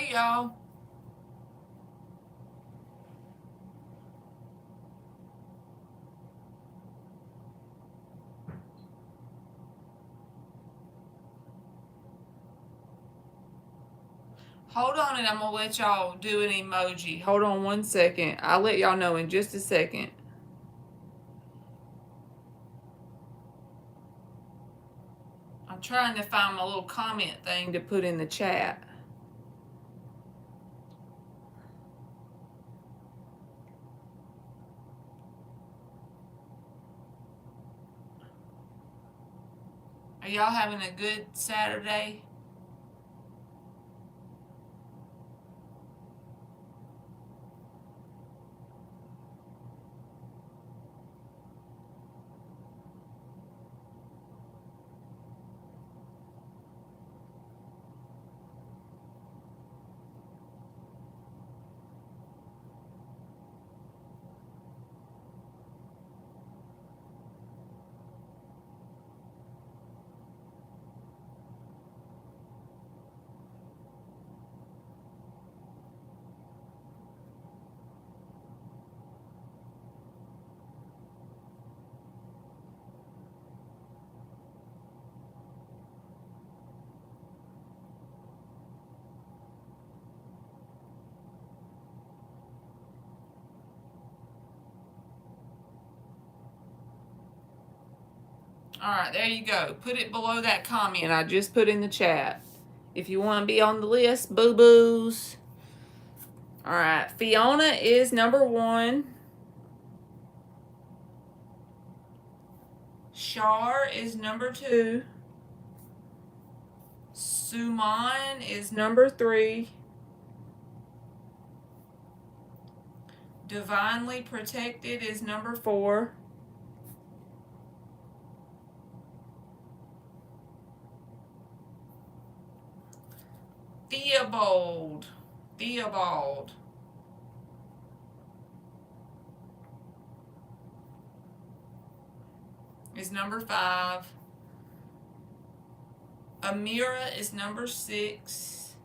Okay, y'all. Hold on, and I'm going to let y'all do an emoji. Hold on 1 second. I'll let y'all know in just a second. I'm trying to find my little comment thing to put in the chat. Are y'all having a good Saturday? All right, there you go. Put it below that comment I just put in the chat. If you want to be on the list, boo-boos. All right, Fiona is number 1. Shar is number 2. Suman is number 3. Divinely Protected is number 4. Theobald is number 5. Amira is number 6.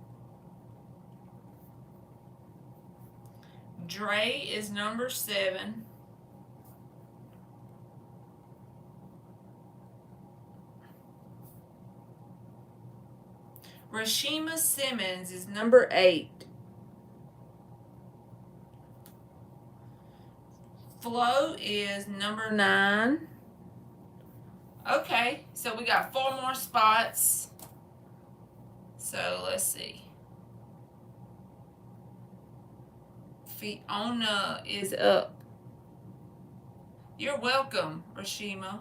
Dre is number 7. Rashima Simmons is number 8. Flo is number 9. Okay, so we got 4 more spots. So let's see. Fiona is up. You're welcome, Rashima.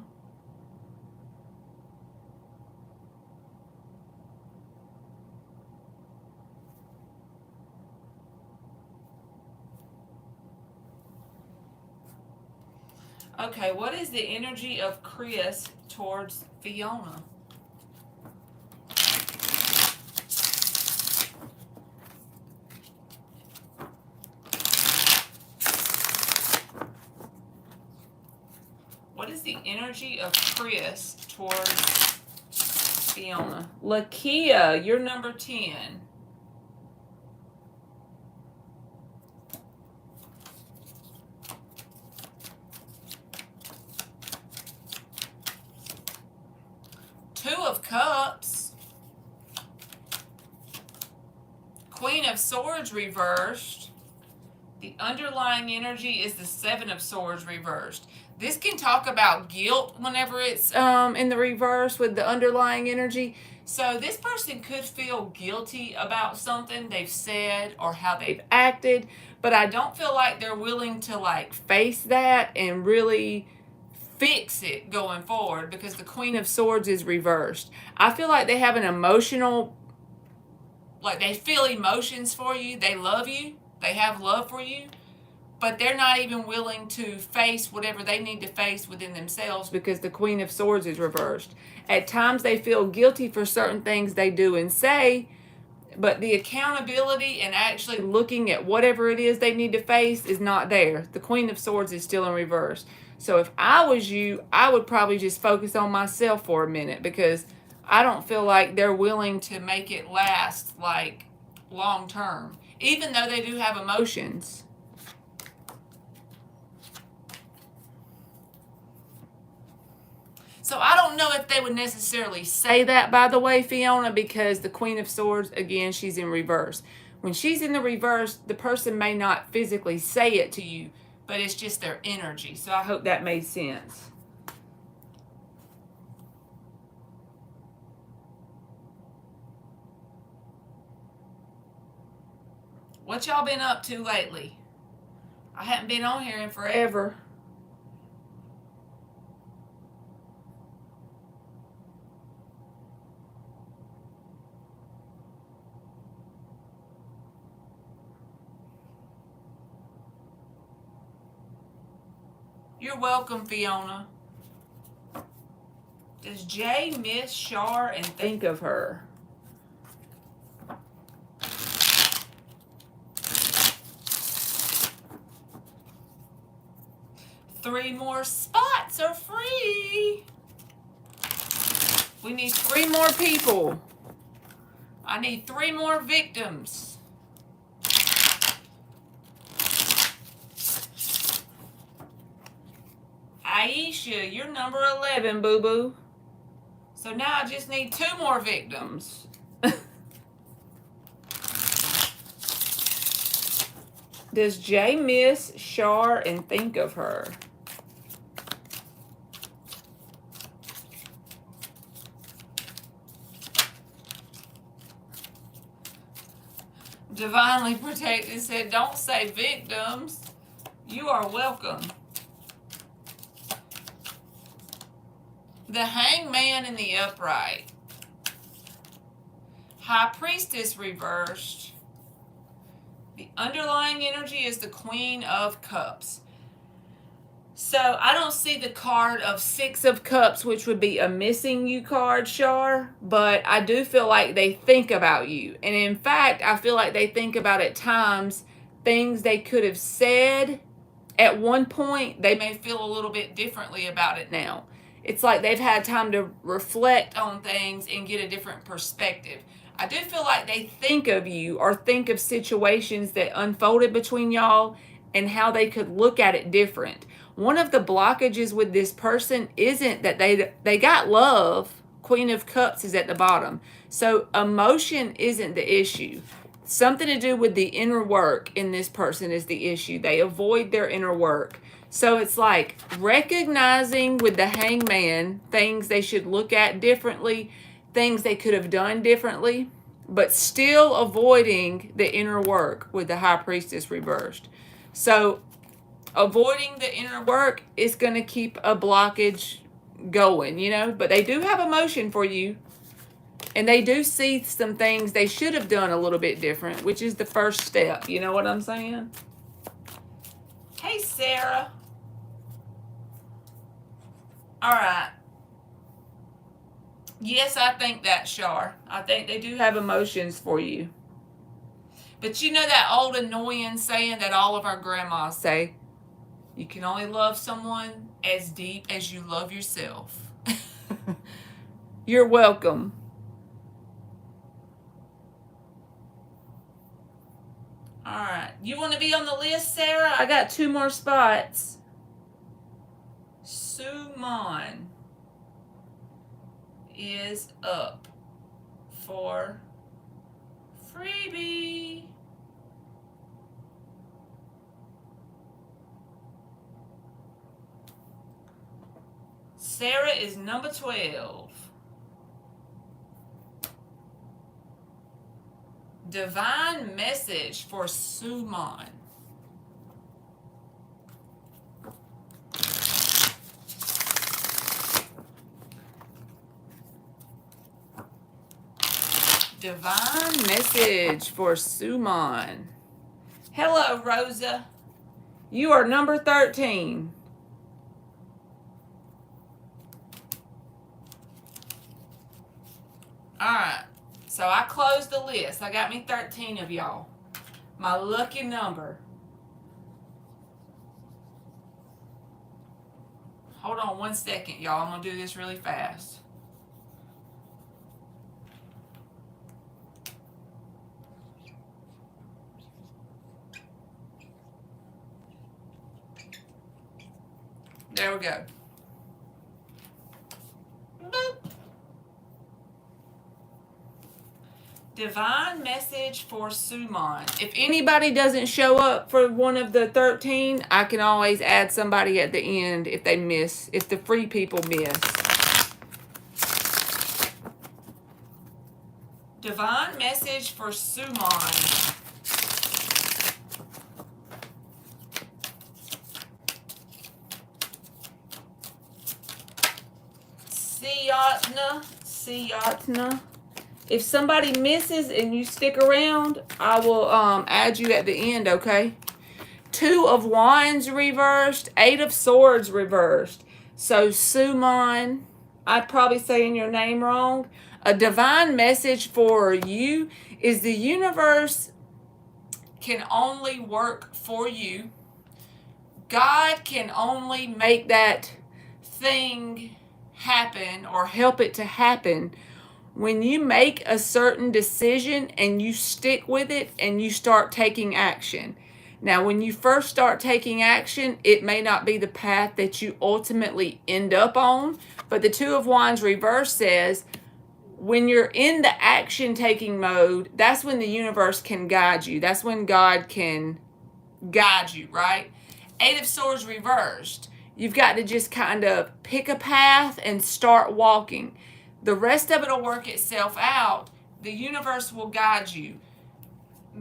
Okay, what is the energy of Chris towards Fiona? What is the energy of Chris towards Fiona? Lakia, you're number 10. Two of Cups. Queen of Swords reversed. The underlying energy is the 7 of Swords reversed. This can talk about guilt whenever it's in the reverse with the underlying energy. So this person could feel guilty about something they've said or how they've acted, but I don't feel like they're willing to like face that and really fix it going forward because the Queen of Swords is reversed. I feel like they have an emotional, like they feel emotions for you. They love you. They have love for you, but they're not even willing to face whatever they need to face within themselves because the Queen of Swords is reversed. At times they feel guilty for certain things they do and say, but the accountability and actually looking at whatever it is they need to face is not there. The Queen of Swords is still in reverse. So if I was you, I would probably just focus on myself for a minute because I don't feel like they're willing to make it last like long term, even though they do have emotions. So I don't know if they would necessarily say that, by the way, Fiona, because the Queen of Swords, again, she's in reverse. When she's in the reverse, the person may not physically say it to you, but it's just their energy. So I hope that made sense. What y'all been up to lately? I haven't been on here in forever. You're welcome, Fiona. Does Jay miss Shar and think of her? Three more spots are free. We need 3 more people. I need 3 more victims. Aisha, you're number 11, boo-boo. So now I just need 2 more victims. Does Jay miss Shar and think of her? Divinely Protected said, don't say victims. You are welcome. The Hangman in the upright. High Priestess reversed. The underlying energy is the Queen of Cups. So I don't see the card of 6 of Cups, which would be a missing you card, Shar, but I do feel like they think about you. And in fact, I feel like they think about at times things they could have said at one point. They may feel a little bit differently about it now. It's like they've had time to reflect on things and get a different perspective. I do feel like they think of you or think of situations that unfolded between y'all and how they could look at it different. One of the blockages with this person isn't that they got love. Queen of Cups is at the bottom. So emotion isn't the issue. Something to do with the inner work in this person is the issue. They avoid their inner work. So it's like recognizing with the Hangman things they should look at differently, things they could have done differently, but still avoiding the inner work with the High Priestess reversed. So avoiding the inner work is going to keep a blockage going, you know, but they do have emotion for you. And they do see some things they should have done a little bit different, which is the first step. You know what I'm saying? Hey, Sarah. All right. Yes, I think that, Shar. I think they do have emotions for you. But you know that old annoying saying that all of our grandmas say, you can only love someone as deep as you love yourself. You're welcome. All right. You want to be on the list, Sarah? I got 2 more spots. Suman is up for freebie. Sarah is number 12. Divine message for Suman. Divine message for Suman. Hello, Rosa. You are number 13. All right. So I closed the list. I got me 13 of y'all. My lucky number. Hold on 1 second, y'all. I'm going to do this really fast. There we go. Boop. Divine message for Suman. If anybody doesn't show up for one of the 13, I can always add somebody at the end if they miss, if the free people miss. Divine message for Suman. Siyatna. If somebody misses and you stick around, I will add you at the end, okay? 2 of Wands reversed, 8 of Swords reversed. So, Suman, I'm probably saying your name wrong. A divine message for you is the universe can only work for you. God can only make that thing happen or help it to happen when you make a certain decision and you stick with it and you start taking action. Now, when you first start taking action, it may not be the path that you ultimately end up on, but the 2 of Wands reverse says when you're in the action taking mode, that's when the universe can guide you. That's when God can guide you, right? 8 of Swords reversed. You've got to just kind of pick a path and start walking. The rest of it will work itself out. The universe will guide you.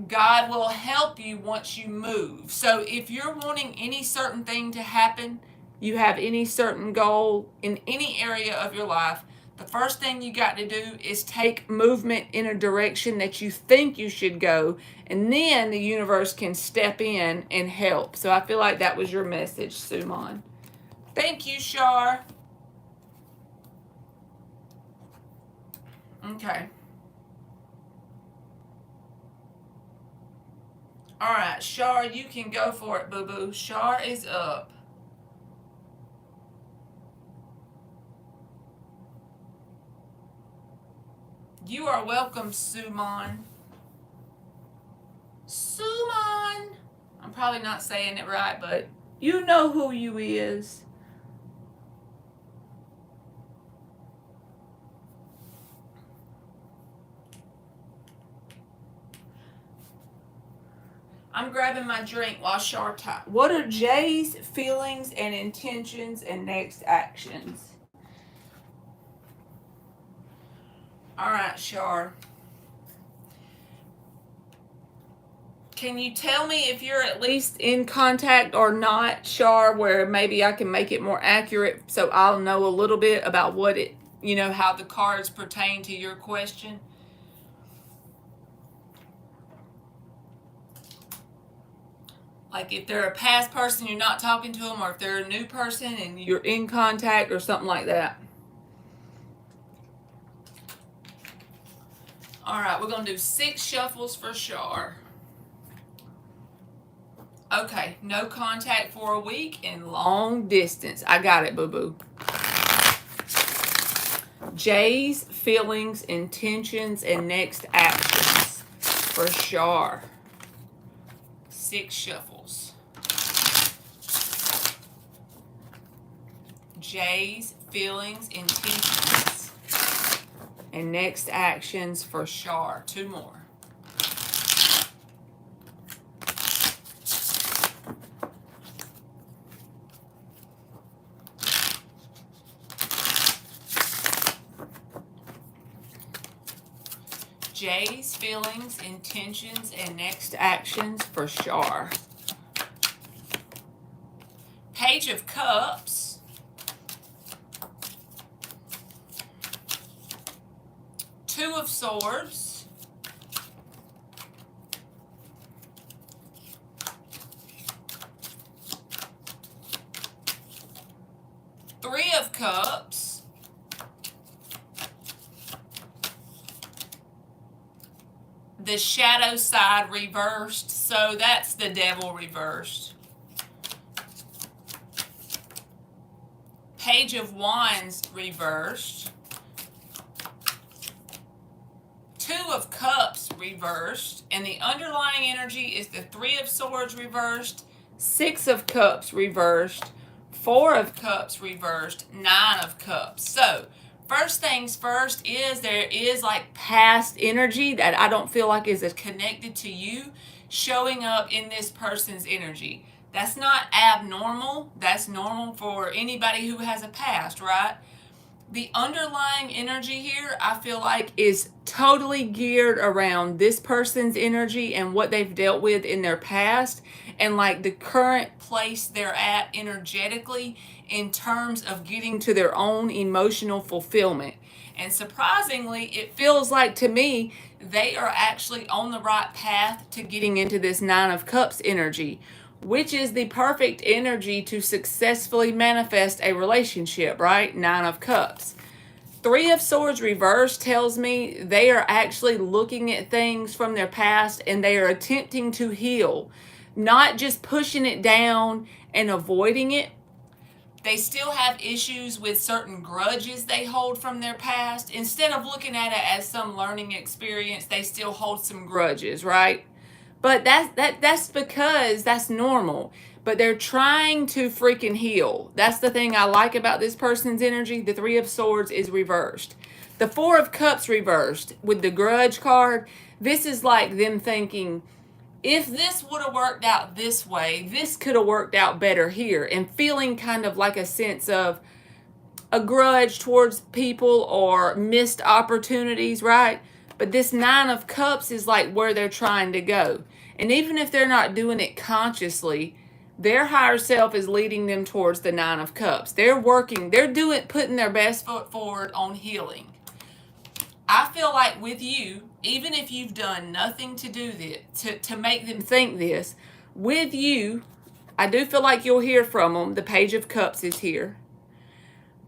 God will help you once you move. So if you're wanting any certain thing to happen, you have any certain goal in any area of your life, the first thing you got to do is take movement in a direction that you think you should go, and then the universe can step in and help. So I feel like that was your message, Suman. Thank you, Shar. Okay. All right, Shar, you can go for it, boo-boo. Shar is up. You are welcome, Suman. Suman. I'm probably not saying it right, but you know who you is. I'm grabbing my drink while Shar talks. What are Jay's feelings and intentions and next actions? All right, Shar. Can you tell me if you're at least in contact or not, Shar, where maybe I can make it more accurate so I'll know a little bit about what it, how the cards pertain to your question? Like if they're a past person, you're not talking to them, or if they're a new person and you're in contact or something like that. All right, we're going to do 6 shuffles for Shar. Okay, no contact for a week and long distance. I got it, boo-boo. Jay's feelings, intentions, and next actions for Shar. 6 shuffles. Jay's feelings, intentions, and next actions for Shar. 2 more. Jay's feelings, intentions, and next actions for Shar. Page of Cups. Two of Swords. Three of Cups. The shadow side reversed, so that's the Devil reversed. Page of Wands reversed. Two of Cups reversed, and the underlying energy is the Three of Swords reversed, Six of Cups reversed, Four of Cups reversed, Nine of Cups. So, first things first is there is like past energy that I don't feel like is connected to you showing up in this person's energy. That's not abnormal. That's normal for anybody who has a past, right? The underlying energy here, I feel like, is totally geared around this person's energy and what they've dealt with in their past and like the current place they're at energetically in terms of getting to their own emotional fulfillment. And surprisingly, it feels like to me they are actually on the right path to getting into this Nine of Cups energy, which is the perfect energy to successfully manifest a relationship, right? Nine of Cups. Three of Swords reversed tells me they are actually looking at things from their past and they are attempting to heal, not just pushing it down and avoiding it. They still have issues with certain grudges they hold from their past. Instead of looking at it as some learning experience, they still hold some grudges, right? But that's because that's normal. But they're trying to freaking heal. That's the thing I like about this person's energy. The Three of Swords is reversed. The Four of Cups reversed with the grudge card. This is like them thinking, if this would have worked out this way, this could have worked out better here. And feeling kind of like a sense of a grudge towards people or missed opportunities, right? But this Nine of Cups is like where they're trying to go. And even if they're not doing it consciously, their higher self is leading them towards the Nine of Cups. They're working, putting their best foot forward on healing. I feel like with you, even if you've done nothing to do this, to make them think this, with you, I do feel like you'll hear from them. The Page of Cups is here.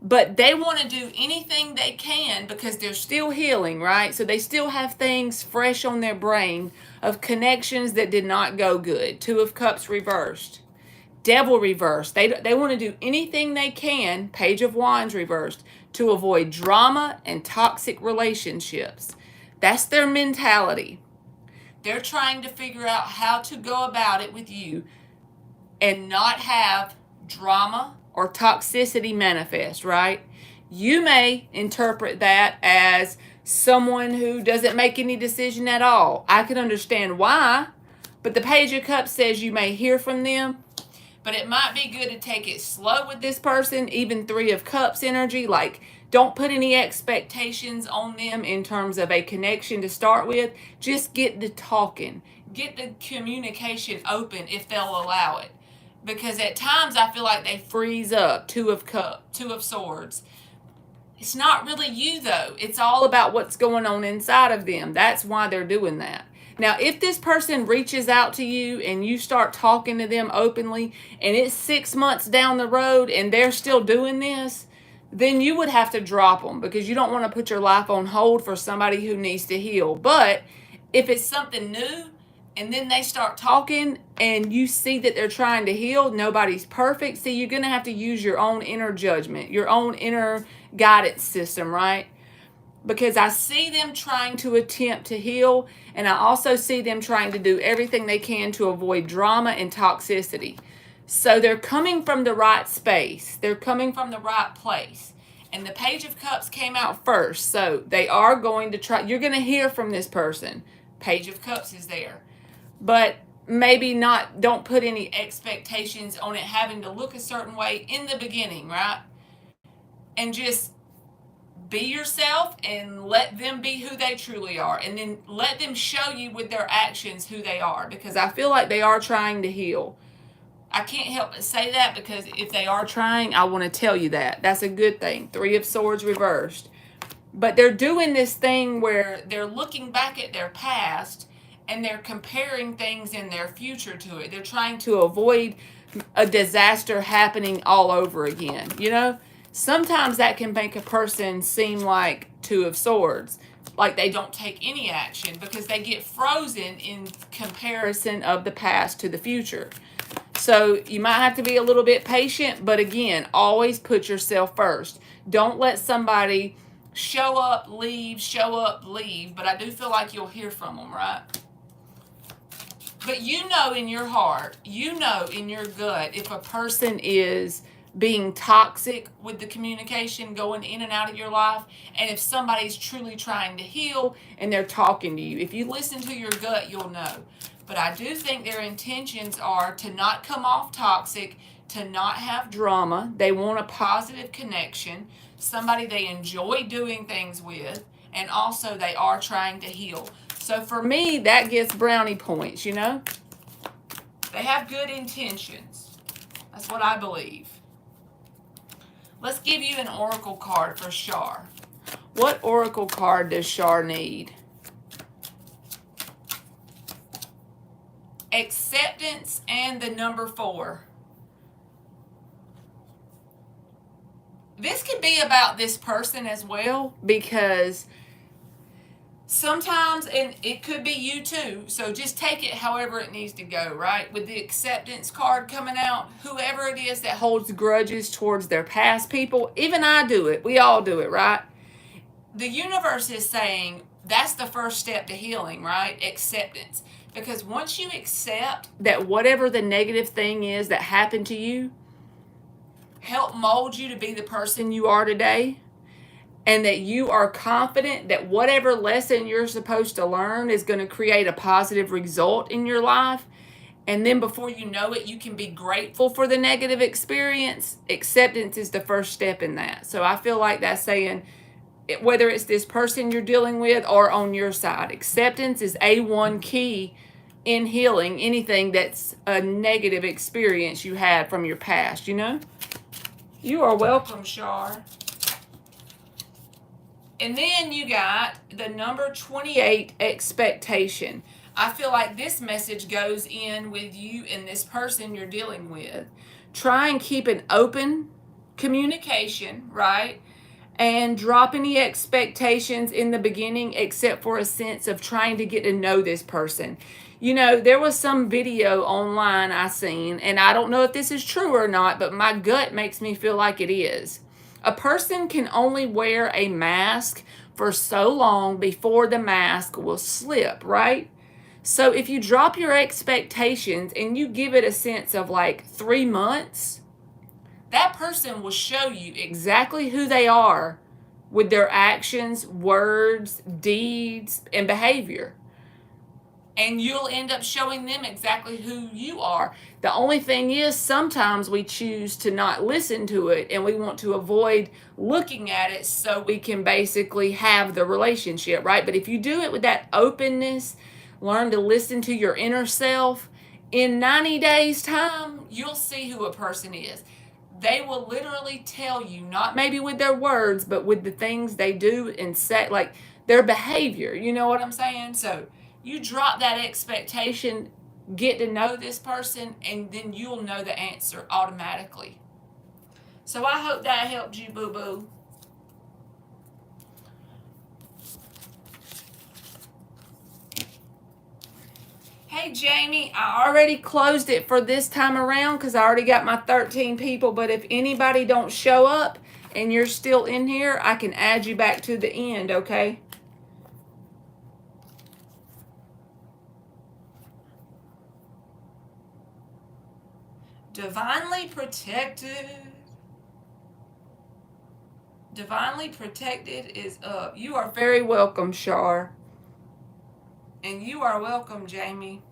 But they want to do anything they can because they're still healing, right? So they still have things fresh on their brain of connections that did not go good. Two of Cups reversed. Devil reversed. They want to do anything they can, Page of Wands reversed, to avoid drama and toxic relationships. That's their mentality. They're trying to figure out how to go about it with you and not have drama or toxicity manifest, right? You may interpret that as someone who doesn't make any decision at all. I can understand why, but the Page of Cups says you may hear from them, but it might be good to take it slow with this person. Even Three of Cups energy, like don't put any expectations on them in terms of a connection to start with. Just get the talking, get the communication open if they'll allow it. Because at times I feel like they freeze up. Two of Swords. It's not really you though. It's all about what's going on inside of them. That's why they're doing that. Now, if this person reaches out to you and you start talking to them openly and it's 6 months down the road and they're still doing this, then you would have to drop them because you don't want to put your life on hold for somebody who needs to heal. But if it's something new, and then they start talking and you see that they're trying to heal, nobody's perfect. See, you're going to have to use your own inner judgment, your own inner guidance system, right? Because I see them trying to attempt to heal, and I also see them trying to do everything they can to avoid drama and toxicity. So they're coming from the right space. They're coming from the right place. And the Page of Cups came out first. So they are going to try. You're going to hear from this person. Page of Cups is there. But maybe not, don't put any expectations on it having to look a certain way in the beginning, right? And just be yourself and let them be who they truly are. And then let them show you with their actions who they are. Because I feel like they are trying to heal. I can't help but say that because if they are trying, I want to tell you that. That's a good thing. Three of Swords reversed. But they're doing this thing where they're looking back at their past and they're comparing things in their future to it. They're trying to avoid a disaster happening all over again. You know, sometimes that can make a person seem like Two of Swords, like they don't take any action because they get frozen in comparison of the past to the future. So you might have to be a little bit patient, but again, always put yourself first. Don't let somebody show up, leave, but I do feel like you'll hear from them, right? But you know in your heart, you know in your gut, if a person is being toxic with the communication going in and out of your life, and if somebody's truly trying to heal and they're talking to you. If you listen to your gut, you'll know. But I do think their intentions are to not come off toxic, to not have drama. They want a positive connection, somebody they enjoy doing things with, and also they are trying to heal. So for me, that gets brownie points, you know? They have good intentions. That's what I believe. Let's give you an oracle card for Shar. What oracle card does Shar need? Acceptance and the number 4. This could be about this person as well, because sometimes, and it could be you too, so just take it however it needs to go, right? With the acceptance card coming out, whoever it is that holds grudges towards their past people, even I do it, we all do it, right? The universe is saying that's the first step to healing, right? Acceptance. Because once you accept that whatever the negative thing is that happened to you helped mold you to be the person you are today, and that you are confident that whatever lesson you're supposed to learn is going to create a positive result in your life, and then before you know it, you can be grateful for the negative experience, acceptance is the first step in that. So I feel like that's saying, whether it's this person you're dealing with or on your side, acceptance is A1 key in healing anything that's a negative experience you had from your past, you know? You are welcome, Shar. And then you got the number 28, expectation. I feel like this message goes in with you and this person you're dealing with. Try and keep an open communication, right? And drop any expectations in the beginning, except for a sense of trying to get to know this person. You know, there was some video online I seen, and I don't know if this is true or not, but my gut makes me feel like it is. A person can only wear a mask for so long before the mask will slip, right? So if you drop your expectations and you give it a sense of like 3 months, that person will show you exactly who they are with their actions, words, deeds, and behavior. And you'll end up showing them exactly who you are. The only thing is, sometimes we choose to not listen to it, and we want to avoid looking at it so we can basically have the relationship, right? But if you do it with that openness, learn to listen to your inner self, in 90 days' time, you'll see who a person is. They will literally tell you, not maybe with their words, but with the things they do and say, like their behavior. You know what I'm saying? So you drop that expectation, get to know this person, and then you'll know the answer automatically. So I hope that helped you, boo-boo. Hey, Jamie, I already closed it for this time around because I already got my 13 people. But if anybody don't show up and you're still in here, I can add you back to the end, okay? Divinely protected. Divinely protected is up. You are very welcome, Shar. And you are welcome, Jamie.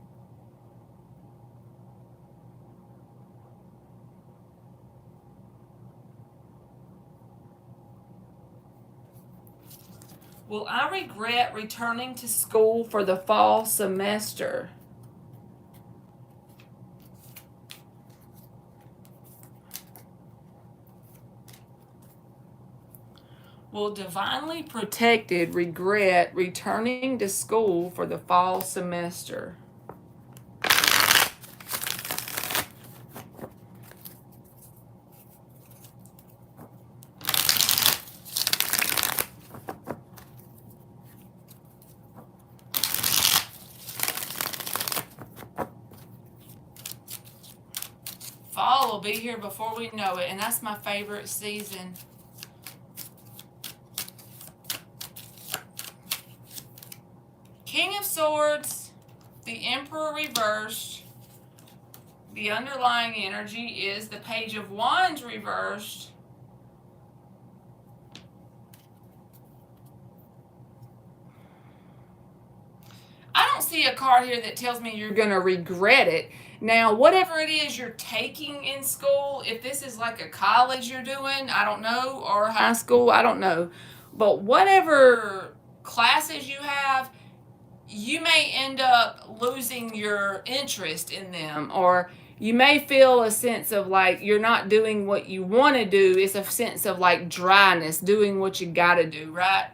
Will I regret returning to school for the fall semester? Will divinely protected regret returning to school for the fall semester? Fall will be here before we know it, and that's my favorite season. King of Swords, the Emperor reversed, The underlying energy is the Page of Wands reversed. I don't see a card here that tells me you're going to regret it. Now, whatever it is you're taking in school, if this is like a college you're doing, I don't know, or high school, I don't know. But whatever classes you have, you may end up losing your interest in them, or you may feel a sense of like you're not doing what you want to do. It's a sense of like dryness, doing what you got to do, right?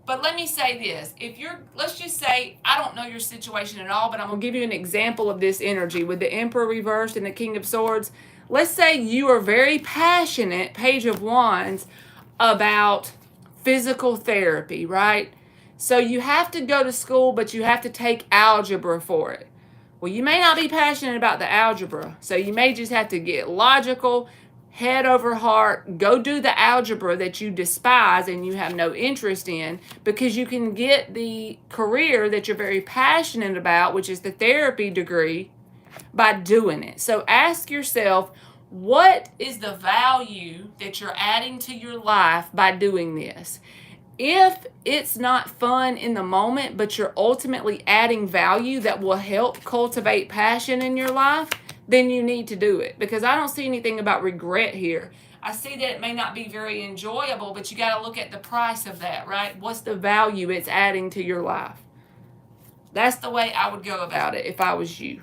But let me say this. If you're, let's just say, I don't know your situation at all, but I'm going to give you an example of this energy with the Emperor reversed and the King of Swords. Let's say you are very passionate, Page of Wands, about physical therapy, right? So you have to go to school, but you have to take algebra for it. Well, you may not be passionate about the algebra, so you may just have to get logical, head over heart, go do the algebra that you despise and you have no interest in, because you can get the career that you're very passionate about, which is the therapy degree, by doing it. So ask yourself, what is the value that you're adding to your life by doing this? If it's not fun in the moment, but you're ultimately adding value that will help cultivate passion in your life, then you need to do it, because I don't see anything about regret here. I see that it may not be very enjoyable, but you got to look at the price of that, right? What's the value it's adding to your life? That's the way I would go about it if I was you.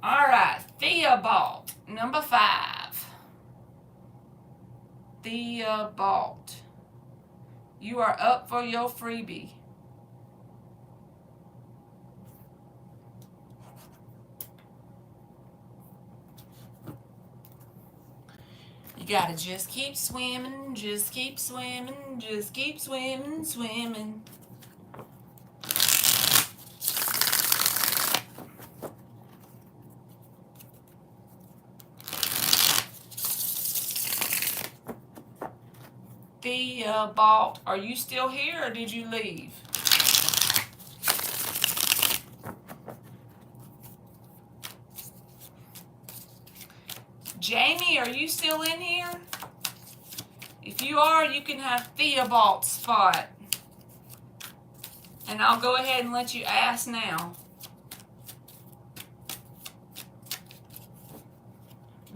All right, Theobald, number 5. Theobald, you are up for your freebie. You gotta just keep swimming, just keep swimming, just keep swimming, swimming. Theobald, are you still here or did you leave? Jamie, are you still in here? If you are, you can have Theobald's spot. And I'll go ahead and let you ask now.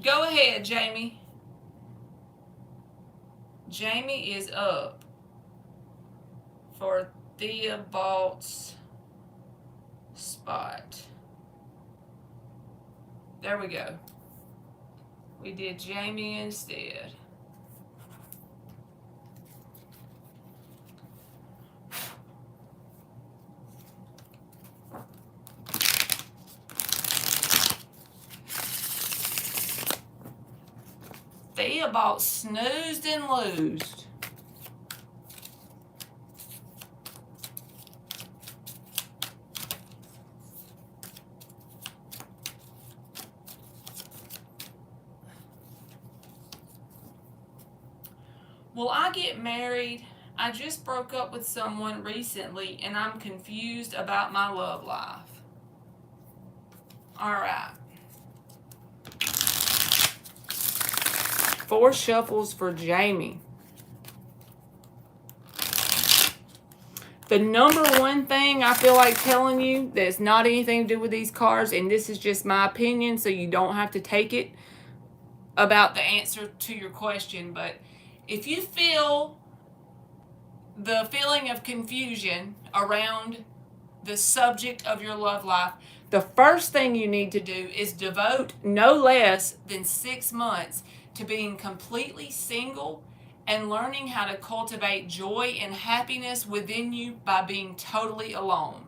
Go ahead, Jamie. Jamie is up for Theobald's spot. There we go. We did Jamie instead. Theobald snoozed and losed. Will I get married? I just broke up with someone recently and I'm confused about my love life. All right. 4 shuffles for Jamie. The number one thing I feel like telling you that's not anything to do with these cards, and this is just my opinion, so you don't have to take it about the answer to your question, but if you feel the feeling of confusion around the subject of your love life, the first thing you need to do is devote no less than 6 months to being completely single and learning how to cultivate joy and happiness within you by being totally alone.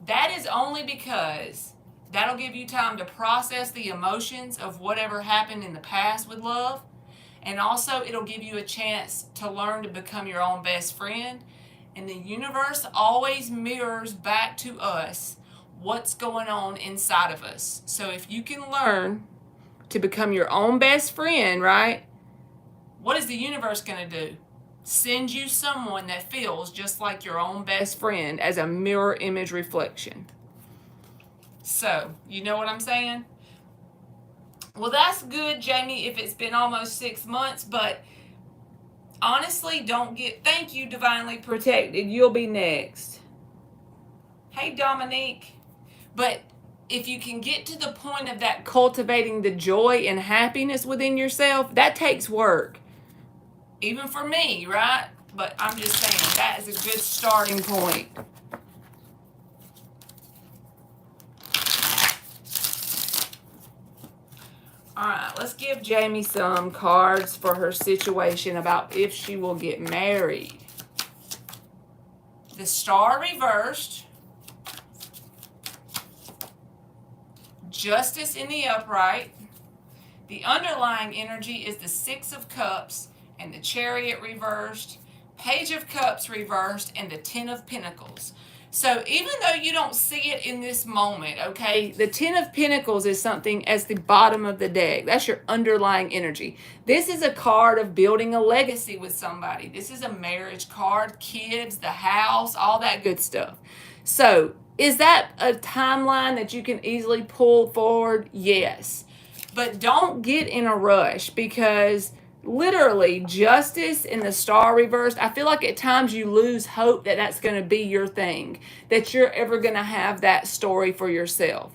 That is only because that'll give you time to process the emotions of whatever happened in the past with love. And also, it'll give you a chance to learn to become your own best friend. And the universe always mirrors back to us what's going on inside of us. So if you can learn to become your own best friend, right? What is the universe going to do? send you someone that feels just like your own best friend as a mirror image reflection. So, you know what I'm saying? Well, that's good, Jamie, if it's been almost 6 months, but honestly, don't get... Thank you, Divinely Protected. You'll be next. Hey, Dominique. But if you can get to the point of that cultivating the joy and happiness within yourself, that takes work. Even for me, right? But I'm just saying, that is a good starting point. All right, let's give Jamie some cards for her situation about if she will get married. The Star reversed. Justice in the upright. The underlying energy is the Six of Cups and the Chariot reversed, Page of Cups reversed, and the Ten of Pentacles. So even though you don't see it in this moment, okay, the Ten of Pentacles is something as the bottom of the deck. That's your underlying energy. This is a card of building a legacy with somebody. This is a marriage card, kids, the house, all that good stuff. So is that a timeline that you can easily pull forward? Yes. But don't get in a rush, because literally Justice in the Star reversed, I feel like at times you lose hope that that's going to be your thing, that you're ever going to have that story for yourself,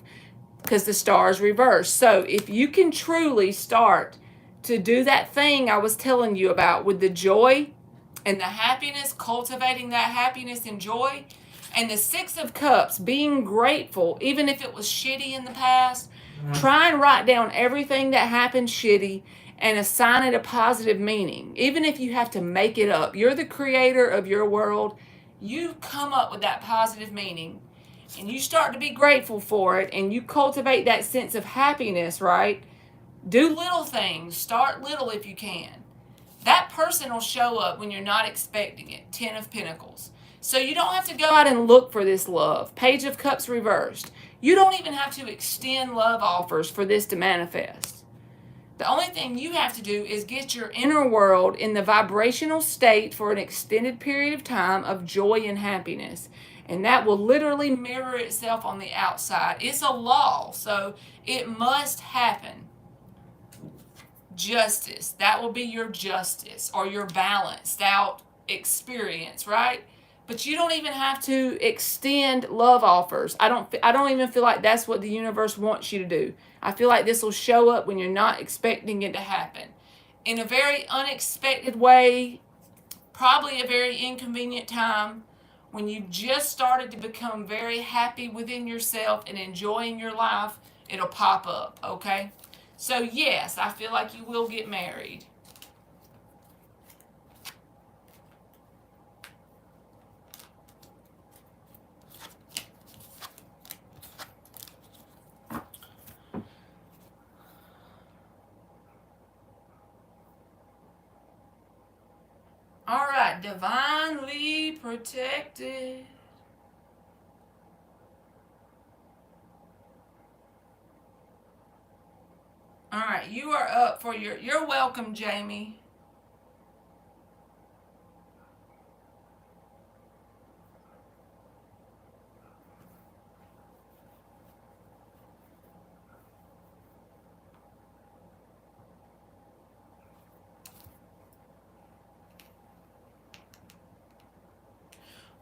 because the Star is reversed. So if you can truly start to do that thing I was telling you about with the joy and the happiness, cultivating that happiness and joy, and the Six of Cups, being grateful, even if it was shitty in the past, try and write down everything that happened shitty and assign it a positive meaning. Even if you have to make it up. You're the creator of your world. You come up with that positive meaning and you start to be grateful for it and you cultivate that sense of happiness, right? Do little things. Start little if you can. That person will show up when you're not expecting it. Ten of Pentacles. So you don't have to go out and look for this love. Page of Cups reversed. You don't even have to extend love offers for this to manifest. The only thing you have to do is get your inner world in the vibrational state for an extended period of time of joy and happiness. And that will literally mirror itself on the outside. It's a law, so it must happen. Justice. That will be your justice or your balanced out experience, right? But you don't even have to extend love offers. I don't even feel like that's what the universe wants you to do. I feel like this will show up when you're not expecting it to happen. In a very unexpected way, probably a very inconvenient time, when you just started to become very happy within yourself and enjoying your life, it'll pop up, okay? So yes, I feel like you will get married. All right, Divinely Protected. All right, you are up for you're welcome, Jamie.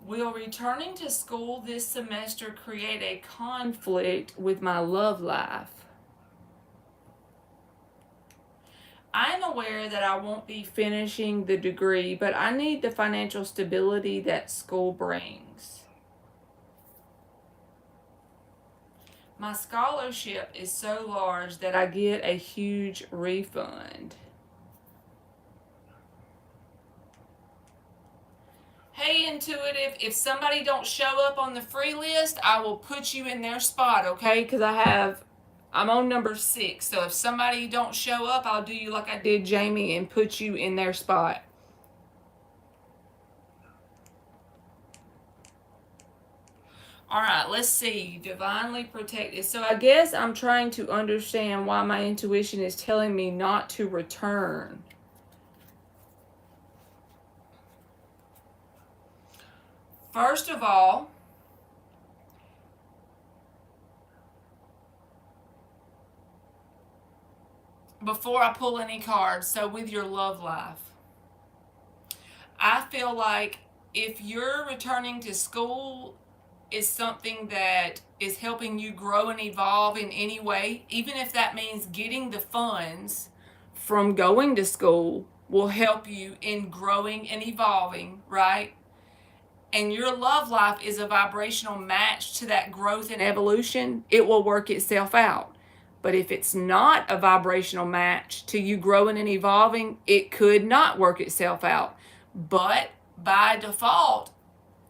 Will returning to school this semester create a conflict with my love life? I'm aware that I won't be finishing the degree, but I need the financial stability that school brings. My scholarship is so large that I get a huge refund. Hey, Intuitive, if somebody don't show up on the free list, I will put you in their spot, okay? Because I'm on number 6. So if somebody don't show up, I'll do you like I did Jamie and put you in their spot. All right, let's see. Divinely Protected. So I guess I'm trying to understand why my intuition is telling me not to return. First of all, before I pull any cards, so with your love life, I feel like if you're returning to school is something that is helping you grow and evolve in any way, even if that means getting the funds from going to school will help you in growing and evolving, right? And your love life is a vibrational match to that growth and evolution, it will work itself out. But if it's not a vibrational match to you growing and evolving, it could not work itself out. But by default,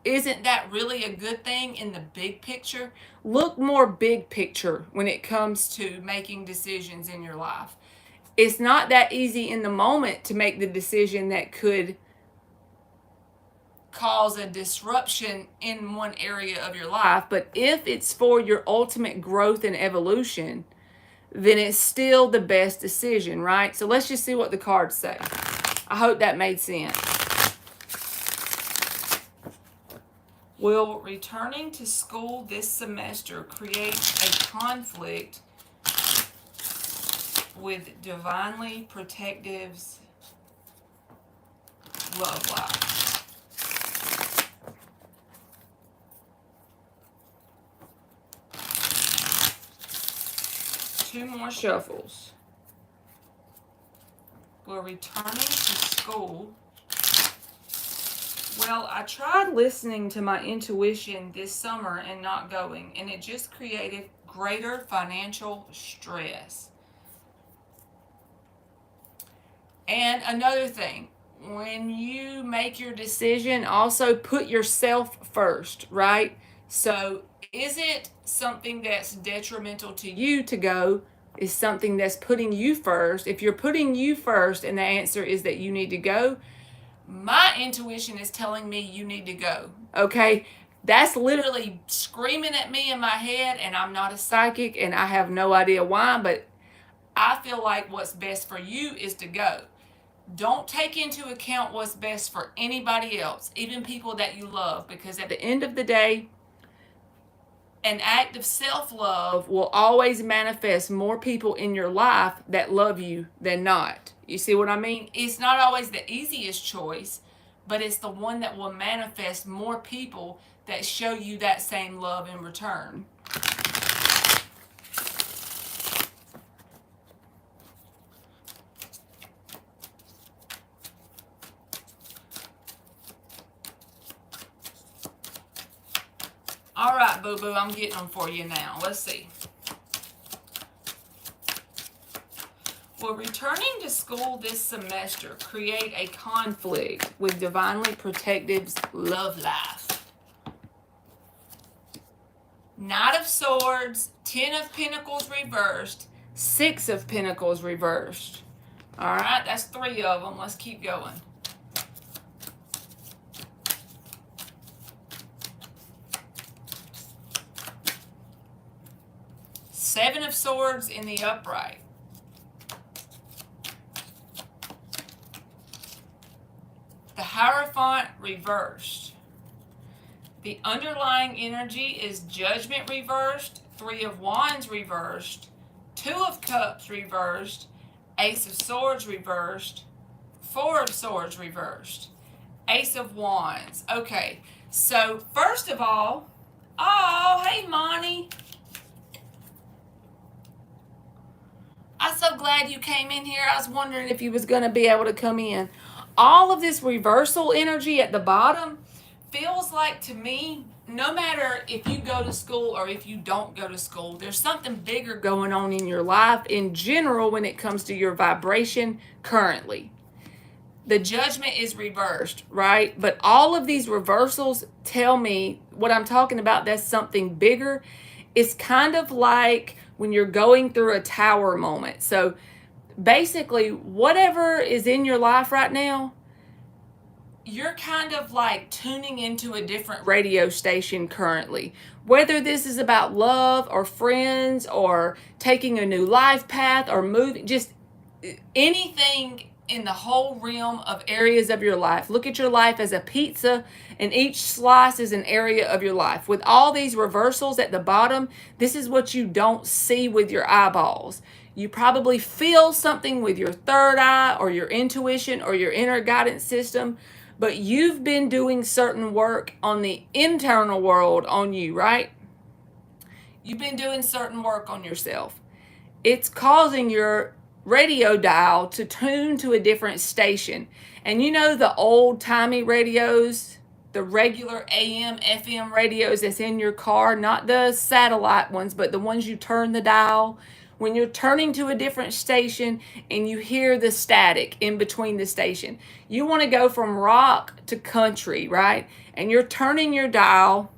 isn't that really a good thing in the big picture? Look more big picture when it comes to making decisions in your life. It's not that easy in the moment to make the decision that could cause a disruption in one area of your life. But if it's for your ultimate growth and evolution, then it's still the best decision, right? So let's just see what the cards say. I hope that made sense. Will returning to school this semester create a conflict with divinely protective's love life? Two more shuffles. Will returning to school... Well, I tried listening to my intuition this summer and not going, and it just created greater financial stress. And another thing, when you make your decision, also put yourself first, right? So is it something that's detrimental to you to go? Is something that's putting you first? If you're putting you first and the answer is that you need to go, my intuition is telling me you need to go, okay? That's literally screaming at me in my head, and I'm not a psychic, and I have no idea why, but I feel like what's best for you is to go. Don't take into account what's best for anybody else, even people that you love, because at the end of the day, an act of self-love will always manifest more people in your life that love you than not. You see what I mean? It's not always the easiest choice, but it's the one that will manifest more people that show you that same love in return. All right, boo-boo, I'm getting them for you now. Let's see. Will returning to school this semester create a conflict with divinely protective's love life? Knight of Swords, 10 of Pentacles reversed, 6 of Pentacles reversed. All right, that's 3 of them. Let's keep going. Seven of Swords in the upright. The Hierophant reversed. The underlying energy is Judgment reversed, 3 of Wands reversed, 2 of Cups reversed, Ace of Swords reversed, 4 of Swords reversed, Ace of Wands. Okay, so first of all, oh, hey, Monty. I'm so glad you came in here. I was wondering if you was going to be able to come in. All of this reversal energy at the bottom feels like, to me, no matter if you go to school or if you don't go to school, there's something bigger going on in your life in general when it comes to your vibration currently. The Judgment is reversed, right? But all of these reversals tell me what I'm talking about, that's something bigger. It's kind of like when you're going through a tower moment. So basically, whatever is in your life right now, you're kind of like tuning into a different radio station currently. Whether this is about love or friends or taking a new life path or moving, just anything in the whole realm of areas of your life. Look at your life as a pizza, and each slice is an area of your life. With all these reversals at the bottom, this is what you don't see with your eyeballs. You probably feel something with your third eye or your intuition or your inner guidance system, but you've been doing certain work on the internal world on you, right? You've been doing certain work on yourself. It's causing your radio dial to tune to a different station. And you know the old-timey radios, the regular AM, FM radios that's in your car, not the satellite ones, but the ones you turn the dial. When you're turning to a different station and you hear the static in between the station, you want to go from rock to country, right? And you're turning your dial.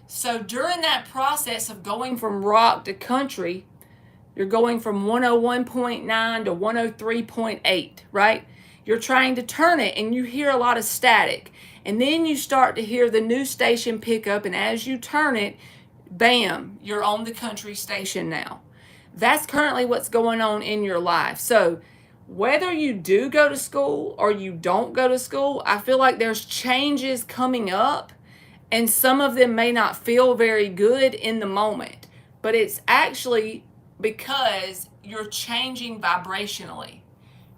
So during that process of going from rock to country, you're going from 101.9 to 103.8, right? You're trying to turn it and you hear a lot of static. And then you start to hear the new station pick up, and as you turn it, bam, you're on the country station now. That's currently what's going on in your life. So whether you do go to school or you don't go to school, I feel like there's changes coming up, and some of them may not feel very good in the moment, but it's actually because you're changing vibrationally.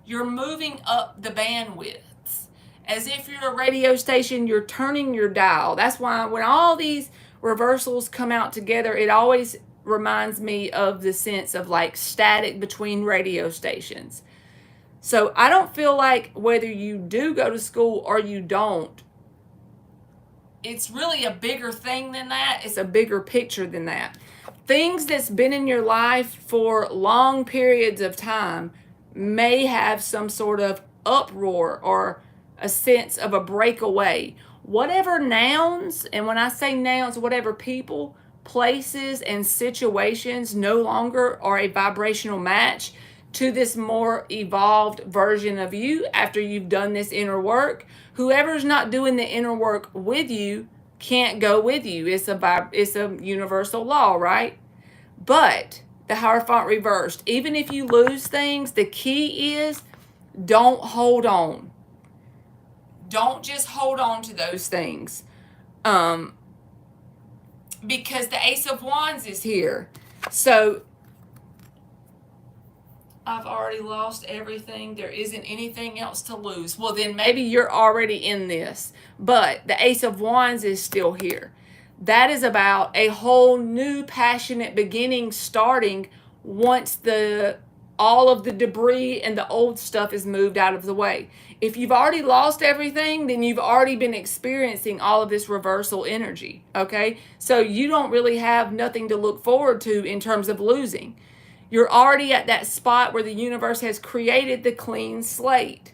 You're moving up the bandwidths. As if you're a radio station, you're turning your dial. That's why when all these reversals come out together, it always reminds me of the sense of like static between radio stations. So I don't feel like whether you do go to school or you don't, it's really a bigger thing than that. It's a bigger picture than that. Things that's been in your life for long periods of time may have some sort of uproar or a sense of a breakaway. Whatever nouns, and when I say nouns, whatever people, places, and situations no longer are a vibrational match to this more evolved version of you after you've done this inner work. Whoever's not doing the inner work with you can't go with you. It's a universal law, right? But the Hierophant reversed, even if you lose things, the key is don't hold on. Don't just hold on to those things. Because the Ace of Wands is here. So I've already lost everything. There isn't anything else to lose. Well, then maybe you're already in this. But the Ace of Wands is still here. That is about a whole new passionate beginning starting once all of the debris and the old stuff is moved out of the way. If you've already lost everything, then you've already been experiencing all of this reversal energy, okay? So you don't really have nothing to look forward to in terms of losing. You're already at that spot where the universe has created the clean slate.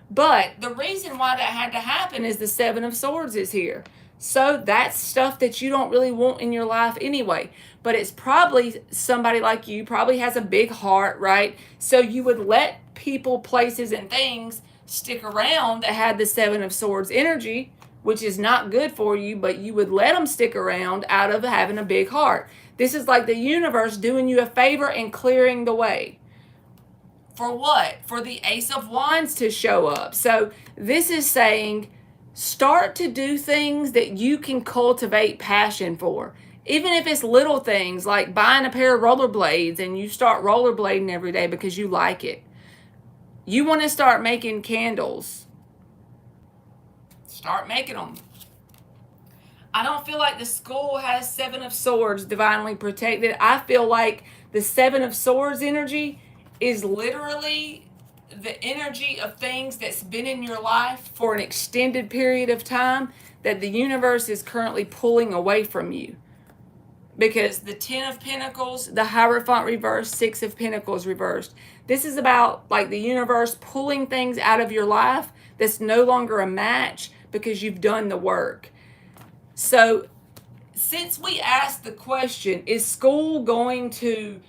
But the reason why that had to happen is the Seven of Swords is here. So that's stuff that you don't really want in your life anyway. But it's probably somebody like you, probably has a big heart, right? So you would let people, places, and things stick around that had the Seven of Swords energy, which is not good for you, but you would let them stick around out of having a big heart. This is like the universe doing you a favor and clearing the way. For what? For the Ace of Wands to show up. So this is saying, start to do things that you can cultivate passion for. Even if it's little things like buying a pair of rollerblades and you start rollerblading every day because you like it. You want to start making candles. Start making them. I don't feel like the school has Seven of Swords divinely protected. I feel like the Seven of Swords energy is literally the energy of things that's been in your life for an extended period of time that the universe is currently pulling away from you. Because the Ten of Pentacles, the Hierophant reversed, Six of Pentacles reversed. This is about like the universe pulling things out of your life that's no longer a match because you've done the work. So since we asked the question, is school going to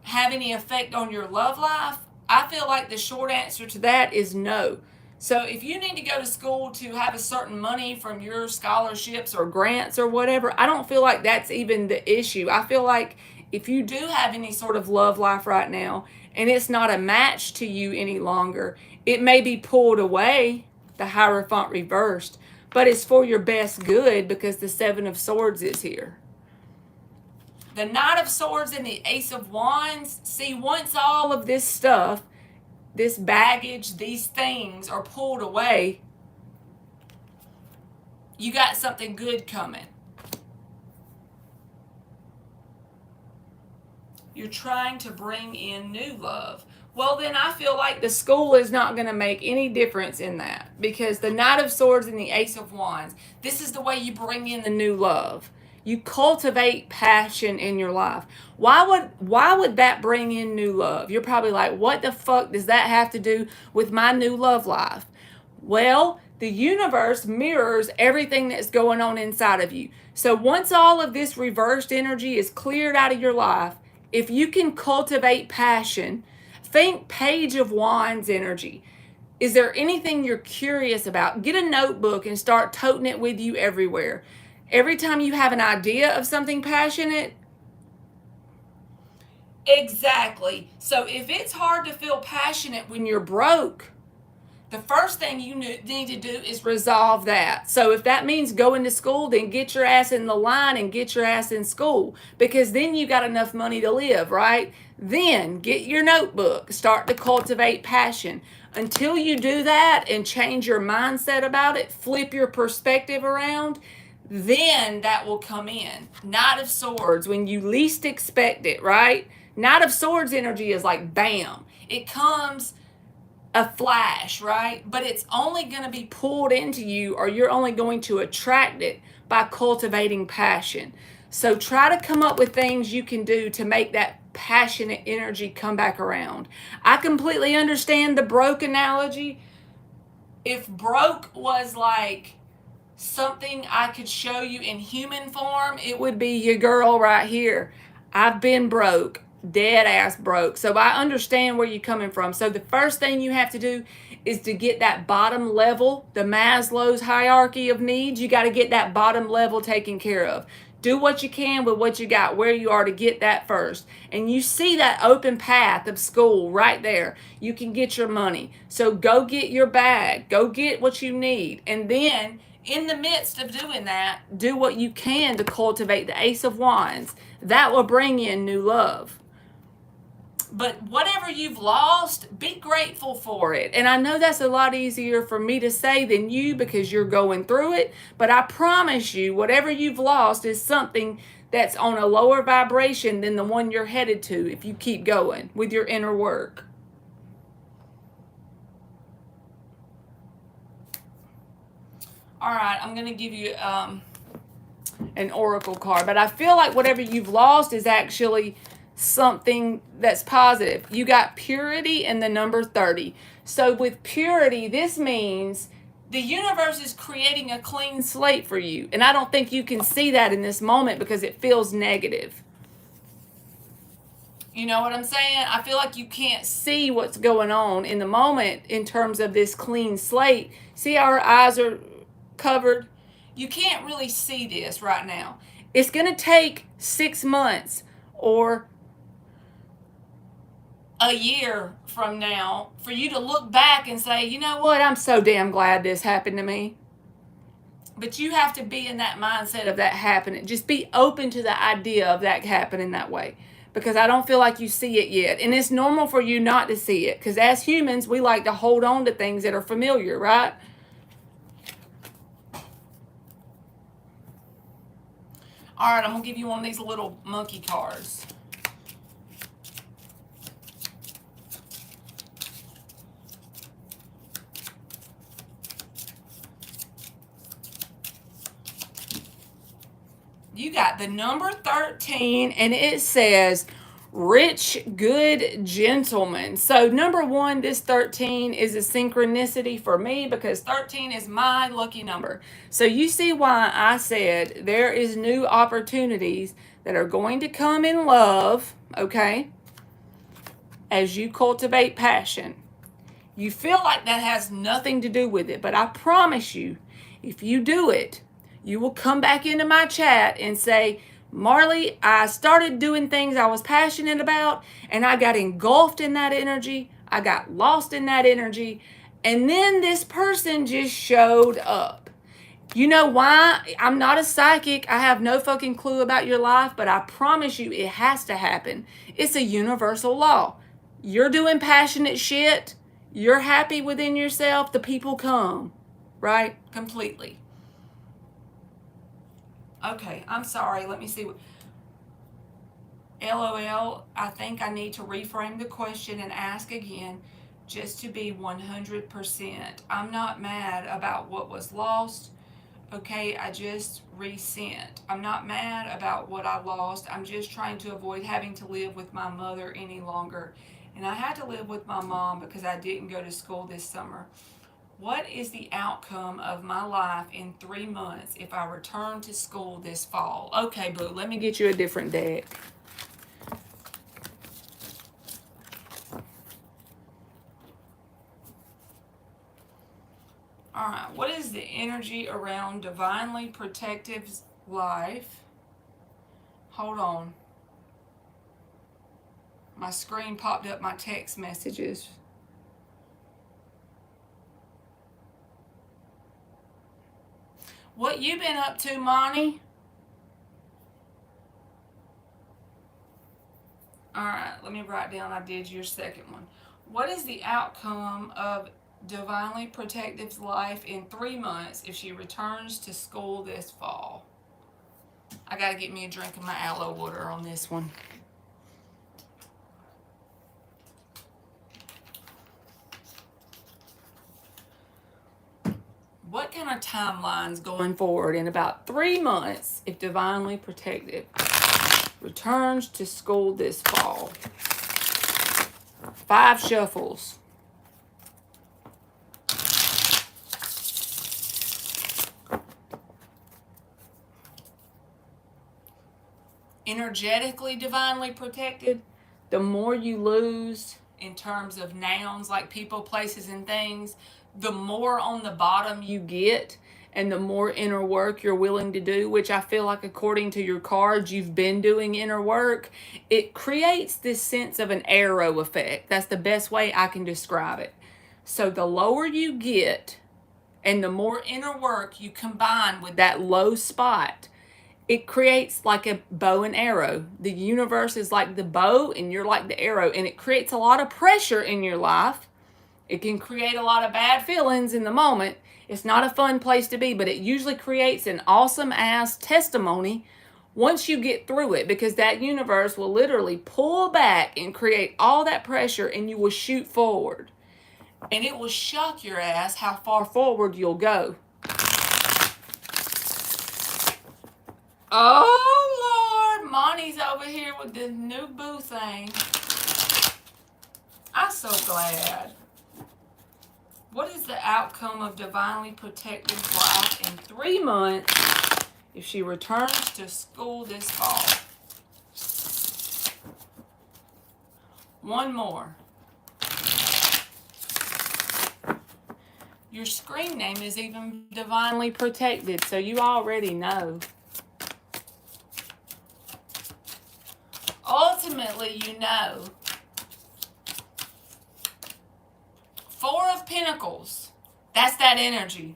have any effect on your love life? I feel like the short answer to that is no. So if you need to go to school to have a certain money from your scholarships or grants or whatever, I don't feel like that's even the issue. I feel like if you do have any sort of love life right now and it's not a match to you any longer, it may be pulled away, the Hierophant reversed, but it's for your best good because the Seven of Swords is here. The Knight of Swords and the Ace of Wands, see, once all of this stuff, this baggage, these things are pulled away, you got something good coming. You're trying to bring in new love. Well, then I feel like the school is not going to make any difference in that, because the Knight of Swords and the Ace of Wands, this is the way you bring in the new love. You cultivate passion in your life. Why would that bring in new love? You're probably like, what the fuck does that have to do with my new love life? Well, the universe mirrors everything that's going on inside of you. So once all of this reversed energy is cleared out of your life, if you can cultivate passion, think Page of Wands energy. Is there anything you're curious about? Get a notebook and start toting it with you everywhere. Every time you have an idea of something passionate. Exactly. So if it's hard to feel passionate when you're broke, the first thing you need to do is resolve that. So if that means going to school, then get your ass in the line and get your ass in school, because then you got enough money to live, right? Then get your notebook, start to cultivate passion. Until you do that and change your mindset about it, flip your perspective around, then that will come in. Knight of Swords, when you least expect it, right? Knight of Swords energy is like bam. It comes a flash, right? But it's only going to be pulled into you, or you're only going to attract it by cultivating passion. So try to come up with things you can do to make that passionate energy come back around. I completely understand the broke analogy. If broke was like something I could show you in human form, it would be your girl right here. I've been broke, dead ass broke. So I understand where you're coming from. So the first thing you have to do is to get that bottom level, the Maslow's hierarchy of needs. You got to get that bottom level taken care of. Do what you can with what you got, where you are, to get that first. And you see that open path of school right there. You can get your money. So go get your bag. Go get what you need. And then in the midst of doing that, do what you can to cultivate the Ace of Wands. That will bring in new love. But whatever you've lost, be grateful for it. And I know that's a lot easier for me to say than you, because you're going through it. But I promise you, whatever you've lost is something that's on a lower vibration than the one you're headed to if you keep going with your inner work. All right, I'm going to give you an oracle card. But I feel like whatever you've lost is actually something that's positive. You got purity and the number 30. So with purity, this means the universe is creating a clean slate for you. And I don't think you can see that in this moment because it feels negative. You know what I'm saying? I feel like you can't see what's going on in the moment in terms of this clean slate. See how our eyes are covered? You can't really see this right now. It's going to take 6 months or a year from now for you to look back and say, you know what, I'm so damn glad this happened to me. But you have to be in that mindset of that happening. Just be open to the idea of that happening that way, because I don't feel like you see it yet. And it's normal for you not to see it, because as humans, we like to hold on to things that are familiar, right? All right, I'm going to give you one of these little monkey cards. You got the number 13, and it says, rich, good gentleman. So number 1, this 13 is a synchronicity for me because 13 is my lucky number. So you see why I said there is new opportunities that are going to come in love, okay, as you cultivate passion. You feel like that has nothing to do with it, but I promise you, if you do it, you will come back into my chat and say, Marley, I started doing things I was passionate about, and I got engulfed in that energy. I got lost in that energy. And then this person just showed up. You know why? I'm not a psychic. I have no fucking clue about your life, but I promise you it has to happen. It's a universal law. You're doing passionate shit. You're happy within yourself. The people come, right? Completely. Okay, I'm sorry. Let me see. LOL, I think I need to reframe the question and ask again just to be 100%. I'm not mad about what was lost. Okay, I just resent. I'm not mad about what I lost. I'm just trying to avoid having to live with my mother any longer. And I had to live with my mom because I didn't go to school this summer. What is the outcome of my life in 3 months if I return to school this fall? Okay, boo, let me get you a different deck. All right, what is the energy around Divinely Protective's life? Hold on. My screen popped up my text messages. What you been up to, Monty? All right, let me write down. I did your second one. What is the outcome of Divinely Protective's life in 3 months if she returns to school this fall? I gotta get me a drink of my aloe water on this one. What kind of timelines going forward in about 3 months if Divinely Protective returns to school this fall? 5 shuffles. Energetically divinely protected, the more you lose in terms of nouns like people, places, and things, the more on the bottom you get and the more inner work you're willing to do, which I feel like according to your cards, you've been doing inner work. It creates this sense of an arrow effect. That's the best way I can describe it. So the lower you get and the more inner work you combine with that low spot, it creates like a bow and arrow. The universe is like the bow and you're like the arrow, and it creates a lot of pressure in your life. It can create a lot of bad feelings in the moment. It's not a fun place to be, but it usually creates an awesome ass testimony once you get through it, because that universe will literally pull back and create all that pressure and you will shoot forward. And it will shock your ass how far forward you'll go. Oh, Lord. Monty's over here with this new boo thing. I'm so glad. What is the outcome of Divinely Protective's life in 3 months if she returns to school this fall? One more. Your screen name is even Divinely Protected, so you already know. Ultimately, you know. 4 of Pentacles. That's that energy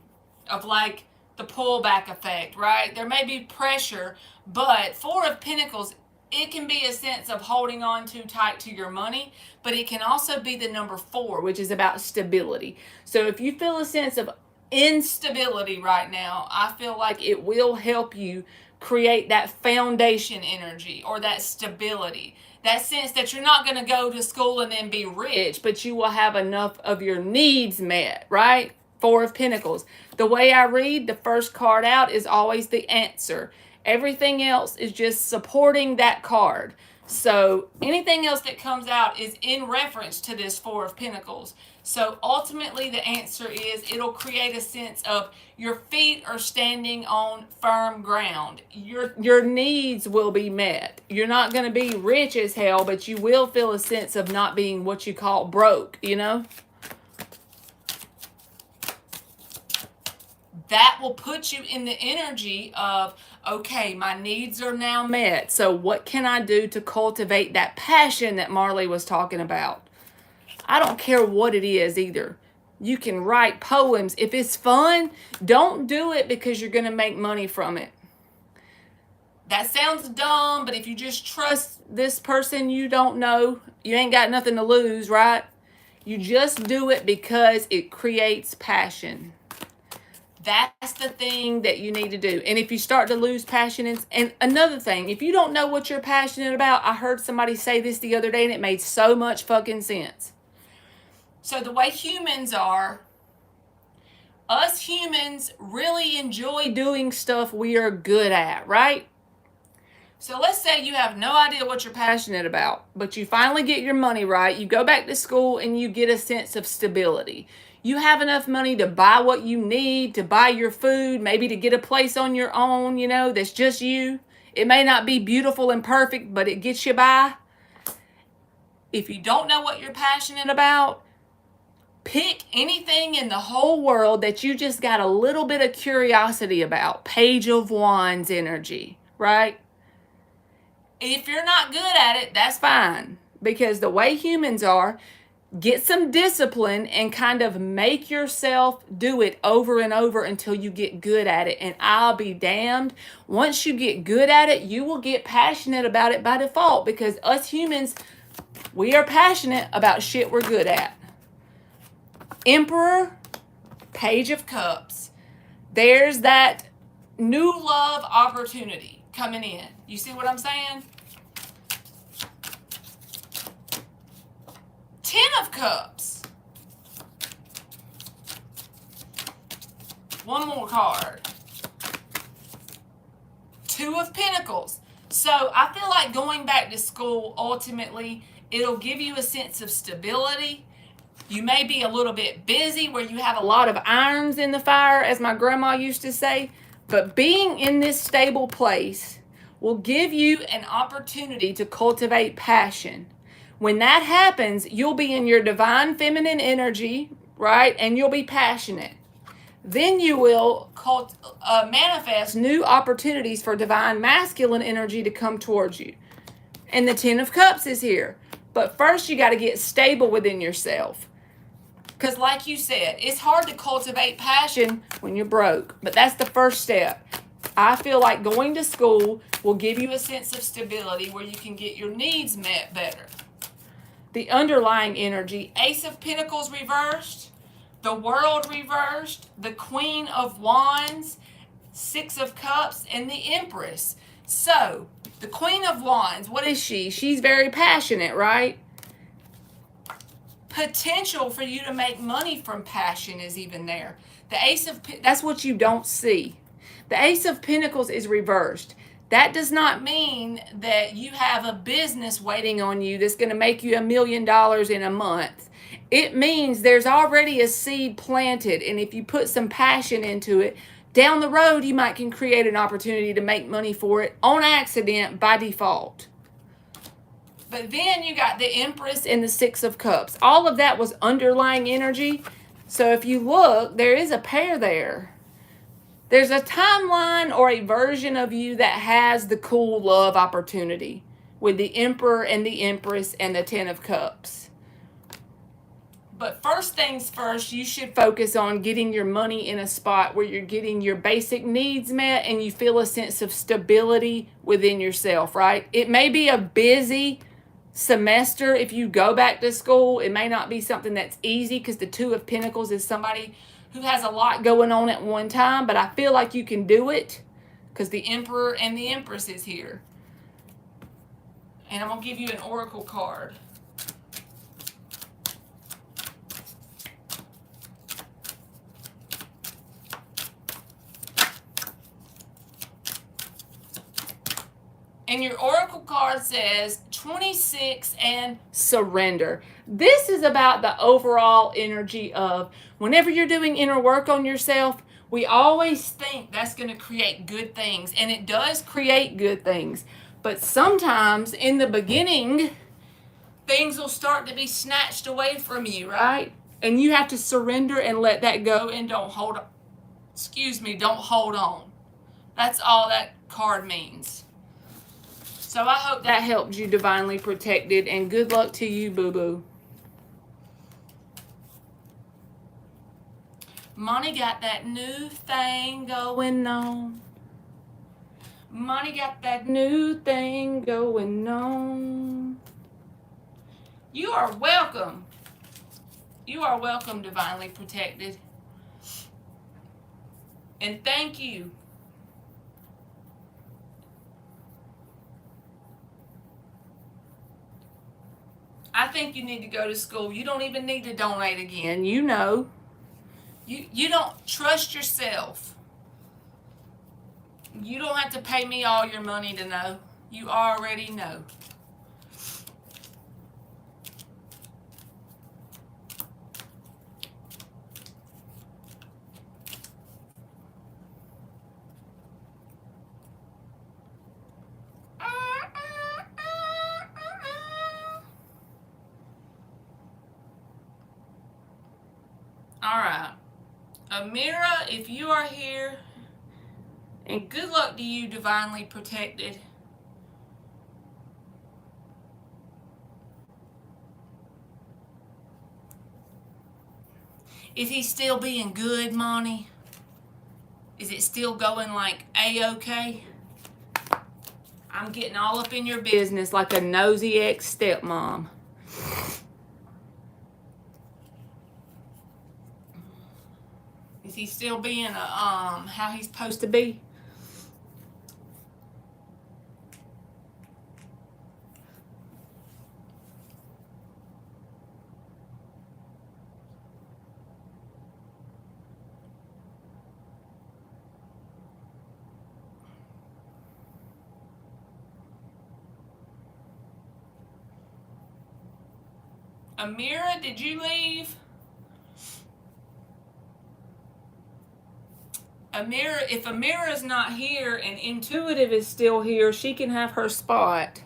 of like the pullback effect, right? There may be pressure, but 4 of Pentacles, it can be a sense of holding on too tight to your money, but it can also be the number 4, which is about stability. So if you feel a sense of instability right now, I feel like it will help you create that foundation energy or that stability. That sense that you're not going to go to school and then be rich, but you will have enough of your needs met, right? 4 of Pentacles. The way I read, the first card out is always the answer. Everything else is just supporting that card. So anything else that comes out is in reference to this 4 of Pentacles. So ultimately the answer is it'll create a sense of your feet are standing on firm ground. Your needs will be met. You're not going to be rich as hell, but you will feel a sense of not being what you call broke, you know? that will put you in the energy of, okay, my needs are now met. So what can I do to cultivate that passion that Marley was talking about? I don't care what it is either. You can write poems. If it's fun, don't do it because you're going to make money from it. That sounds dumb, but if you just trust this person you don't know, you ain't got nothing to lose, right? You just do it because it creates passion. That's the thing that you need to do. And if you start to lose passion, and another thing, if you don't know what you're passionate about, I heard somebody say this the other day and it made so much fucking sense. So the way humans are, us humans really enjoy doing stuff we are good at, right? So let's say you have no idea what you're passionate about, but you finally get your money right. You go back to school and you get a sense of stability. You have enough money to buy what you need, to buy your food, maybe to get a place on your own, that's just you. It may not be beautiful and perfect, but it gets you by. If you don't know what you're passionate about, pick anything in the whole world that you just got a little bit of curiosity about. Page of Wands energy, right? If you're not good at it, that's fine. Because the way humans are, get some discipline and kind of make yourself do it over and over until you get good at it. And I'll be damned, once you get good at it, you will get passionate about it by default, because us humans, we are passionate about shit we're good at. Emperor, Page of Cups. There's that new love opportunity coming in. You see what I'm saying? Ten of Cups. One more card. Two of Pentacles. So I feel like going back to school, ultimately, it'll give you a sense of stability. You may be a little bit busy where you have a lot of irons in the fire, as my grandma used to say. But being in this stable place will give you an opportunity to cultivate passion. When that happens, you'll be in your divine feminine energy, right? And you'll be passionate. Then you will manifest new opportunities for divine masculine energy to come towards you. And the Ten of Cups is here. But first, you got to get stable within yourself. Because like you said, it's hard to cultivate passion when you're broke. But that's the first step. I feel like going to school will give you a sense of stability where you can get your needs met better. The underlying energy, Ace of Pentacles reversed, the World reversed, the Queen of Wands, Six of Cups, and the Empress. So, the Queen of Wands, what is she? She's very passionate, right? Potential for you to make money from passion is even there. The Ace of that's what you don't see. The Ace of Pentacles is reversed. That does not mean that you have a business waiting on you that's going to make you $1 million in a month. It means there's already a seed planted, and if you put some passion into it, down the road you might can create an opportunity to make money for it on accident by default. But then you got the Empress and the Six of Cups. All of that was underlying energy. So if you look, there is a pair there. There's a timeline or a version of you that has the cool love opportunity with the Emperor and the Empress and the Ten of Cups. But first things first, you should focus on getting your money in a spot where you're getting your basic needs met and you feel a sense of stability within yourself, right? It may be a busy semester if you go back to school. It may not be something that's easy because the Two of Pentacles is somebody who has a lot going on at one time, but I feel like you can do it because the Emperor and the Empress is here. And I'm going to give you an oracle card. And your oracle card says 26 and surrender. This is about the overall energy of whenever you're doing inner work on yourself, we always think that's going to create good things. And it does create good things. But sometimes in the beginning, things will start to be snatched away from you, right? And you have to surrender and let that go and don't hold excuse me, don't hold on. That's all that card means. So I hope that helped you, Divinely Protected, and good luck to you, boo-boo. Monty got that new thing going on. Monty got that new thing going on. You are welcome. You are welcome, Divinely Protected. And thank you. I think you need to go to school. You don't even need to donate again. You know. You don't trust yourself. You don't have to pay me all your money to know. You already know. All right. Amira, if you are here, and good luck to you, Divinely Protected. Is he still being good, Monty? Is it still going like A-okay? I'm getting all up in your business like a nosy ex-stepmom. Is he still being how he's supposed to be? Amira, did you leave? Amira, if Amira's not here and Intuitive is still here, she can have her spot.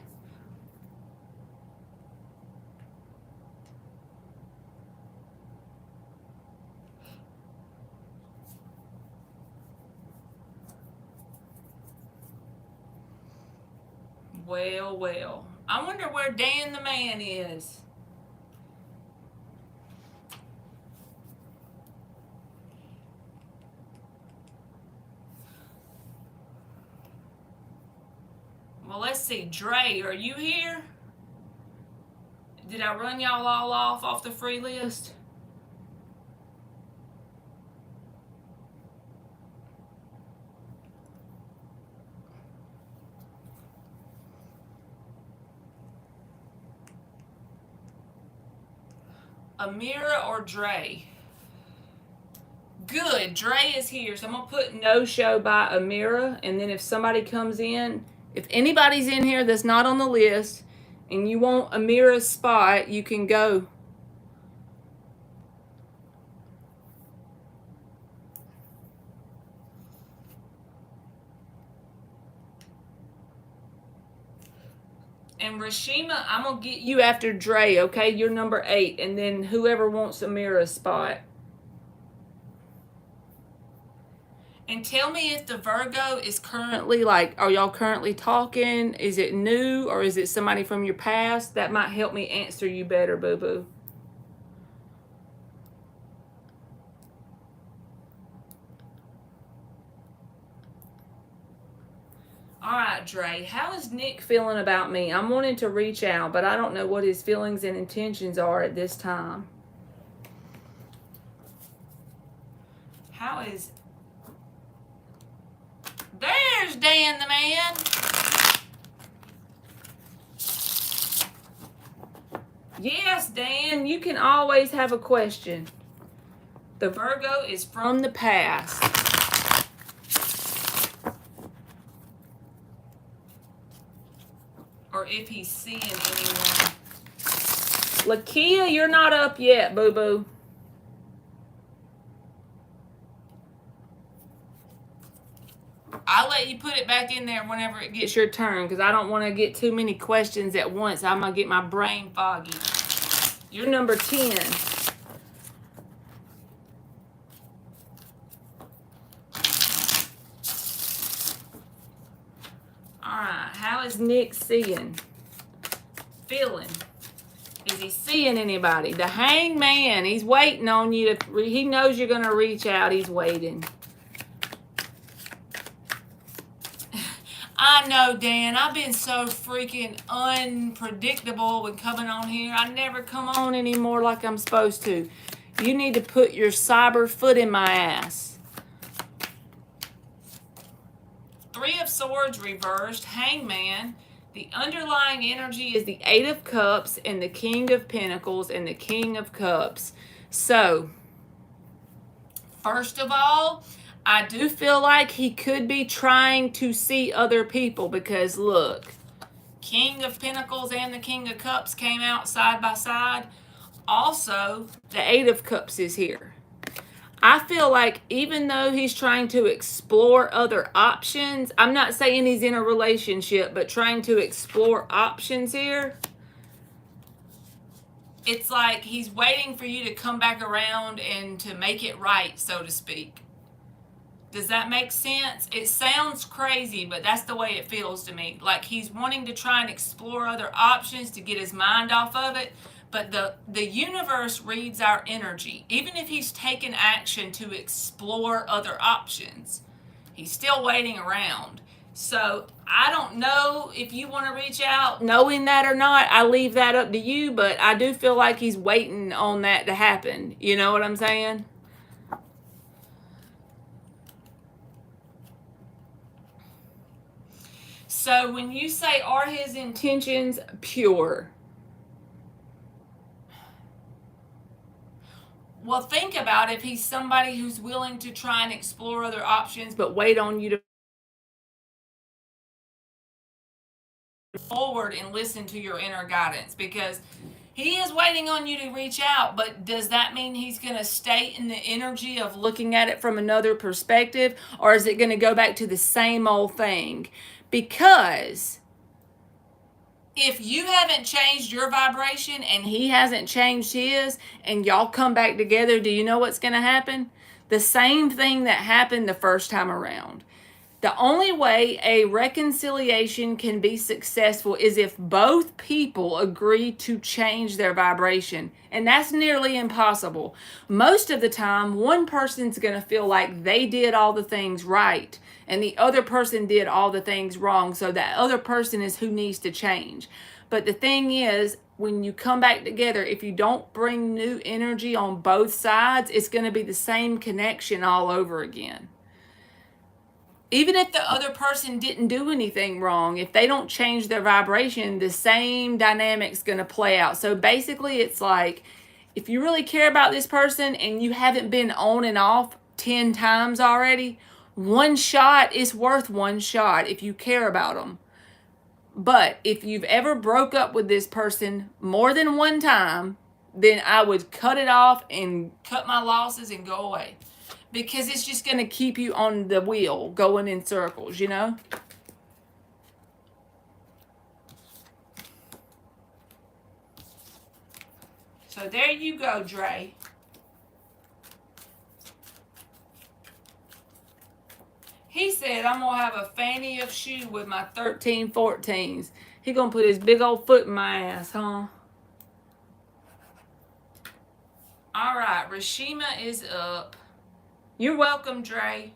Well, well. I wonder where Dan the man is. Well, let's see. Dre, are you here? Did I run y'all all off the free list? Amira or Dre? Good, Dre is here. So I'm going to put no show by Amira. And then if somebody comes in, if anybody's in here that's not on the list and you want Amira's spot, you can go. And Rashima, I'm going to get you after Dre, okay? You're number 8. And then whoever wants Amira's spot. And tell me if the Virgo is currently, like, are y'all currently talking? Is it new or is it somebody from your past? That might help me answer you better, boo-boo. All right, Dre, how is Nick feeling about me? I'm wanting to reach out, but I don't know what his feelings and intentions are at this time. How is... There's Dan the man. Yes, Dan, you can always have a question. The Virgo is from the past. Or if he's seeing anyone. Lakia, you're not up yet, boo-boo. I'll let you put it back in there whenever it gets your turn because I don't want to get too many questions at once. I'm going to get my brain foggy. You're number 10. How is Nick seeing? Feeling? Is he seeing anybody? The Hangman, he's waiting on you to, he knows you're going to reach out. He's waiting. I know, Dan. I've been so freaking unpredictable when coming on here. I never come on anymore like I'm supposed to. You need to put your cyber foot in my ass. Three of Swords reversed, Hangman. The underlying energy is the Eight of Cups and the King of Pentacles and the King of Cups. So, first of all, I do feel like he could be trying to see other people because look, King of Pentacles and the King of Cups came out side by side. Also, the Eight of Cups is here. I feel like even though he's trying to explore other options, I'm not saying he's in a relationship, but trying to explore options here, it's like he's waiting for you to come back around and to make it right, so to speak. Does that make sense? It sounds crazy, but that's the way it feels to me. Like he's wanting to try and explore other options to get his mind off of it. But the universe reads our energy. Even if he's taken action to explore other options, he's still waiting around. So I don't know if you want to reach out knowing that or not. I leave that up to you, but I do feel like he's waiting on that to happen. You know what I'm saying? So when you say, are his intentions pure? Well, think about if he's somebody who's willing to try and explore other options, but wait on you to forward and listen to your inner guidance, because he is waiting on you to reach out. But does that mean he's going to stay in the energy of looking at it from another perspective, or is it going to go back to the same old thing? Because if you haven't changed your vibration and he hasn't changed his, and y'all come back together, do you know what's going to happen? The same thing that happened the first time around. The only way a reconciliation can be successful is if both people agree to change their vibration. And that's nearly impossible. Most of the time, one person's going to feel like they did all the things right and the other person did all the things wrong. So that other person is who needs to change. But the thing is, when you come back together, if you don't bring new energy on both sides, it's going to be the same connection all over again. Even if the other person didn't do anything wrong, if they don't change their vibration, the same dynamic's going to play out. So basically, it's like, if you really care about this person and you haven't been on and off 10 times already, one shot is worth one shot if you care about them. But if you've ever broke up with this person more than one time, then I would cut it off and cut my losses and go away. Because it's just going to keep you on the wheel going in circles, you know? So there you go, Dre. He said, I'm going to have a fanny of shoe with my 13, 14s. He going to put his big old foot in my ass, huh? All right, Rashima is up. You're welcome, Dre.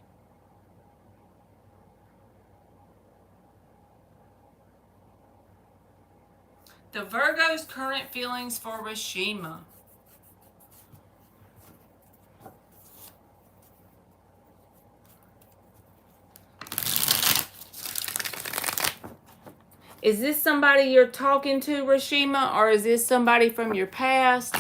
The Virgo's current feelings for Rashima. Is this somebody you're talking to, Rashima, or is this somebody from your past?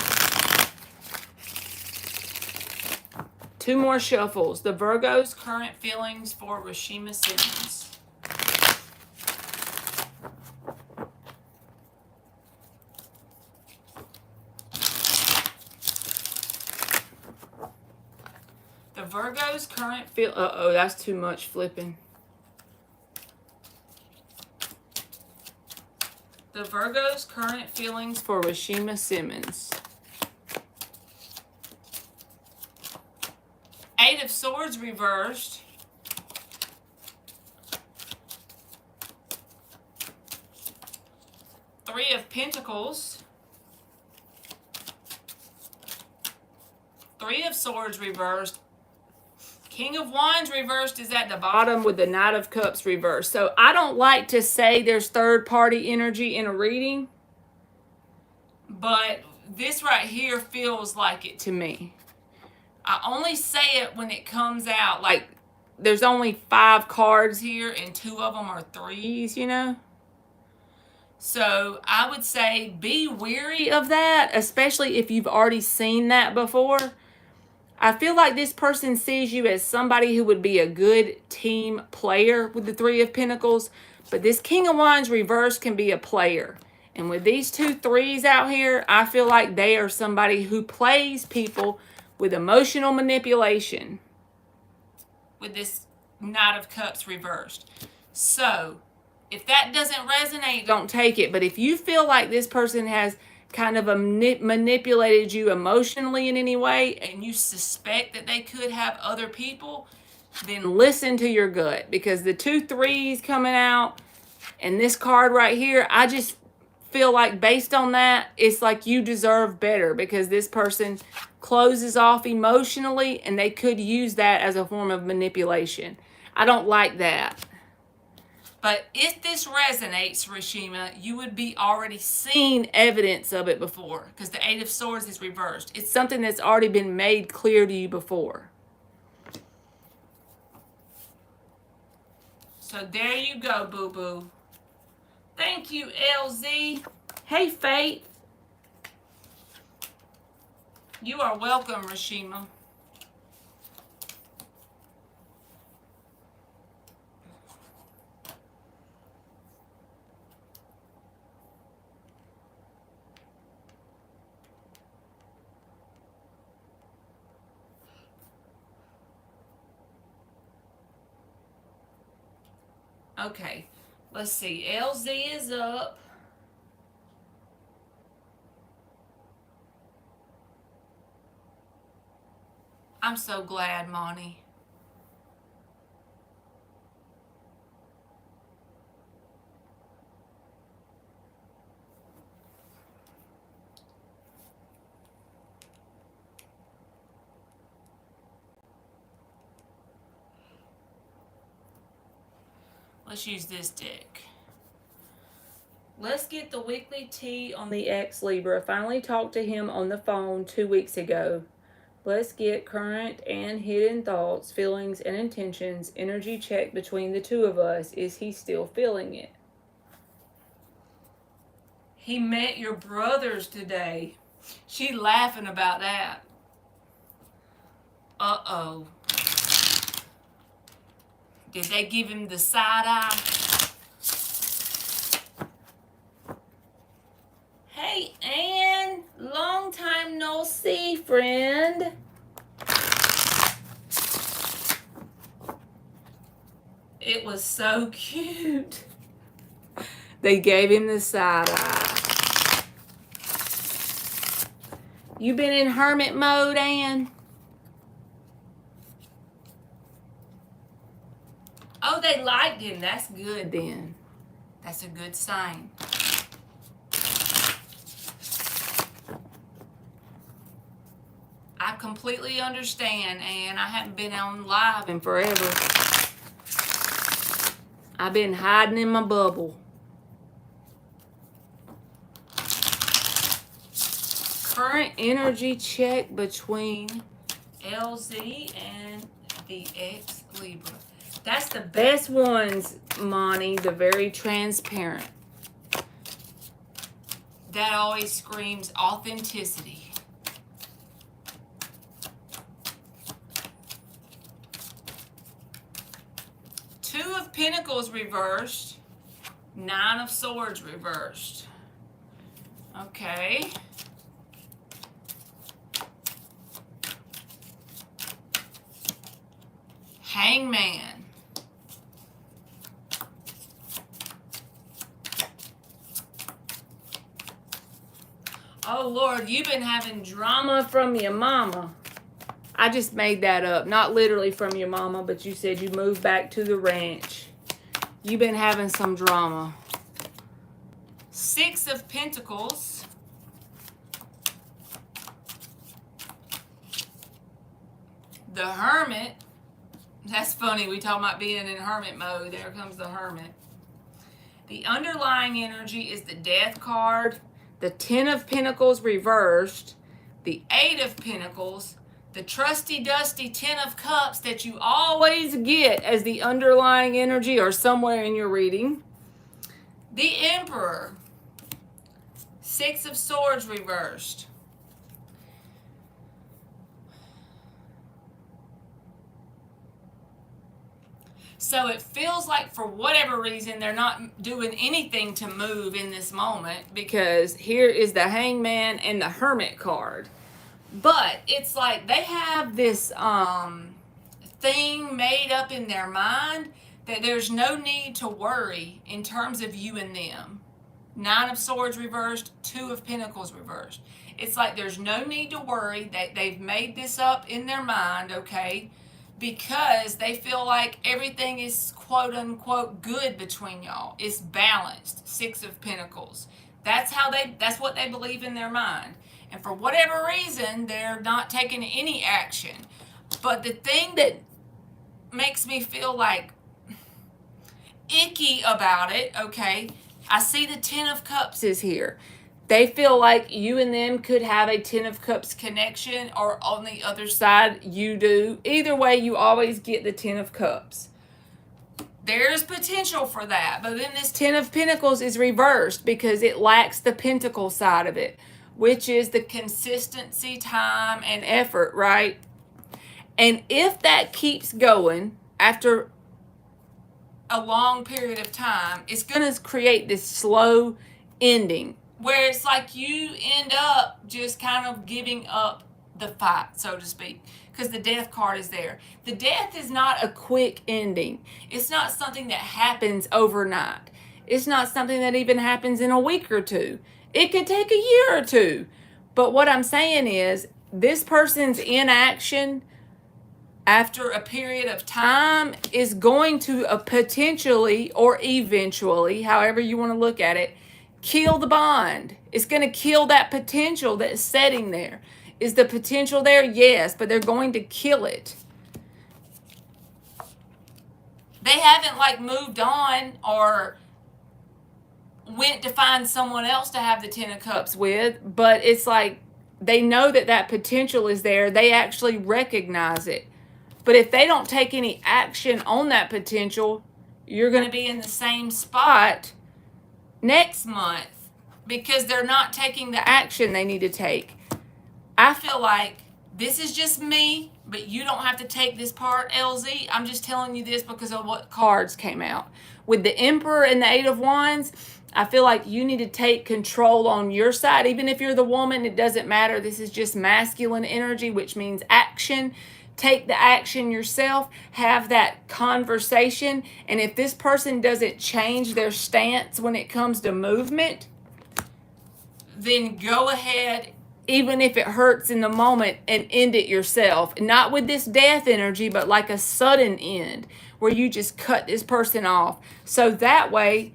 Two more shuffles. The Virgo's current feelings for Rashima Simmons. The Virgo's current uh-oh, that's too much flipping. The Virgo's current feelings for Rashima Simmons. Eight of Swords reversed. Three of Pentacles. Three of Swords reversed. King of Wands reversed is at the bottom with the Knight of Cups reversed. So I don't like to say there's third-party energy in a reading, but this right here feels like it to me. I only say it when it comes out. Like, there's only 5 cards here, and 2 of them are 3s, you know? So I would say be wary of that, especially if you've already seen that before. I feel like this person sees you as somebody who would be a good team player with the Three of Pentacles. But this King of Wands reverse can be a player. And with these 2 3s out here, I feel like they are somebody who plays people with emotional manipulation. With this Knight of Cups reversed. So, if that doesn't resonate, don't take it. But if you feel like this person has kind of manipulated you emotionally in any way, and you suspect that they could have other people, then listen to your gut. Because the 2 3s coming out and this card right here, I just feel like based on that, it's like you deserve better, because this person closes off emotionally and they could use that as a form of manipulation. I don't like that. But if this resonates, Rashima, you would be already seen evidence of it before, because the 8 of Swords is reversed. It's something that's already been made clear to you before. So there you go, boo-boo. Thank you, LZ. Hey, Faith. You are welcome, Rashima. Okay, let's see. LZ is up. I'm so glad, Monty. Let's use this deck. Let's get the weekly tea on the ex-Libra. Finally talked to him on the phone 2 weeks ago. Let's get current and hidden thoughts, feelings, and intentions. Energy check between the 2 of us. Is he still feeling it? He met your brothers today. She laughing about that. Uh-oh. Did they give him the side eye? Hey, Ann. Long time no see, friend. It was so cute. They gave him the side eye. You been in hermit mode, Ann? Oh, they liked him. That's good then. That's a good sign. I completely understand, and I haven't been on live in forever. I've been hiding in my bubble. Current energy check between LZ and the ex-Libra. That's the best ones, Monty, the very transparent. That always screams authenticity. Two of Pentacles reversed. 9 of Swords reversed. Okay. Hangman. Oh, Lord, you've been having drama from your mama. I just made that up. Not literally from your mama, but you said you moved back to the ranch. You've been having some drama. Six of Pentacles. The Hermit. That's funny. We talk about being in hermit mode. There comes the Hermit. The underlying energy is the Death card. The Ten of Pentacles reversed. The Eight of Pentacles. The trusty dusty Ten of Cups that you always get as the underlying energy or somewhere in your reading. The Emperor. Six of Swords reversed. So it feels like for whatever reason they're not doing anything to move in this moment, because here is the Hangman and the Hermit card. But it's like they have this thing made up in their mind that there's no need to worry in terms of you and them. Nine of Swords reversed, Two of Pentacles reversed. It's like there's no need to worry that they've made this up in their mind, okay? Because they feel like everything is quote unquote good between y'all. It's balanced. Six of Pentacles. That's what they believe in their mind. And for whatever reason, they're not taking any action. But the thing that makes me feel like icky about it, okay, I see the Ten of Cups is here. They feel like you and them could have a Ten of Cups connection, or on the other side, you do. Either way, you always get the Ten of Cups. There's potential for that. But then this Ten of Pentacles is reversed because it lacks the Pentacle side of it, which is the consistency, time, and effort, right? And if that keeps going after a long period of time, it's going to create this slow ending where it's like you end up just kind of giving up the fight, so to speak, because the Death card is there. The Death is not a quick ending. It's not something that happens overnight. It's not something that even happens in a week or two. It could take a year or two. But what I'm saying is, this person's inaction after a period of time is going to potentially, or eventually, however you want to look at it, kill the bond. It's going to kill that potential that's setting there. Is the potential there? Yes, but they're going to kill it. They haven't like moved on or went to find someone else to have the Ten of Cups with, but it's like they know that that potential is there. They actually recognize it. But if they don't take any action on that potential, you're going to be in the same spot next month because they're not taking the action they need to take. I feel like this is just me, but you don't have to take this part, LZ. I'm just telling you this because of what cards came out. With the Emperor and the Eight of Wands, I feel like you need to take control on your side. Even if you're the woman, it doesn't matter. This is just masculine energy, which means action. Take the action yourself. Have that conversation. And if this person doesn't change their stance when it comes to movement, then go ahead, even if it hurts in the moment, and end it yourself. Not with this Death energy, but like a sudden end where you just cut this person off. So that way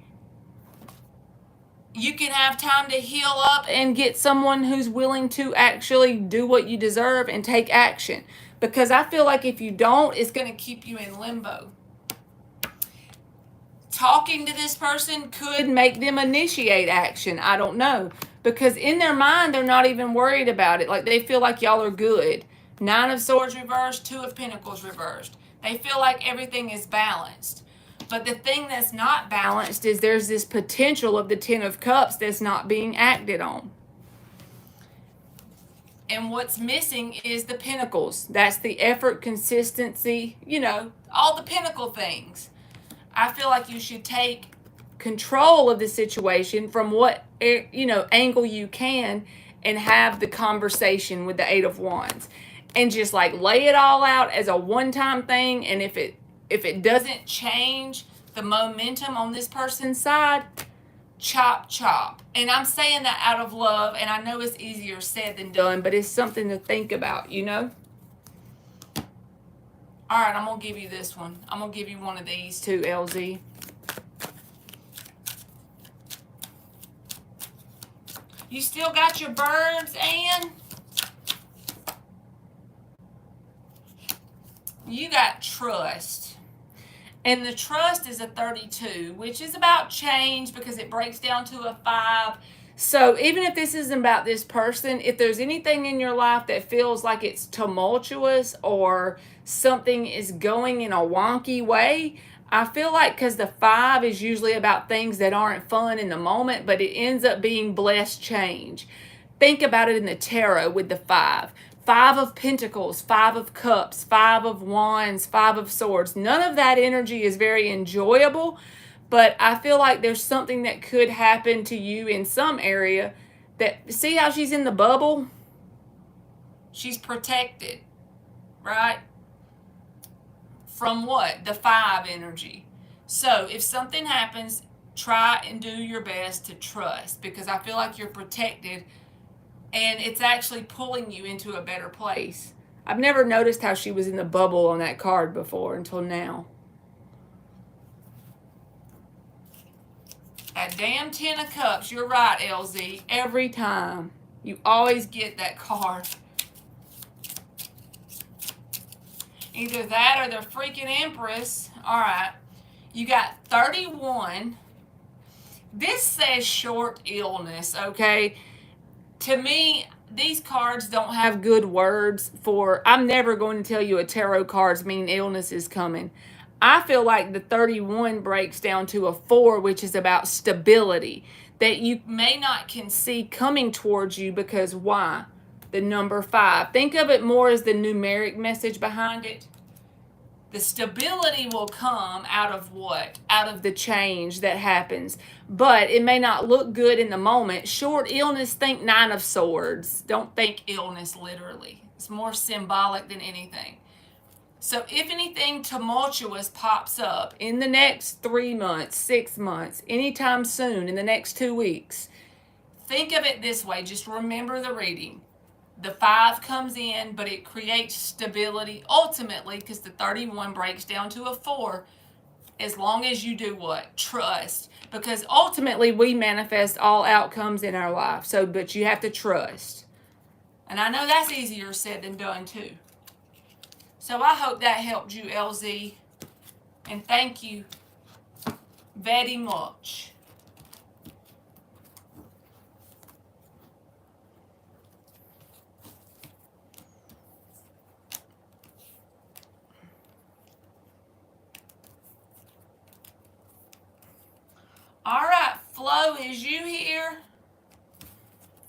you can have time to heal up and get someone who's willing to actually do what you deserve and take action. Because I feel like if you don't, it's going to keep you in limbo. Talking to this person could make them initiate action. I don't know. Because in their mind, they're not even worried about it. Like, they feel like y'all are good. Nine of Swords reversed, Two of Pentacles reversed. They feel like everything is balanced. But the thing that's not balanced is there's this potential of the Ten of Cups that's not being acted on. And what's missing is the Pentacles. That's the effort, consistency, all the Pentacle things. I feel like you should take control of the situation from what, angle you can and have the conversation with the Eight of Wands. And just like lay it all out as a one-time thing. And if it doesn't change the momentum on this person's side, chop, chop. And I'm saying that out of love, and I know it's easier said than done, but it's something to think about, All right, I'm going to give you this one. I'm going to give you one of these too, LZ. You still got your birds, Ann? You got trust. And the trust is a 32, which is about change because it breaks down to a 5. So even if this isn't about this person, if there's anything in your life that feels like it's tumultuous or something is going in a wonky way, I feel like because the 5 is usually about things that aren't fun in the moment, but it ends up being blessed change. Think about it in the tarot with the 5. 5 of Pentacles, 5 of Cups, 5 of Wands, 5 of Swords. None of that energy is very enjoyable, but I feel like there's something that could happen to you in some area that, see how she's in the bubble? She's protected, right? From what? The 5 energy. So if something happens, try and do your best to trust, because I feel like you're protected and it's actually pulling you into a better place. I've never noticed how she was in the bubble on that card before until now. That damn 10 of Cups, you're right, LZ. Every time. You always get that card. Either that or the freaking Empress. All right. You got 31. This says short illness, okay? To me, these cards don't have good words for, I'm never going to tell you a tarot cards mean illness is coming. I feel like the 31 breaks down to a 4, which is about stability that you may not can see coming towards you because why? The number 5. Think of it more as the numeric message behind it. The stability will come out of what? Out of the change that happens. But it may not look good in the moment. Short illness, think 9 of Swords. Don't think illness literally. It's more symbolic than anything. So if anything tumultuous pops up in the next 3 months, 6 months, anytime soon, in the next 2 weeks, think of it this way. Just remember the reading. The 5 comes in, but it creates stability ultimately because the 31 breaks down to a 4 as long as you do what? Trust. Because ultimately we manifest all outcomes in our life. So, but you have to trust. And I know that's easier said than done too. So I hope that helped you, LZ. And thank you very much. All right, Flo, is you here?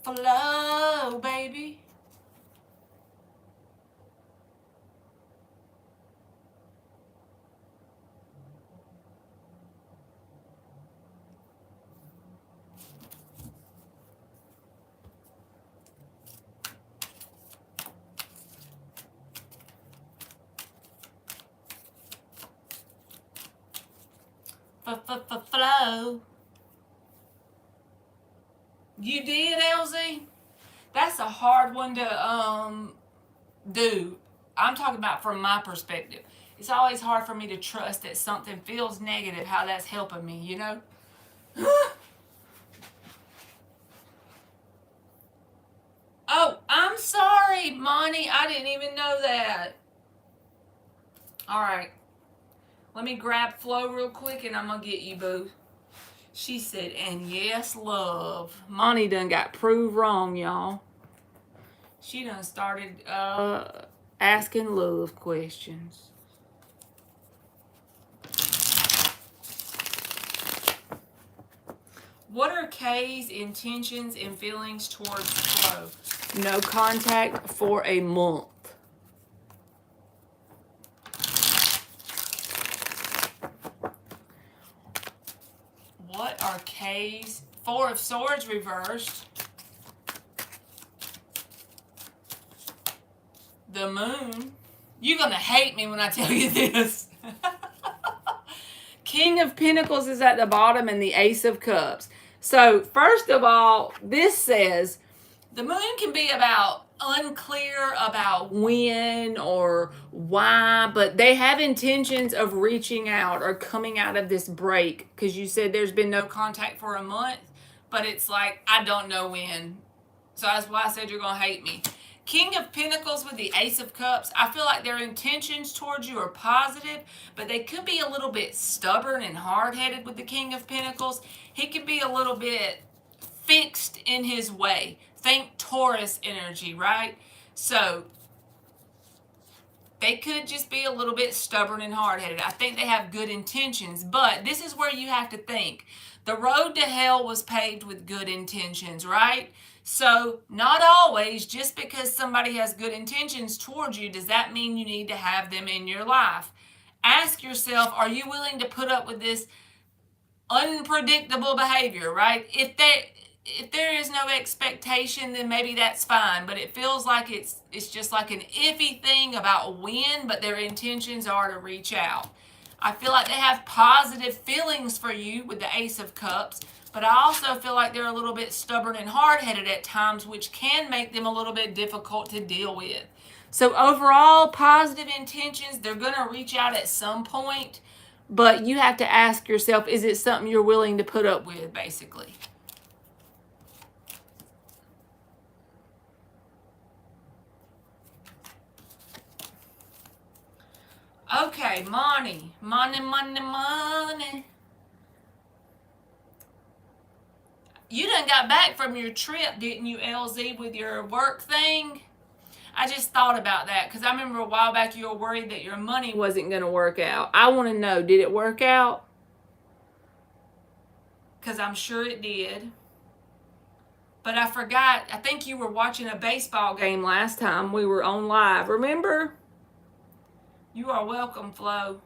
Flo, baby. Flo. You did, LZ? That's a hard one to do. I'm talking about from my perspective. It's always hard for me to trust that something feels negative, how that's helping me, you know? Oh, I'm sorry, Monty. I didn't even know that. All right. Let me grab Flo real quick and I'm going to get you, boo. She said, and yes, love. Monty done got proved wrong, y'all. She done started asking love questions. What are Kay's intentions and feelings towards Flo? No contact for a month. What are Kay's? 4 of Swords reversed. The Moon. You're going to hate me when I tell you this. King of Pentacles is at the bottom and the Ace of Cups. So, first of all, this says the Moon can be about unclear about when or why, but they have intentions of reaching out or coming out of this break because you said there's been no contact for a month. but it's like, I don't know when. So that's why I said you're going to hate me. King of Pentacles with the Ace of Cups. I feel like their intentions towards you are positive, but they could be a little bit stubborn and hard-headed with the King of Pentacles. He could be a little bit fixed in his way. Think Taurus energy, right? So they could just be a little bit stubborn and hard-headed. I think they have good intentions, but this is where you have to think. The road to hell was paved with good intentions, right? So not always, just because somebody has good intentions towards you, does that mean you need to have them in your life? Ask yourself, are you willing to put up with this unpredictable behavior, right? If there is no expectation, then maybe that's fine. But it feels like it's just like an iffy thing about when, but their intentions are to reach out. I feel like they have positive feelings for you with the Ace of Cups, but I also feel like they're a little bit stubborn and hard-headed at times, which can make them a little bit difficult to deal with. So overall, positive intentions, they're going to reach out at some point, but you have to ask yourself, is it something you're willing to put up with, basically? Okay, money. You done got back from your trip, didn't you, LZ, with your work thing? I just thought about that because I remember a while back you were worried that your money wasn't going to work out. I want to know, did it work out? Because I'm sure it did. But I forgot, I think you were watching a baseball game last time we were on live. Remember? You are welcome, Flo.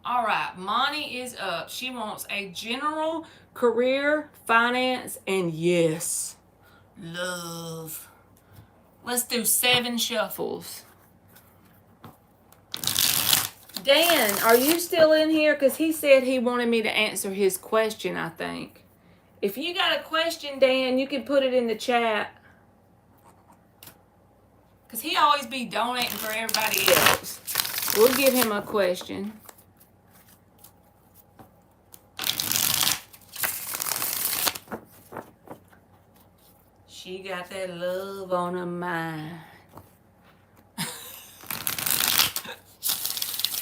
All right, Monty is up. She wants a general, career, finance, and yes, love. Let's do 7 shuffles. Dan, are you still in here? Because he said he wanted me to answer his question, I think. If you got a question, Dan, you can put it in the chat. Because he always be donating for everybody else. We'll give him a question. She got that love on her mind.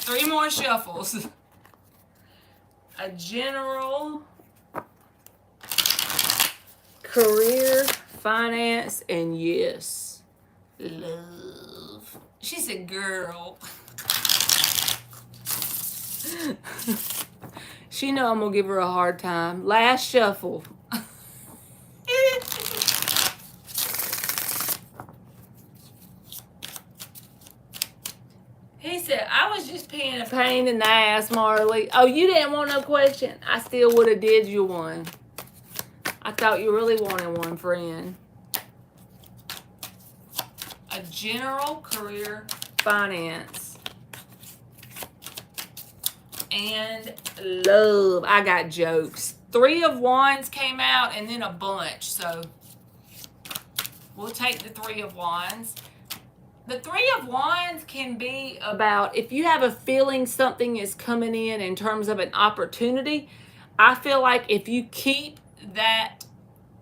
3 more shuffles. A general, career, finance, and yes, love. She said, girl. She know I'm gonna give her a hard time. Last shuffle. He said, I was just being a pain in the ass, Marley. Oh, you didn't want no question? I still would have did you one. I thought you really wanted one, friend. A general, career, finance, and love. I got jokes. 3 of Wands came out and then a bunch. So we'll take the 3 of Wands. The 3 of Wands can be about if you have a feeling something is coming in terms of an opportunity. I feel like if you keep that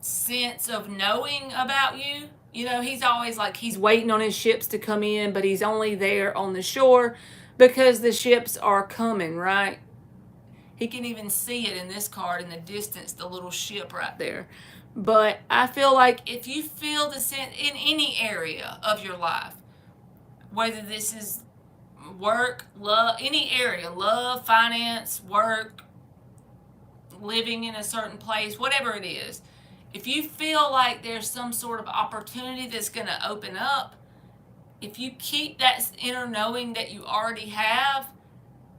sense of knowing about you, you know, he's always like he's waiting on his ships to come in, but he's only there on the shore because the ships are coming, right? He can even see it in this card in the distance, the little ship right there. But I feel like if you feel the sense in any area of your life, whether this is work, love, any area, love, finance, work, living in a certain place, whatever it is, if you feel like there's some sort of opportunity that's going to open up, if you keep that inner knowing that you already have,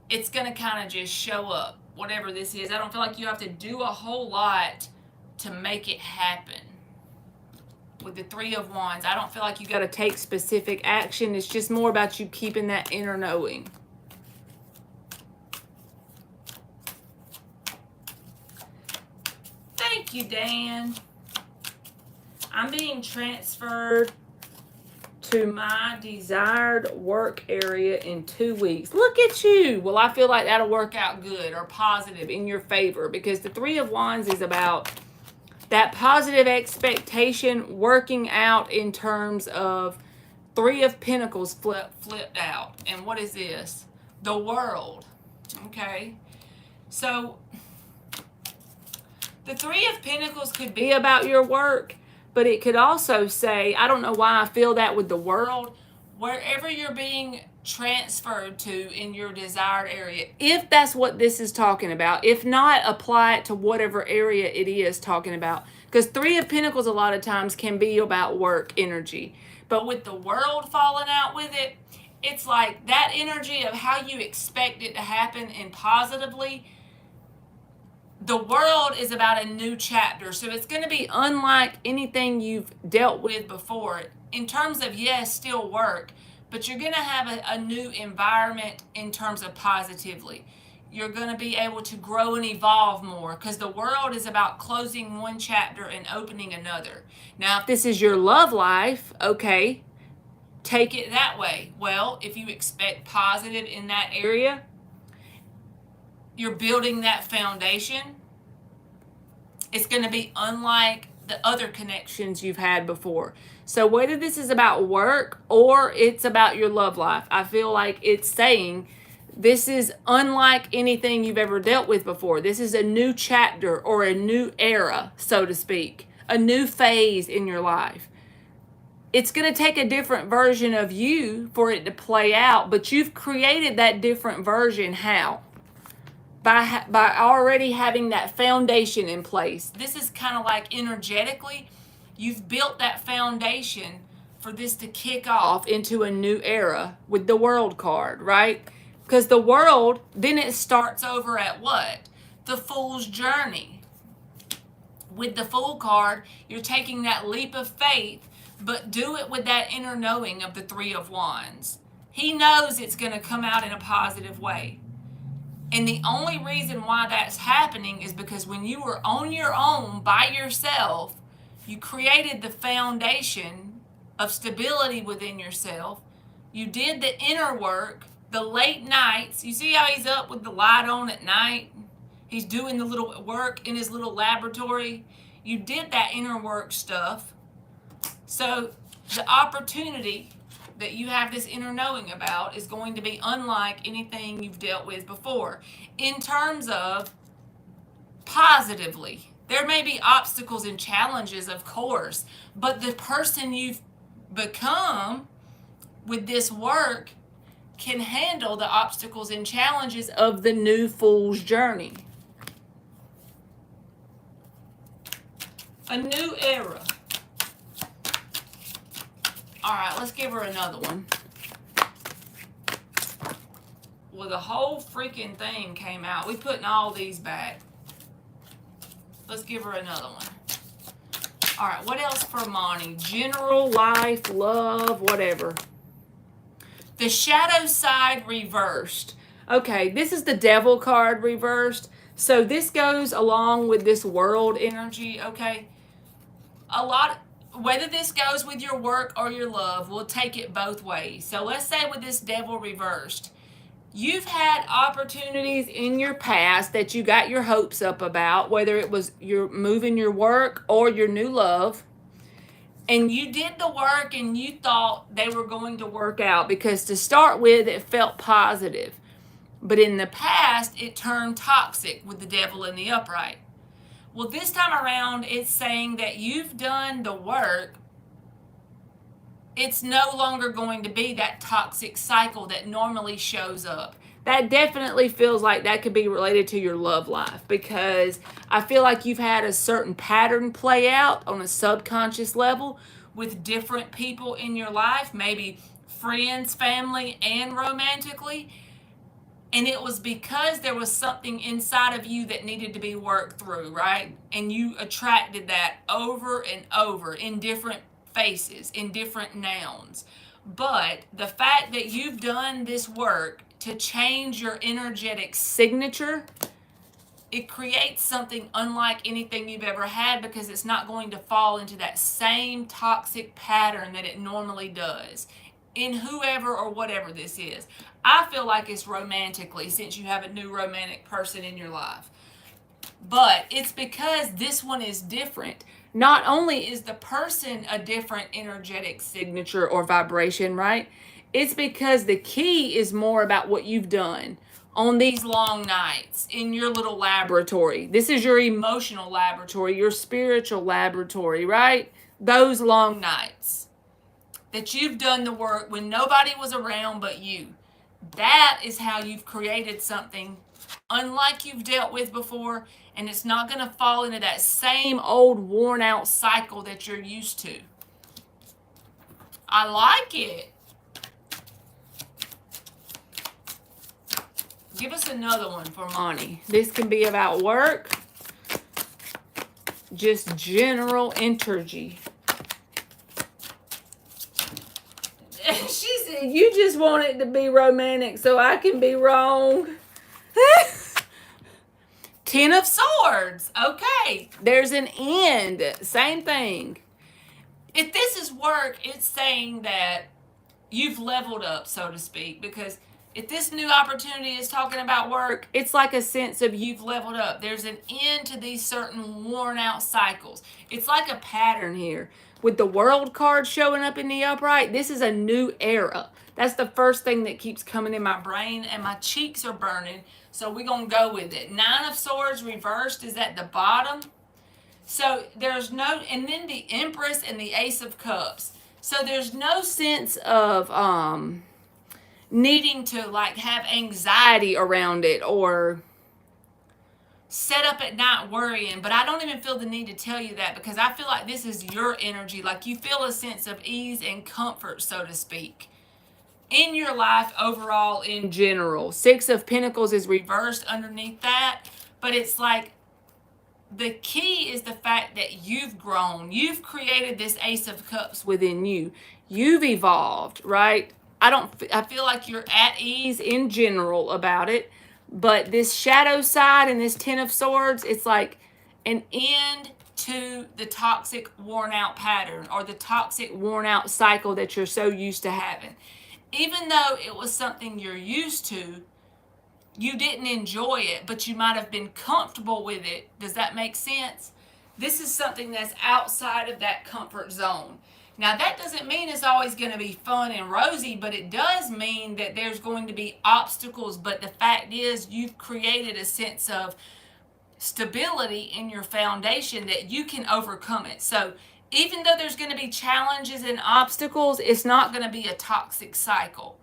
it's going to kind of just show up, whatever this is. I don't feel like you have to do a whole lot to make it happen. With the 3 of Wands, I don't feel like you got to take specific action. It's just more about you keeping that inner knowing. Thank you, Dan. I'm being transferred to my desired work area in 2 weeks. Look at you. Well, I feel like that'll work out good or positive in your favor, because the Three of Wands is about that positive expectation working out in terms of Three of Pentacles flipped out. And what is this? The World. Okay. So the Three of Pentacles could be about your work, but it could also say, I don't know why I feel that with the World, wherever you're being transferred to in your desired area, if that's what this is talking about. If not, apply it to whatever area it is talking about. Because Three of Pentacles a lot of times can be about work energy. But with the World falling out with it, it's like that energy of how you expect it to happen and positively. The World is about a new chapter, so it's going to be unlike anything you've dealt with before. In terms of, yes, still work, but you're going to have a new environment in terms of positively. You're going to be able to grow and evolve more, because the World is about closing one chapter and opening another. Now, if this is your love life, okay, take it that way. Well, if you expect positive in that area, you're building that foundation. It's going to be unlike the other connections you've had before. So whether this is about work or it's about your love life, I feel like it's saying this is unlike anything you've ever dealt with before. This is a new chapter or a new era, so to speak, a new phase in your life. It's going to take a different version of you for it to play out, but you've created that different version. How? By already having that foundation in place. This is kind of like energetically, you've built that foundation for this to kick off into a new era with the World card, right? Because the World, then it starts over at what? The Fool's journey. With the Fool card, you're taking that leap of faith, but do it with that inner knowing of the Three of Wands. He knows it's going to come out in a positive way. And the only reason why that's happening is because when you were on your own by yourself, you created the foundation of stability within yourself. You did the inner work, the late nights. You see how he's up with the light on at night? He's doing the little work in his little laboratory. You did that inner work stuff. So the opportunity that you have this inner knowing about is going to be unlike anything you've dealt with before. In terms of positively, there may be obstacles and challenges, of course, but the person you've become with this work can handle the obstacles and challenges of the new Fool's journey. A new era. All right, let's give her another one. Well, the whole freaking thing came out. We're putting all these back. Let's give her another one. All right, what else for Monty? General, life, love, whatever. The shadow side reversed. Okay, this is the Devil card reversed. So this goes along with this World energy, okay? Whether this goes with your work or your love, we'll take it both ways. So let's say with this Devil reversed, you've had opportunities in your past that you got your hopes up about, whether it was you're moving your work or your new love, and you did the work and you thought they were going to work out because to start with, it felt positive. But in the past, it turned toxic with the Devil in the upright. Well, this time around, it's saying that you've done the work. It's no longer going to be that toxic cycle that normally shows up. That definitely feels like that could be related to your love life, because I feel like you've had a certain pattern play out on a subconscious level with different people in your life, maybe friends, family, and romantically. And it was because there was something inside of you that needed to be worked through, right? And you attracted that over and over in different faces, in different nouns. But the fact that you've done this work to change your energetic signature it creates something unlike anything you've ever had because it's not going to fall into that same toxic pattern that it normally does in whoever or whatever this is. I feel like it's romantically, since you have a new romantic person in your life. But it's because this one is different. Not only is the person a different energetic signature or vibration, right? It's because the key is more about what you've done on these long nights in your little laboratory. This is your emotional laboratory, your spiritual laboratory, right? Those long nights that you've done the work when nobody was around but you. That is how you've created something unlike you've dealt with before, and it's not going to fall into that same old worn out cycle that you're used to. I like it. Give us another one for Monty. This can be about work, just general energy. She said, you just want it to be romantic so I can be wrong. Ten of Swords. Okay. There's an end. Same thing. If this is work, it's saying that you've leveled up, so to speak, because if this new opportunity is talking about work, it's like a sense of you've leveled up. There's an end to these certain worn out cycles. It's like a pattern here. With the World card showing up in the upright, this is a new era. That's the first thing that keeps coming in my brain, and my cheeks are burning, so we're going to go with it. Nine of Swords reversed is at the bottom. So there's no, and then the Empress and the Ace of Cups. So there's no sense of needing to like have anxiety around it or set up at night worrying, but I don't even feel the need to tell you that because I feel like this is your energy. Like you feel a sense of ease and comfort, so to speak, in your life overall in general. Six of Pentacles is reversed underneath that, but it's like the key is the fact that you've grown. You've created this Ace of Cups within you. You've evolved, right? I feel like you're at ease in general about it. But this shadow side and this Ten of Swords, it's like an end to the toxic worn out pattern or the toxic worn out cycle that you're so used to having. Even though it was something you're used to, you didn't enjoy it, but you might have been comfortable with it. Does that make sense? This is something that's outside of that comfort zone. Now, that doesn't mean it's always going to be fun and rosy, but it does mean that there's going to be obstacles. But the fact is, you've created a sense of stability in your foundation that you can overcome it. So even though there's going to be challenges and obstacles, it's not going to be a toxic cycle.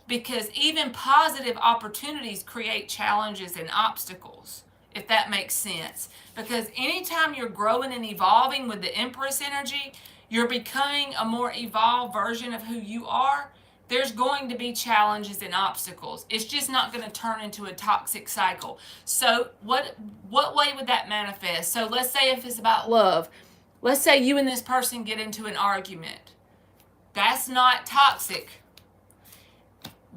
Because even positive opportunities create challenges and obstacles, if that makes sense. Because anytime you're growing and evolving with the Empress energy, you're becoming a more evolved version of who you are, there's going to be challenges and obstacles. It's just not going to turn into a toxic cycle. So what way would that manifest? So let's say if it's about love, let's say you and this person get into an argument. That's not toxic.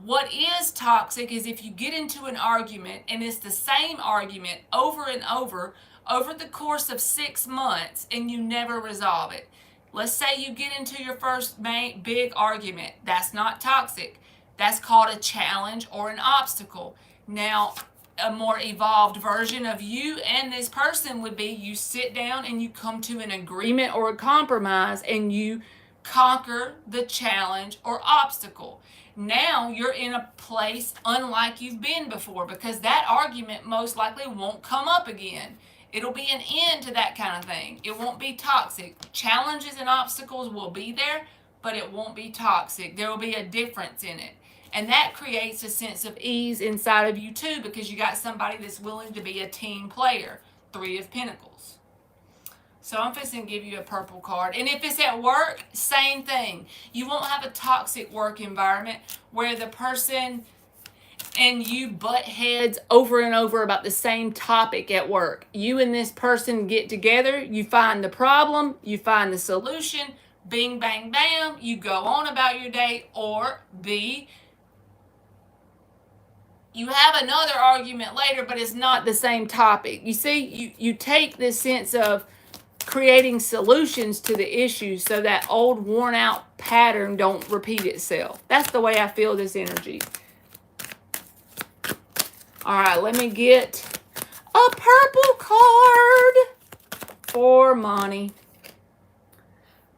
What is toxic is if you get into an argument and it's the same argument over and over the course of 6 months and you never resolve it. Let's say you get into your first big argument. That's not toxic. That's called a challenge or an obstacle. Now, a more evolved version of you and this person would be you sit down and you come to an agreement or a compromise and you conquer the challenge or obstacle. Now you're in a place unlike you've been before because that argument most likely won't come up again. It'll be an end to that kind of thing. It won't be toxic. Challenges and obstacles will be there, but it won't be toxic. There will be a difference in it. And that creates a sense of ease inside of you too because you got somebody that's willing to be a team player. Three of Pentacles. So I'm fixing to give you a purple card. And if it's at work, same thing. You won't have a toxic work environment where the person and you butt heads over and over about the same topic at work. You and this person get together, you find the problem, you find the solution, bing, bang, bam, you go on about your day, or B, You have another argument later, but it's not the same topic. You see, you take this sense of creating solutions to the issue so that old worn out pattern don't repeat itself. That's the way I feel this energy. All right, let me get a purple card for Monty.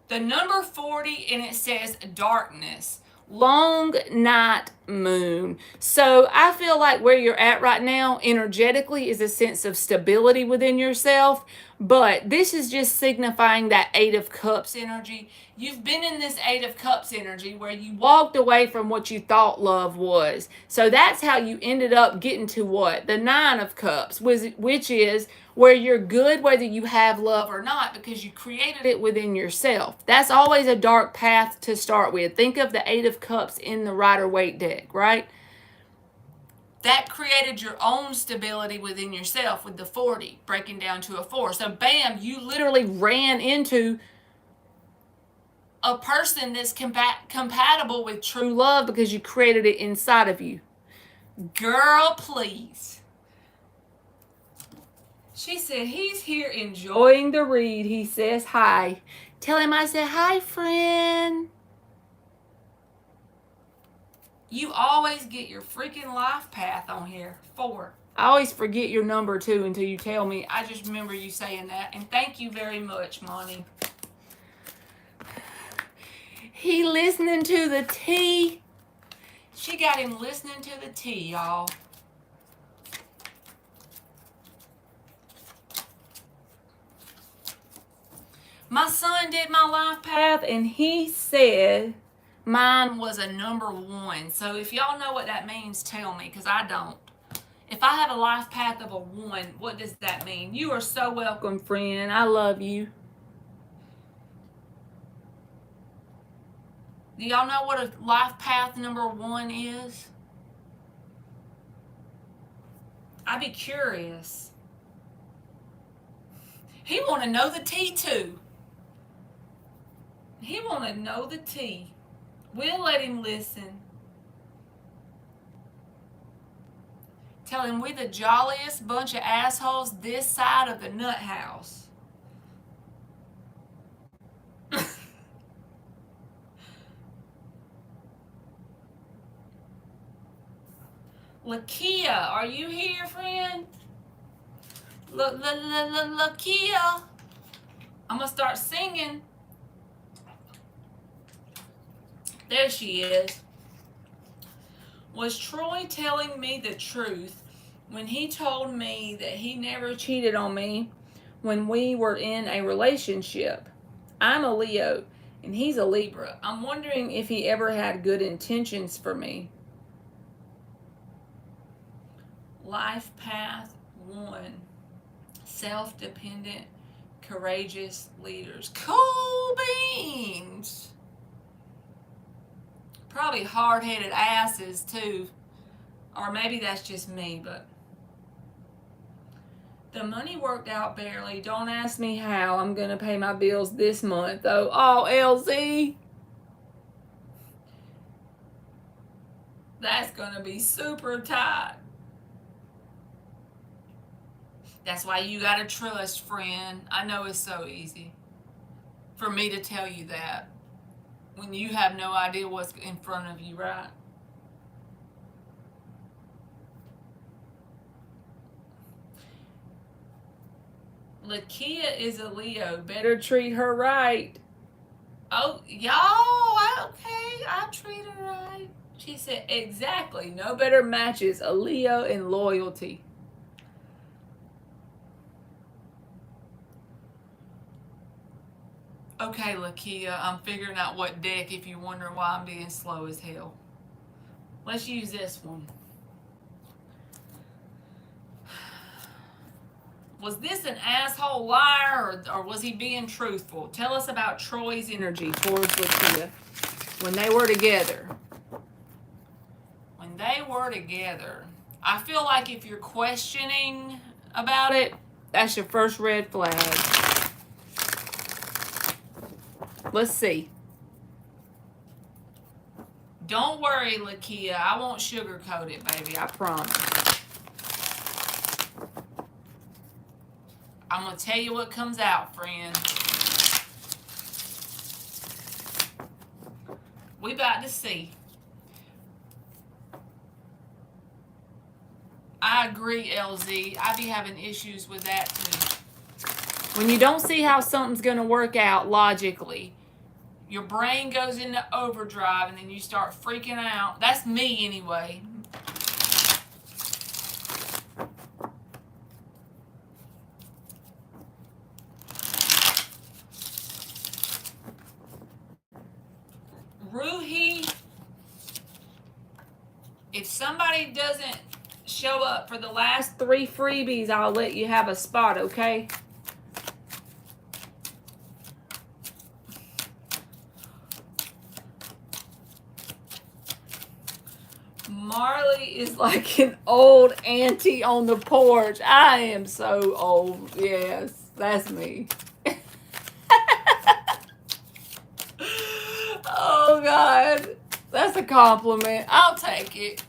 The number 40, and it says darkness. Long night moon. So I feel like where you're at right now energetically is a sense of stability within yourself, but this is just signifying that 8 of Cups energy. You've been in this 8 of Cups energy where you walked away from what you thought love was. So that's how you ended up getting to what? The 9 of Cups, which is where you're good whether you have love or not because you created it within yourself. That's always a dark path to start with. Think of the 8 of Cups in the Rider-Waite deck, right? That created your own stability within yourself with the 40 breaking down to a 4. So bam, you literally ran into a person that's compatible with true love because you created it inside of you. Girl, please. She said, he's here enjoying the read. He says hi. Tell him I said, hi, friend. You always get your freaking life path on here. 4. I always forget your number, too, until you tell me. I just remember you saying that. And thank you very much, Monty. He listening to the tea. She got him listening to the tea, y'all. My son did my life path, and he said mine was a number 1. So if y'all know what that means, tell me, because I don't. If I have a life path of a 1, what does that mean? You are so welcome, friend. I love you. Do y'all know what a life path number 1 is? I'd be curious. He want to know the tea, too. He want to know the tea. We'll let him listen. Tell him we're the jolliest bunch of assholes this side of the nut house. Lakia, are you here, friend? Lakia. I'm going to start singing. There she is. Was Troy telling me the truth when he told me that he never cheated on me when we were in a relationship? I'm a Leo and he's a Libra. I'm wondering if he ever had good intentions for me. Life path 1. Self-dependent, courageous leaders. Cool beans. Probably hard-headed asses, too. Or maybe that's just me, but... The money worked out barely. Don't ask me how. I'm going to pay my bills this month, though. Oh, LZ. That's going to be super tight. That's why you got to trust, friend. I know it's so easy for me to tell you that when you have no idea what's in front of you, right? Lakia is a Leo. Better treat her right. Oh, y'all, okay, I treat her right. She said, exactly. No better matches a Leo in loyalty. Okay, Lakia, I'm figuring out what deck if you're wondering why I'm being slow as hell. Let's use this one. Was this an asshole liar or was he being truthful? Tell us about Troy's energy towards Lakia when they were together. When they were together, I feel like if you're questioning about it, that's your first red flag. Let's see. Don't worry, Lakia. I won't sugarcoat it, baby. I promise. I'm going to tell you what comes out, friend. We about to see. I agree, LZ. I be having issues with that too. When you don't see how something's going to work out logically, your brain goes into overdrive and then you start freaking out. That's me anyway. Ruhi, if somebody doesn't show up for the last 3 freebies, I'll let you have a spot, okay? Marley is like an old auntie on the porch. I am so old. Yes, that's me. Oh, God. That's a compliment. I'll take it.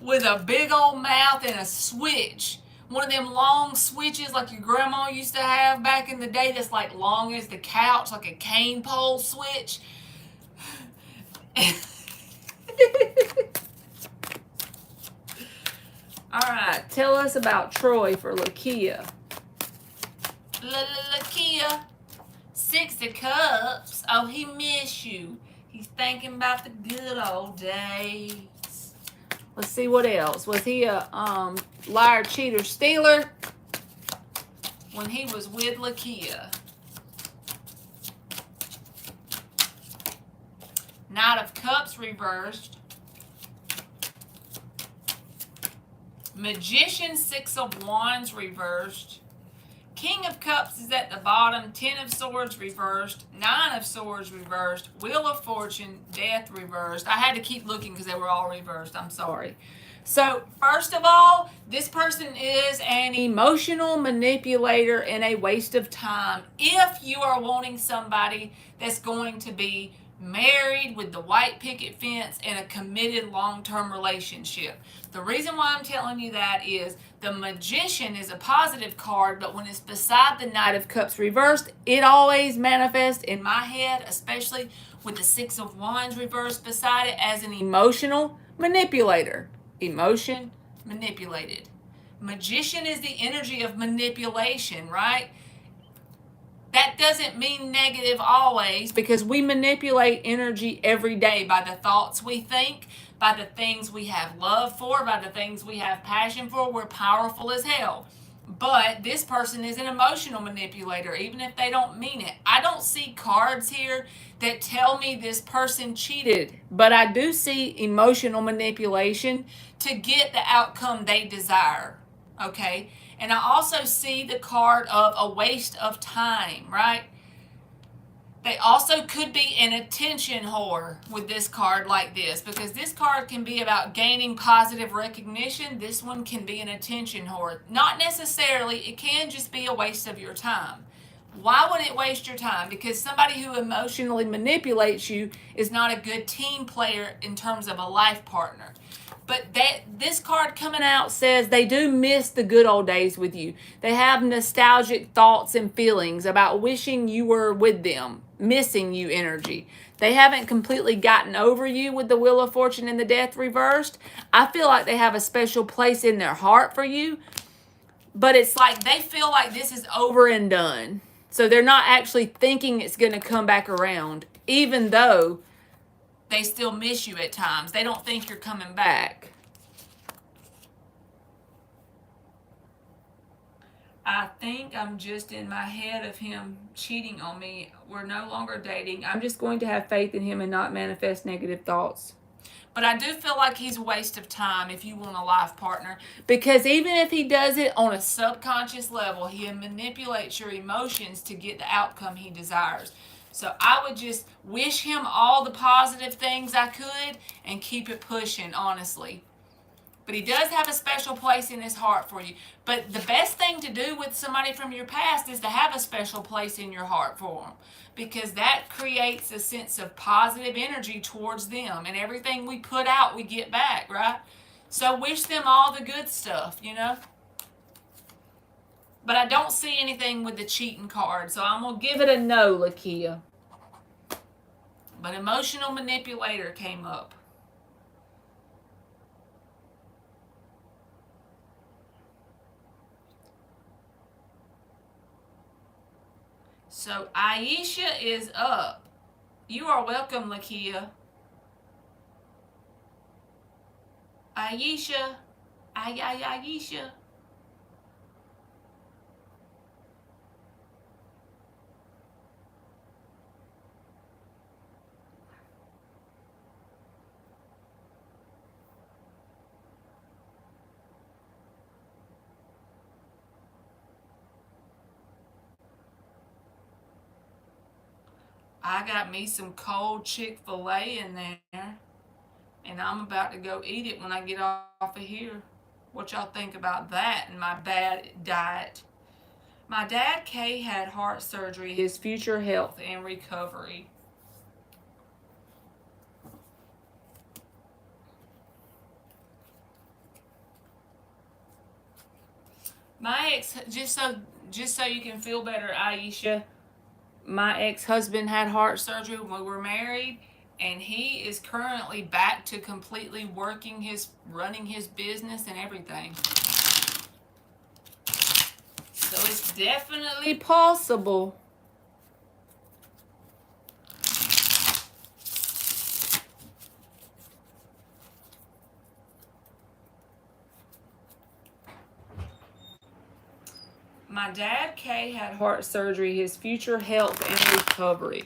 With a big old mouth and a switch. One of them long switches like your grandma used to have back in the day that's like long as the couch, like a cane pole switch. Alright, tell us about Troy for Lakia. Lakia. 6 of Cups. Oh, he miss you. He's thinking about the good old days. Let's see what else. Was he a liar, cheater, stealer when he was with Lakia? Knight of Cups reversed. Magician, 6 of Wands reversed. King of Cups is at the bottom. 10 of Swords reversed. 9 of Swords reversed. Wheel of Fortune, Death reversed. I had to keep looking because they were all reversed. I'm sorry. So, first of all, this person is an emotional manipulator and a waste of time. If you are wanting somebody that's going to be married with the white picket fence in a committed long-term relationship. The reason why I'm telling you that is the Magician is a positive card, but when it's beside the Knight of Cups reversed, it always manifests in my head, especially with the 6 of Wands reversed beside it, as an emotional manipulator. Emotion manipulated. Magician is the energy of manipulation, right? That doesn't mean negative always, because we manipulate energy every day by the thoughts we think, by the things we have love for, by the things we have passion for. We're powerful as hell. But this person is an emotional manipulator, even if they don't mean it. I don't see cards here that tell me this person cheated, but I do see emotional manipulation to get the outcome they desire, okay? And I also see the card of a waste of time, right? They also could be an attention whore with this card like this, because this card can be about gaining positive recognition. This one can be an attention whore. Not necessarily, it can just be a waste of your time. Why would it waste your time? Because somebody who emotionally manipulates you is not a good team player in terms of a life partner. But this card coming out says they do miss the good old days with you. They have nostalgic thoughts and feelings about wishing you were with them, missing you energy. They haven't completely gotten over you with the Wheel of Fortune and the Death reversed. I feel like they have a special place in their heart for you, but it's like they feel like this is over and done. So they're not actually thinking it's going to come back around, even though they still miss you at times. They don't think you're coming back. I think I'm just in my head of him cheating on me. We're no longer dating. I'm just going to have faith in him and not manifest negative thoughts. But I do feel like he's a waste of time if you want a life partner. Because even if he does it on a subconscious level, he manipulates your emotions to get the outcome he desires. So I would just wish him all the positive things I could and keep it pushing, honestly. But he does have a special place in his heart for you. But the best thing to do with with somebody from your past is to have a special place in your heart for them, because that creates a sense of positive energy towards them, and everything we put out we get back, right? So wish them all the good stuff, you know. But I don't see anything with the cheating card, so I'm going to give it a no, Lakia. But emotional manipulator came up. So Aisha is up. You are welcome, Lakia. Aisha. Aisha. I got me some cold Chick-fil-A in there, and I'm about to go eat it when I get off of here. What y'all think about that and my bad diet? My dad, Kay, had heart surgery. His future health and recovery. My ex, just so you can feel better, Aisha, my ex-husband had heart surgery when we were married, and he is currently back to completely running his business and everything. So it's definitely possible. My dad, Kay, had heart surgery. His future health and recovery.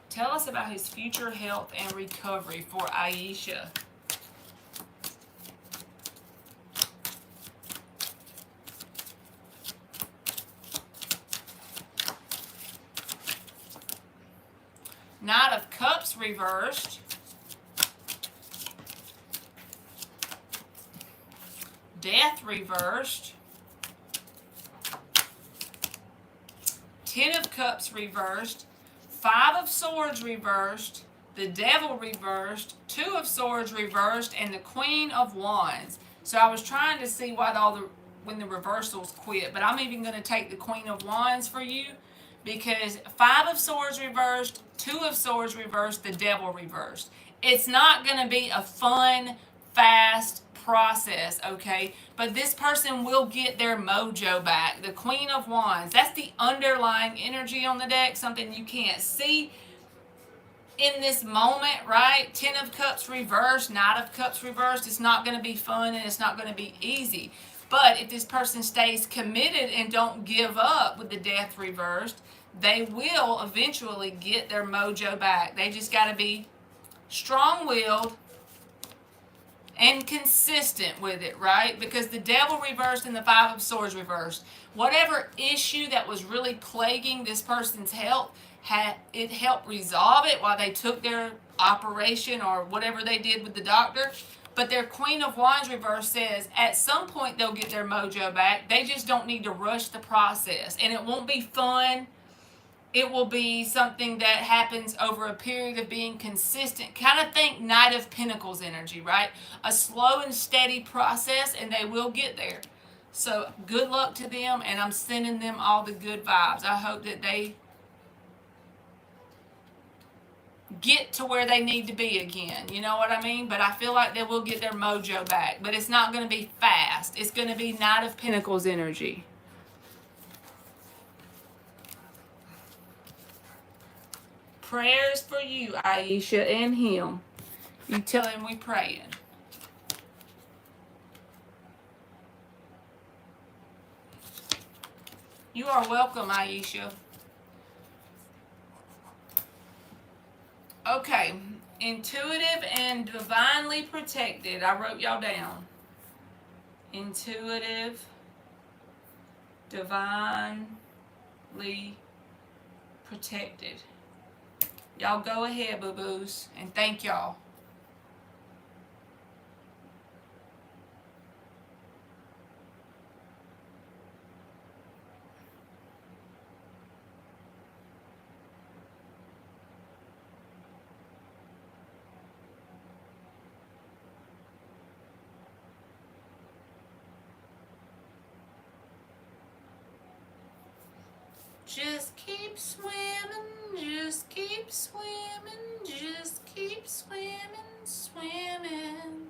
Tell us about his future health and recovery for Aisha. Knight of Cups reversed. Death reversed. Ten of Cups reversed. Five of Swords reversed. The Devil reversed. Two of Swords reversed. And the Queen of Wands. So I was trying to see when the reversals quit. But I'm even going to take the Queen of Wands for you, because Five of Swords reversed. Two of Swords reversed. The Devil reversed. It's not going to be a fun, fast process, okay? But this person will get their mojo back. The Queen of Wands, that's the underlying energy on the deck, something you can't see in this moment, right? Ten of Cups reversed, Knight of Cups reversed. It's not going to be fun and it's not going to be easy. But if this person stays committed and don't give up with the Death reversed, they will eventually get their mojo back. They just got to be strong-willed and consistent with it, right? Because the Devil reversed and the Five of Swords reversed. Whatever issue that was really plaguing this person's health, it helped resolve it while they took their operation or whatever they did with the doctor. But their Queen of Wands reverse says at some point they'll get their mojo back. They just don't need to rush the process. And it won't be fun. It will be something that happens over a period of being consistent. Kind of think Knight of Pentacles energy, right? A slow and steady process, and they will get there. So good luck to them, and I'm sending them all the good vibes. I hope that they get to where they need to be again. You know what I mean? But I feel like they will get their mojo back. But it's not going to be fast. It's going to be Knight of Pentacles energy. Prayers for you, Aisha, and him. You tell him we praying. You are welcome, Aisha. Okay, intuitive and divinely protected. I wrote y'all down. Intuitive, divinely protected. Y'all go ahead, boo-boos, and thank y'all. Just keep swimming, just keep swimming, just keep swimming, swimming.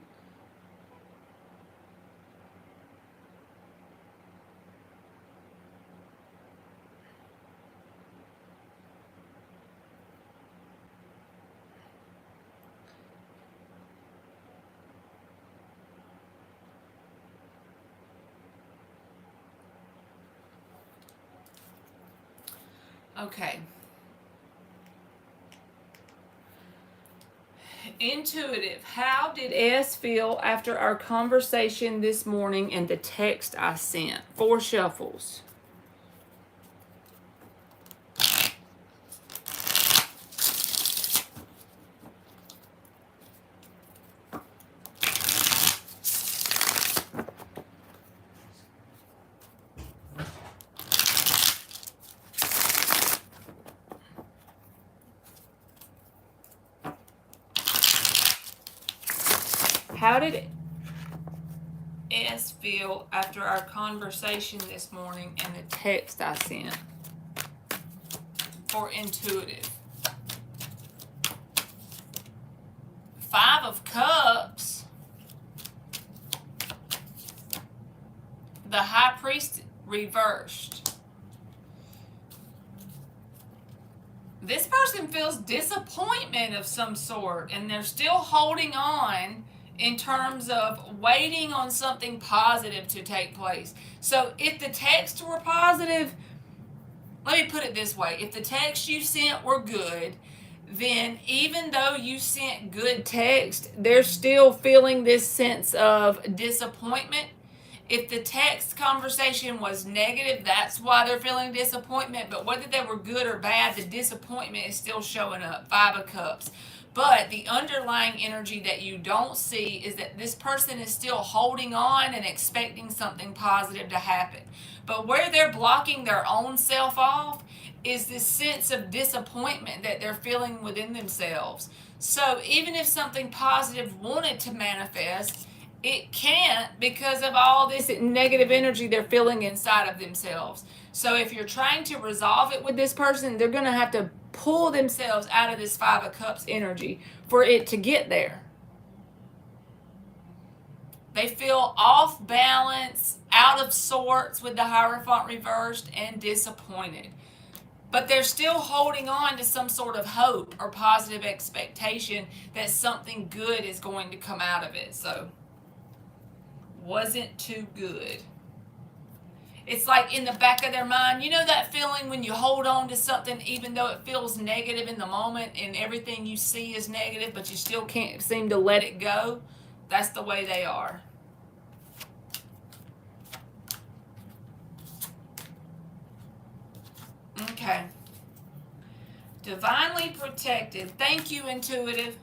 Okay. Intuitive. How did S feel after our conversation this morning and the text I sent? 4 shuffles. How did S feel after our conversation this morning and the text I sent? For intuitive. 5 of Cups. The High Priest reversed. This person feels disappointment of some sort, and they're still holding on in terms of waiting on something positive to take place. So if the texts were positive, let me put it this way. If the texts you sent were good, then even though you sent good text, they're still feeling this sense of disappointment. If the text conversation was negative, that's why they're feeling disappointment. But whether they were good or bad, the disappointment is still showing up. 5 of Cups. But the underlying energy that you don't see is that this person is still holding on and expecting something positive to happen. But where they're blocking their own self off is this sense of disappointment that they're feeling within themselves. So even if something positive wanted to manifest, it can't because of all this negative energy they're feeling inside of themselves. So if you're trying to resolve it with this person, they're going to have to pull themselves out of this 5 of Cups energy for it to get there. They feel off balance, out of sorts with the Hierophant reversed, and disappointed. But they're still holding on to some sort of hope or positive expectation that something good is going to come out of it. So, wasn't too good. It's like in the back of their mind, you know that feeling when you hold on to something even though it feels negative in the moment and everything you see is negative, but you still can't seem to let it go? That's the way they are. Okay. Divinely protected. Thank you, intuitive.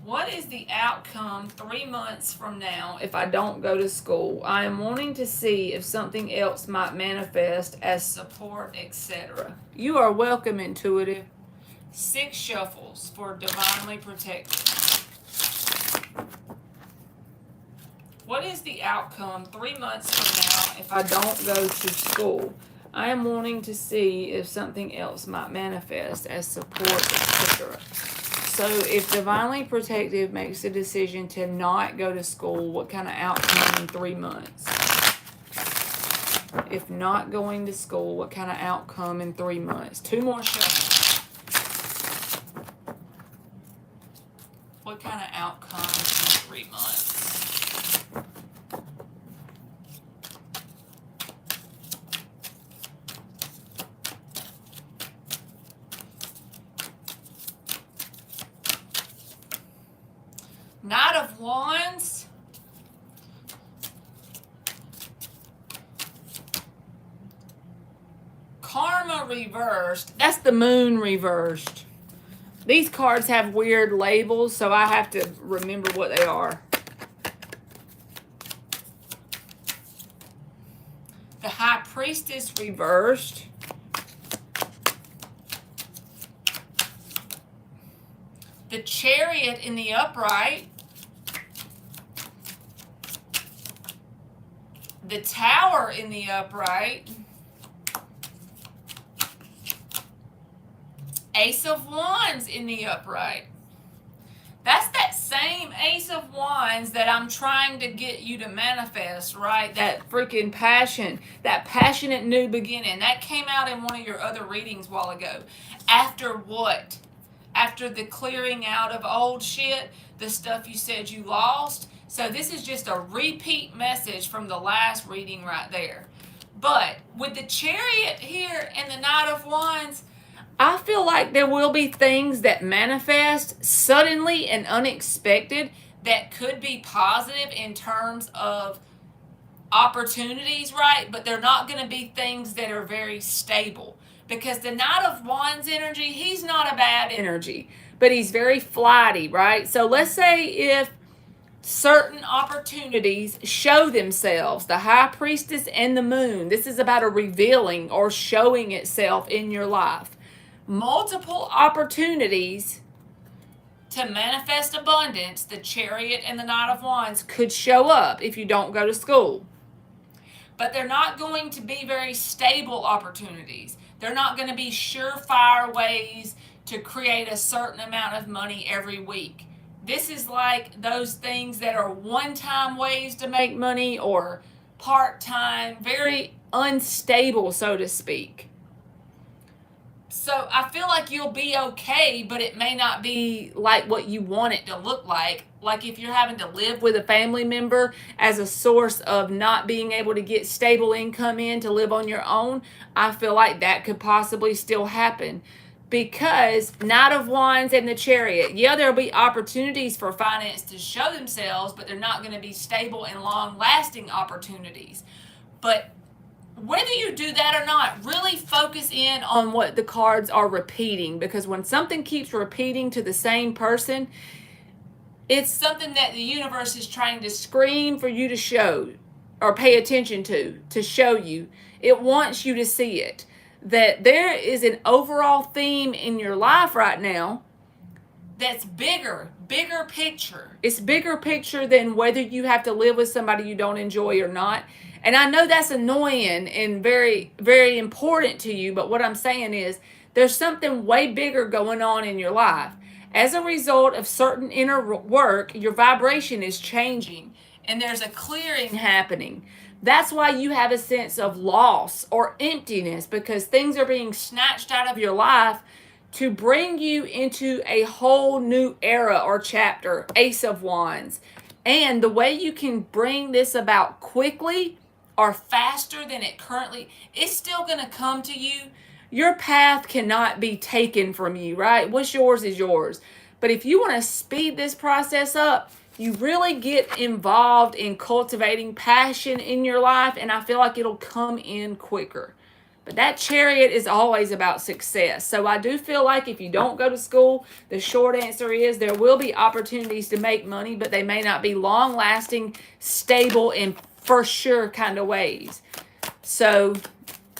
What is the outcome 3 months from now if I don't go to school? I am wanting to see if something else might manifest as support, etc. You are welcome, intuitive. 6 shuffles for divinely protected. What is the outcome 3 months from now if I don't go to school? I am wanting to see if something else might manifest as support, etc. So if divinely protective makes a decision to not go to school, what kind of outcome in 3 months? If not going to school, what kind of outcome in 3 months? 2 more shuffles. What kind of outcome in 3 months? Knight of Wands. Karma reversed. That's the Moon reversed. These cards have weird labels, so I have to remember what they are. The High Priestess reversed. The Chariot in the upright. The Tower in the upright. Ace of Wands in the upright. That's that same Ace of Wands that I'm trying to get you to manifest, right? That freaking passion, that passionate new beginning. That came out in one of your other readings a while ago. After what? After the clearing out of old shit, the stuff you said you lost. So this is just a repeat message from the last reading right there. But with the Chariot here and the Knight of Wands, I feel like there will be things that manifest suddenly and unexpected that could be positive in terms of opportunities, right? But they're not going to be things that are very stable. Because the Knight of Wands energy, he's not a bad energy, but he's very flighty, right? So let's say if certain opportunities show themselves, the High Priestess and the Moon, this is about a revealing or showing itself in your life. Multiple opportunities to manifest abundance, the Chariot and the Knight of Wands, could show up if you don't go to school. But they're not going to be very stable opportunities. They're not going to be surefire ways to create a certain amount of money every week. This is like those things that are one-time ways to make money or part-time, very unstable, so to speak. So I feel like you'll be okay, but it may not be like what you want it to look like. Like if you're having to live with a family member as a source of not being able to get stable income in to live on your own, I feel like that could possibly still happen. Because Knight of Wands and the Chariot, yeah, there'll be opportunities for finance to show themselves, but they're not going to be stable and long-lasting opportunities. But whether you do that or not, really focus in on what the cards are repeating, because when something keeps repeating to the same person, it's something that the universe is trying to scream for you to show or pay attention to show you. It wants you to see it. That there is an overall theme in your life right now that's bigger picture. It's bigger picture than whether you have to live with somebody you don't enjoy or not. And I know that's annoying and very, very important to you, but what I'm saying is there's something way bigger going on in your life. As a result of certain inner work, your vibration is changing and there's a clearing happening. That's why you have a sense of loss or emptiness, because things are being snatched out of your life to bring you into a whole new era or chapter, Ace of Wands. And the way you can bring this about quickly or faster than it currently, it's still going to come to you. Your path cannot be taken from you, right? What's yours is yours. But if you want to speed this process up, you really get involved in cultivating passion in your life, and I feel like it'll come in quicker. But that Chariot is always about success. So I do feel like if you don't go to school, the short answer is there will be opportunities to make money, but they may not be long-lasting, stable, and for sure kind of ways. So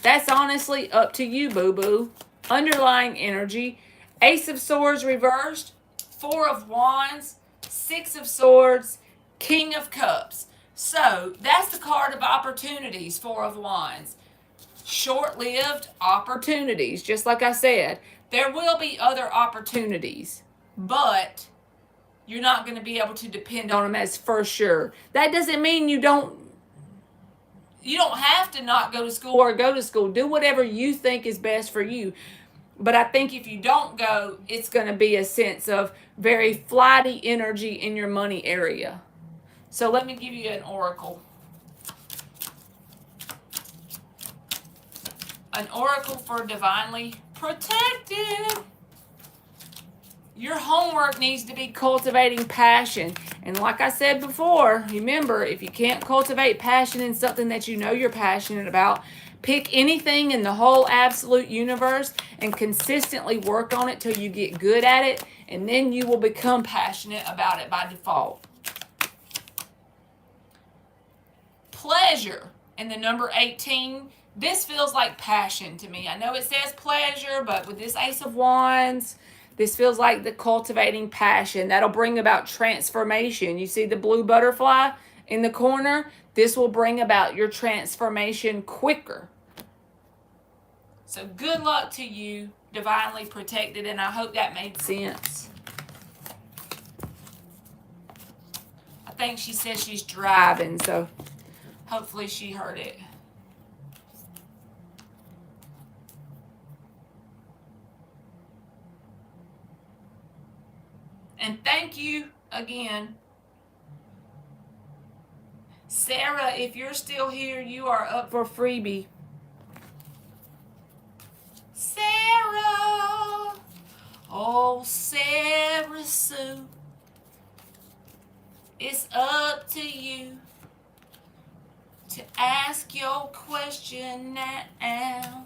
that's honestly up to you, boo-boo. Underlying energy, Ace of Swords reversed, Four of Wands, Six of Swords, King of Cups. So that's the card of opportunities, Four of Wands. Short-lived opportunities, just like I said. There will be other opportunities, but you're not going to be able to depend on them as for sure. That doesn't mean you don't have to not go to school or go to school. Do whatever you think is best for you. But I think if you don't go, it's going to be a sense of very flighty energy in your money area. So let me give you an oracle. An oracle for divinely protected. Your homework needs to be cultivating passion. And like I said before, remember, if you can't cultivate passion in something that you know you're passionate about, pick anything in the whole absolute universe and consistently work on it till you get good at it, and then you will become passionate about it by default. Pleasure in the number 18. This feels like passion to me. I know it says pleasure, but with this Ace of Wands, this feels like the cultivating passion. That'll bring about transformation. You see the blue butterfly? in the corner, this will bring about your transformation quicker. So good luck to you, divinely protected, and I hope that made sense. I think she says she's driving, so hopefully she heard it. And thank you again. Sarah, if you're still here, you are up for freebie. Sarah, oh Sarah Sue, it's up to you to ask your question now.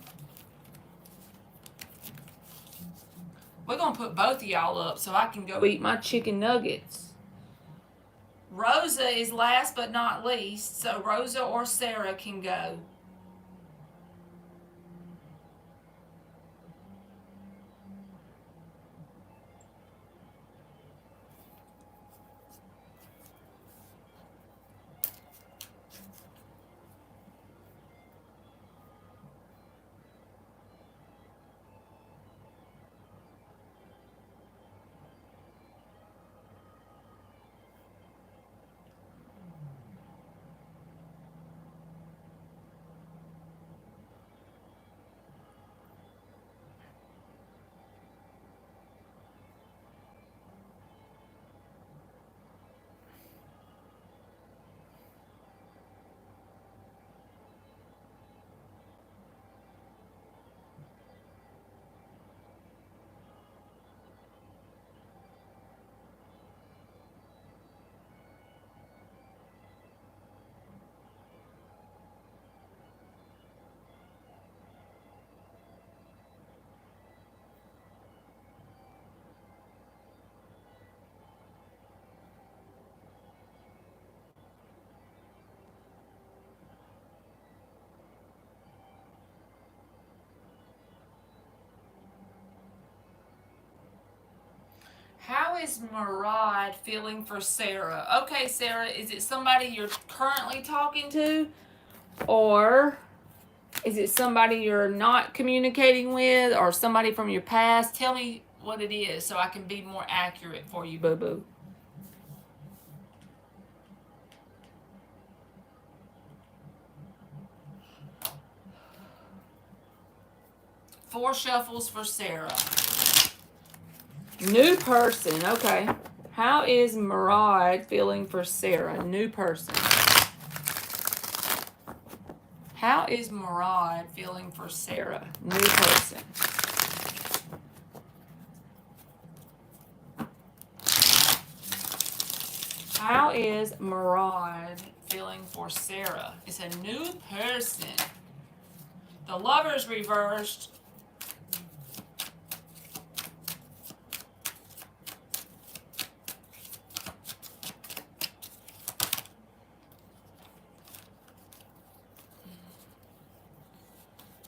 We're going to put both of y'all up so I can go eat my chicken nuggets. Rosa is last but not least, so Rosa or Sarah can go. How is Murad feeling for Sarah? Okay, Sarah, is it somebody you're currently talking to? Or is it somebody you're not communicating with? Or somebody from your past? Tell me what it is so I can be more accurate for you, boo-boo. Four shuffles for Sarah. New person, okay. How is Murad feeling for Sarah? New person. How is Murad feeling for Sarah? New person. How is Murad feeling for Sarah? It's a new person. The Lovers reversed.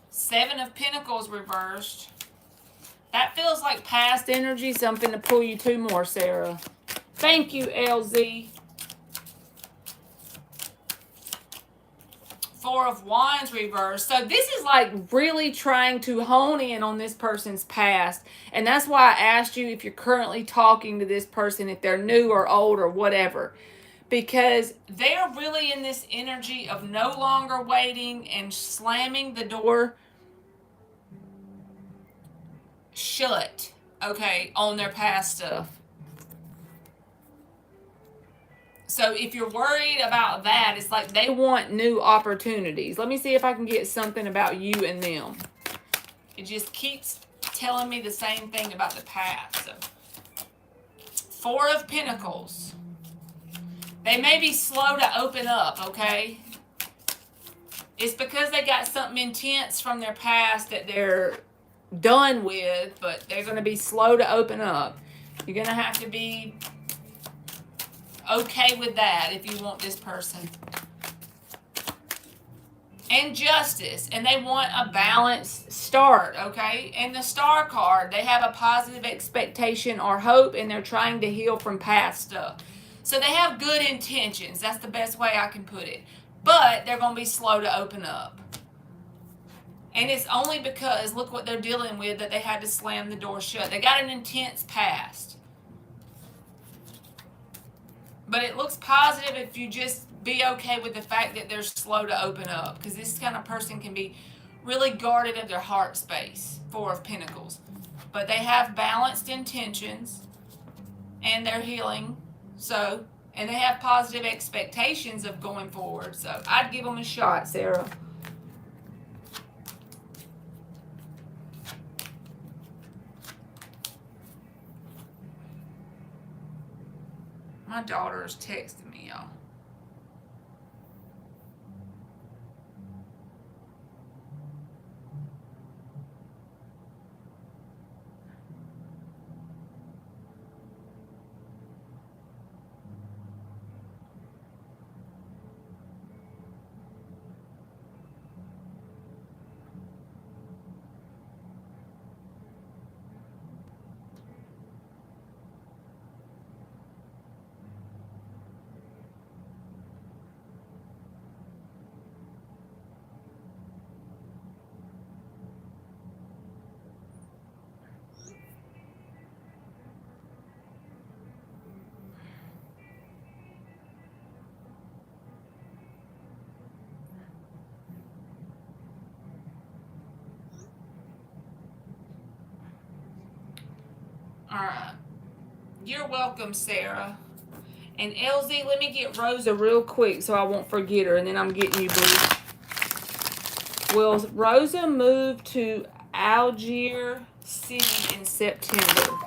Seven of Pentacles reversed. That feels like past energy. Something to pull you two more, Sarah. Thank you, LZ. Four of Wands reversed. So this is like really trying to hone in on this person's past. And that's why I asked you if you're currently talking to this person, if they're new or old or whatever. Because they're really in this energy of no longer waiting and slamming the door shut, okay, on their past stuff. So if you're worried about that, it's like they want new opportunities. Let me see if I can get something about you and them. It just keeps telling me the same thing about the past. So, Four of Pentacles. They may be slow to open up, okay? It's because they got something intense from their past that they're done with, but they're going to be slow to open up. You're going to have to be okay with that if you want this person. And Justice, and they want a balanced start, okay? And the Star card, they have a positive expectation or hope, and they're trying to heal from past stuff. So they have good intentions. That's the best way I can put it. But they're going to be slow to open up. And it's only because, look what they're dealing with, that they had to slam the door shut. They got an intense past. But it looks positive if you just be okay with the fact that they're slow to open up. Because this kind of person can be really guarded of their heart space. Four of Pentacles. But they have balanced intentions. And they're healing. So, and they have positive expectations of going forward. So, I'd give them a shot, Sarah. My daughter is texting me, y'all. All right. You're welcome, Sarah. And LZ, let me get Rosa real quick so I won't forget her, and then I'm getting you, boo. Will Rosa move to Algiers City in September?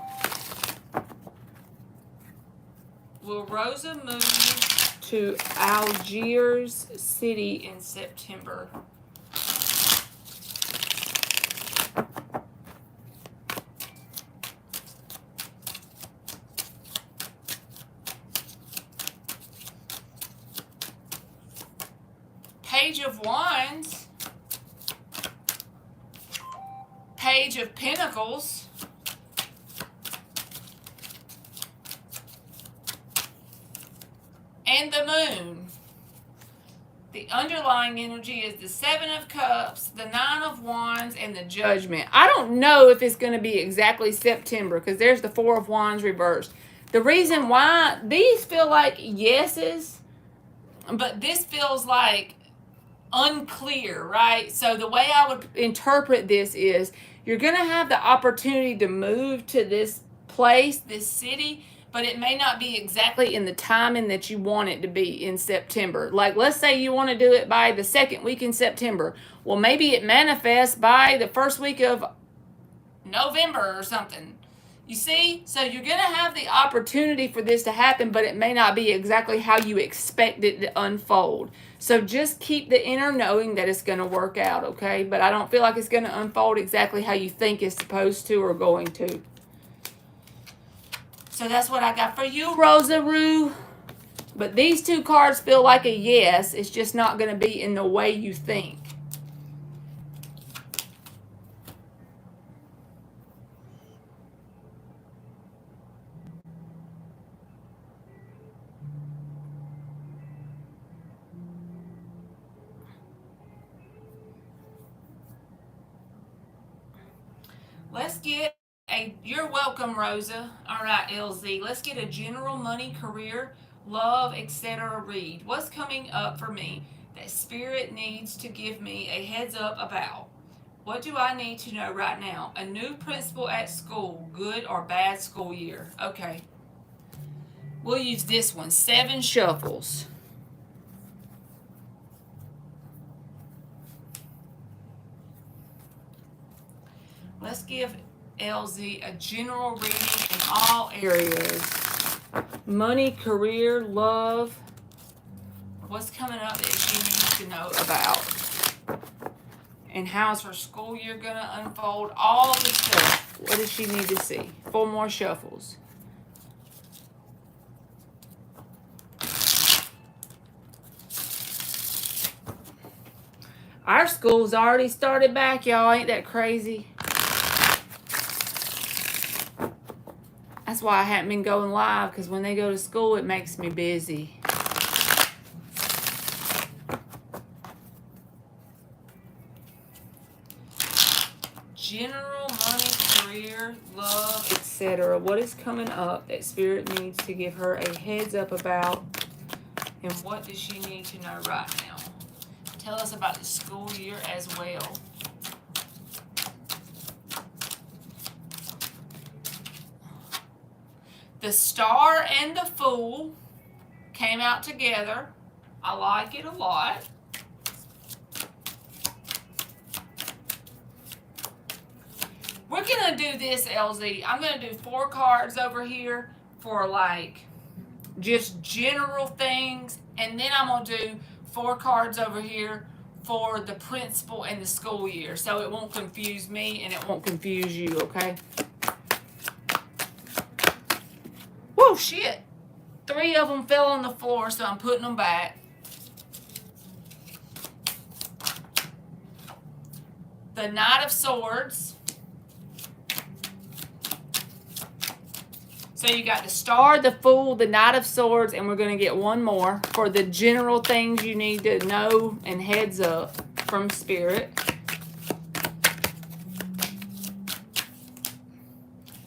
Will Rosa move to Algiers City in September? Page of Wands, Page of Pentacles, and the Moon. The underlying energy is the Seven of Cups, the Nine of Wands, and the Judgment. I don't know if it's going to be exactly September because there's the Four of Wands reversed. The reason why these feel like yeses, but this feels like unclear, right? So the way I would interpret this is you're going to have the opportunity to move to this place, this city, but it may not be exactly in the timing that you want it to be in September. Like, let's say you want to do it by the second week in September. Well, maybe it manifests by the first week of November or something. You see? So you're going to have the opportunity for this to happen, but it may not be exactly how you expect it to unfold. So just keep the inner knowing that it's going to work out, okay? But I don't feel like it's going to unfold exactly how you think it's supposed to or going to. So that's what I got for you, Rosa Rue. But these two cards feel like a yes. It's just not going to be in the way you think. Let's get a, you're welcome, Rosa. All right, LZ. Let's get a general money, career, love, etc. read. What's coming up for me that Spirit needs to give me a heads up about? What do I need to know right now? A new principal at school, good or bad school year? Okay. We'll use this one, 7 shuffles. Let's give LZ a general reading in all areas. Money, career, love. What's coming up that she needs to know about? And how's her school year going to unfold? All the stuff. What does she need to see? 4 more shuffles. Our school's already started back, y'all. Ain't that crazy? I that's why I haven't been going live, because when they go to school, it makes me busy. General, money, career, love, etc. What is coming up that Spirit needs to give her a heads up about? And what does she need to know right now? Tell us about the school year as well. The Star and the Fool came out together. I like it a lot. We're going to do this, LZ. I'm going to do 4 cards over here for like just general things. And then I'm going to do 4 cards over here for the principal and the school year. So it won't confuse me and it won't confuse you, okay? Whoa, shit. 3 of them fell on the floor, so I'm putting them back. The Knight of Swords. So you got the Star, the Fool, the Knight of Swords, and we're going to get one more for the general things you need to know and heads up from Spirit.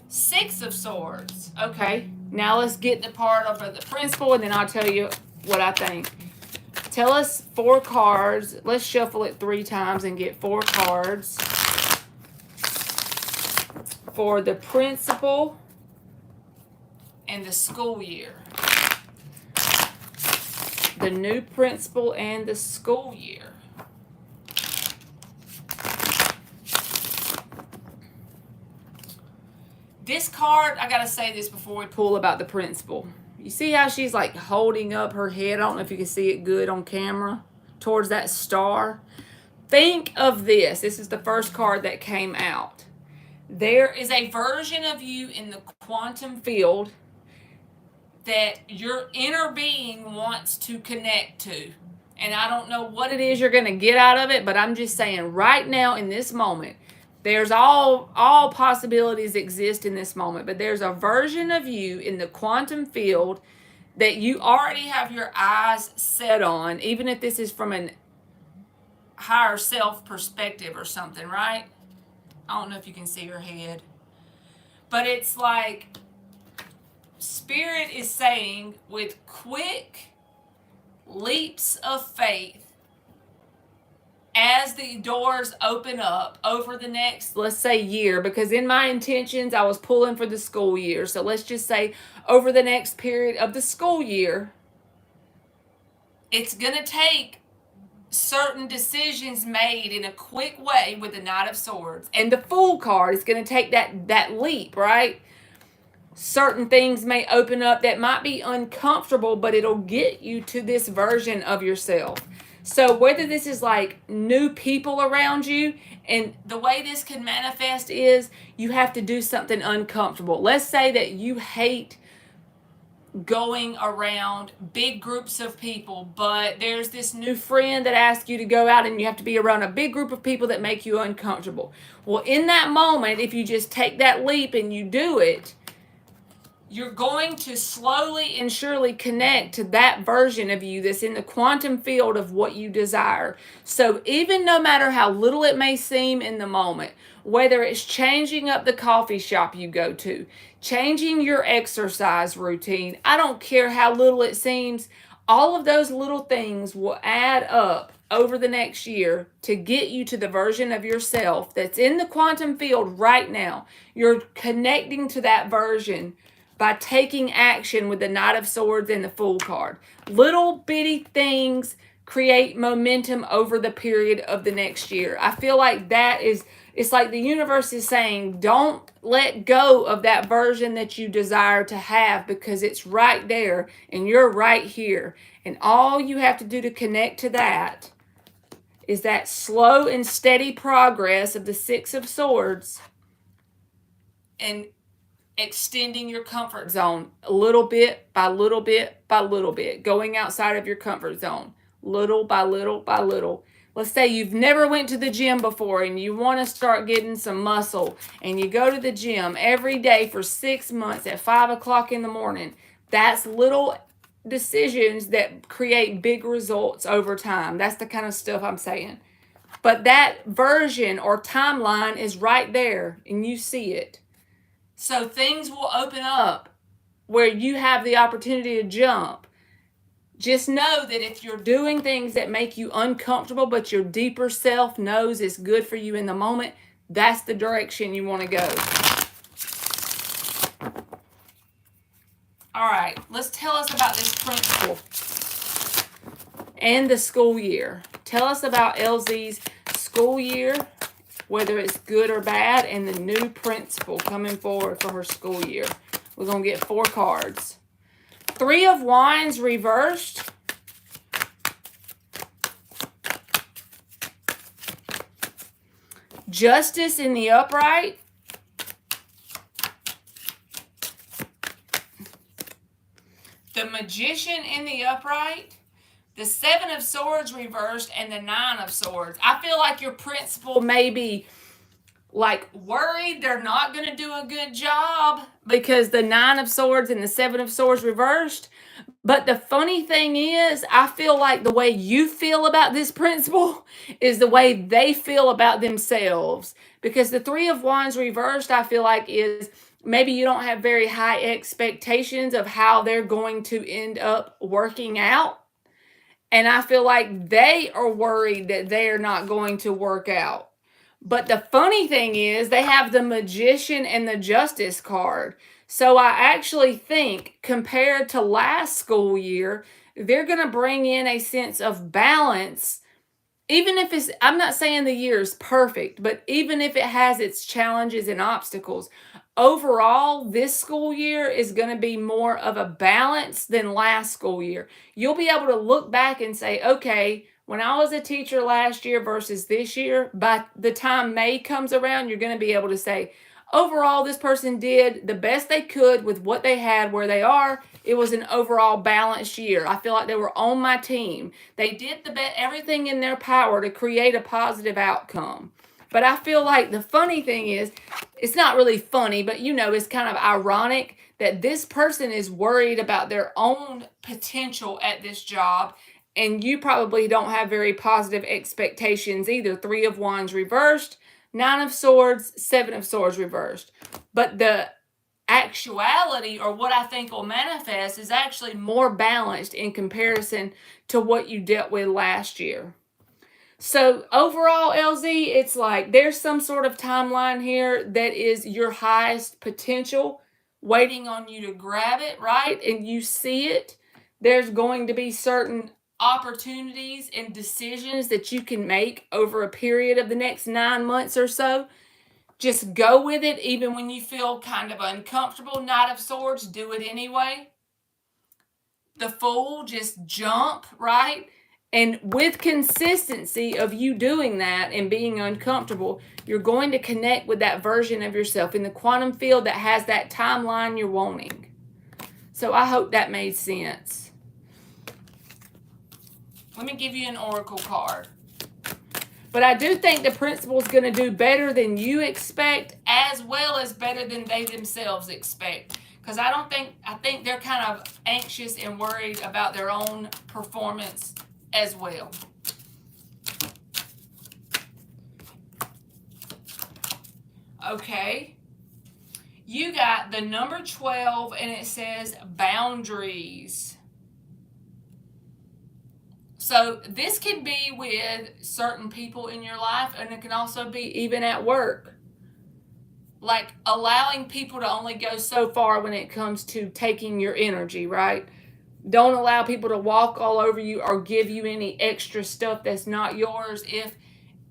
6 of Swords. Okay, now let's get the part of the principal, and then I'll tell you what I think. Tell us 4 cards. Let's shuffle it 3 times and get 4 cards for the principal and the school year. The new principal and the school year. This card, I gotta say this before we pull about the principal. You see how she's like holding up her head? I don't know if you can see it good on camera towards that star. Think of this. This is the first card that came out. There is a version of you in the quantum field that your inner being wants to connect to. And I don't know what it is you're going to get out of it, but I'm just saying right now in this moment, there's all possibilities exist in this moment, but there's a version of you in the quantum field that you already have your eyes set on, even if this is from an higher self perspective or something, right? I don't know if you can see her head, but it's like Spirit is saying with quick leaps of faith, as the doors open up over the next, let's say, year, because in my intentions, I was pulling for the school year. So let's just say over the next period of the school year, it's going to take certain decisions made in a quick way with the Knight of Swords. And the Fool card is going to take that leap, right? Certain things may open up that might be uncomfortable, but it'll get you to this version of yourself. So whether this is like new people around you, and the way this can manifest is you have to do something uncomfortable. Let's say that you hate going around big groups of people, but there's this new friend that asks you to go out and you have to be around a big group of people that make you uncomfortable. Well, in that moment, if you just take that leap and you do it, you're going to slowly and surely connect to that version of you that's in the quantum field of what you desire. So even no matter how little it may seem in the moment, whether it's changing up the coffee shop you go to, changing your exercise routine, I don't care how little it seems, all of those little things will add up over the next year to get you to the version of yourself that's in the quantum field right now. You're connecting to that version by taking action with the Knight of Swords and the Fool card. Little bitty things create momentum over the period of the next year. I feel like that is, it's like the universe is saying, don't let go of that version that you desire to have, because it's right there and you're right here. And all you have to do to connect to that is that slow and steady progress of the 6 of Swords and extending your comfort zone little bit by little bit by little bit, going outside of your comfort zone little by little by little. Let's say you've never went to the gym before and you want to start getting some muscle, and you go to the gym every day for 6 months at 5 o'clock in the morning. That's little decisions that create big results over time. That's the kind of stuff I'm saying. But that version or timeline is right there and you see it. So things will open up where you have the opportunity to jump. Just know that if you're doing things that make you uncomfortable, but your deeper self knows it's good for you in the moment, that's the direction you want to go. All right, let's tell us about this principle and the school year. Tell us about LZ's school year, whether it's good or bad, and the new principle coming forward for her school year. We're going to get 4 cards. 3 of Wands reversed. Justice in the upright. The Magician in the upright. The 7 of Swords reversed and the 9 of Swords. I feel like your principal may be like worried they're not going to do a good job because the 9 of Swords and the 7 of Swords reversed. But the funny thing is, I feel like the way you feel about this principle is the way they feel about themselves. Because the 3 of Wands reversed, I feel like, is maybe you don't have very high expectations of how they're going to end up working out. And I feel like they are worried that they're not going to work out. But the funny thing is they have the Magician and the Justice card. So I actually think compared to last school year, they're going to bring in a sense of balance. Even if it's, I'm not saying the year is perfect, but even if it has its challenges and obstacles, overall, this school year is going to be more of a balance than last school year. You'll be able to look back and say, okay, when I was a teacher last year versus this year, by the time May comes around, you're going to be able to say, overall, this person did the best they could with what they had where they are. It was an overall balanced year. I feel like they were on my team. They did everything in their power to create a positive outcome. But I feel like the funny thing is, it's not really funny, but it's kind of ironic that this person is worried about their own potential at this job, and you probably don't have very positive expectations either. 3 of Wands reversed, 9 of Swords, 7 of Swords reversed. But the actuality, or what I think will manifest, is actually more balanced in comparison to what you dealt with last year. So overall, LZ, it's like there's some sort of timeline here that is your highest potential waiting on you to grab it, right? And you see it. There's going to be certain opportunities and decisions that you can make over a period of the next 9 months or so. Just go with it, even when you feel kind of uncomfortable. Knight of Swords, do it anyway. The Fool, just jump, right? And with consistency of you doing that and being uncomfortable, you're going to connect with that version of yourself in the quantum field that has that timeline you're wanting. So I hope that made sense. Let me give you an oracle card. But I do think the principal is going to do better than you expect, as well as better than they themselves expect. Because I think they're kind of anxious and worried about their own performance as well. Okay. You got the number 12, and it says boundaries. So this can be with certain people in your life, and it can also be even at work. Like allowing people to only go so far when it comes to taking your energy, right? Don't allow people to walk all over you or give you any extra stuff that's not yours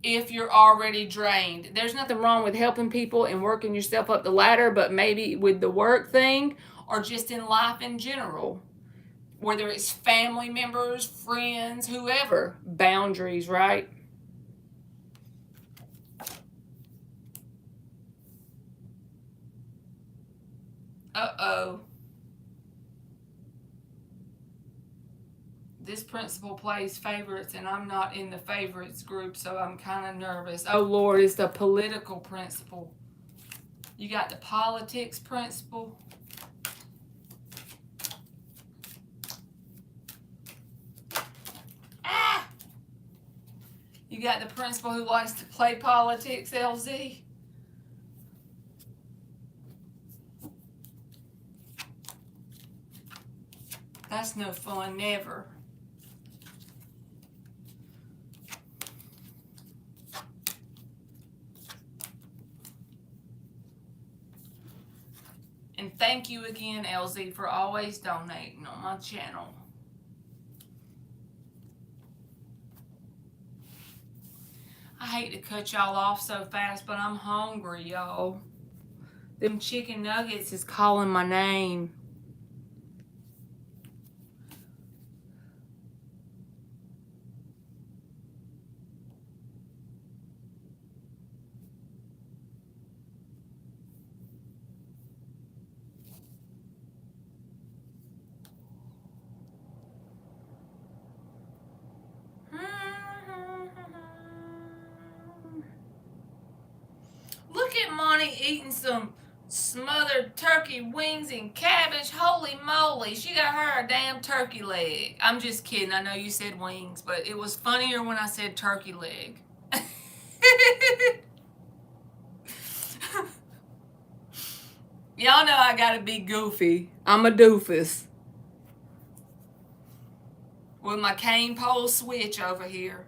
if you're already drained. There's nothing wrong with helping people and working yourself up the ladder, but maybe with the work thing or just in life in general. Whether it's family members, friends, whoever. Boundaries, right? Uh-oh. This principal plays favorites, and I'm not in the favorites group, so I'm kind of nervous. Oh, Lord, it's the political principal. You got the politics principal. Ah! You got the principal who likes to play politics, LZ. That's no fun, never. And thank you again, LZ, for always donating on my channel. I hate to cut y'all off so fast, but I'm hungry, y'all. Them chicken nuggets is calling my name. Look at Monty eating some smothered turkey wings and cabbage. Holy moly, she got her a damn turkey leg. I'm just kidding. I know you said wings, but it was funnier when I said turkey leg. Y'all know I gotta be goofy. I'm a doofus. With my cane pole switch over here.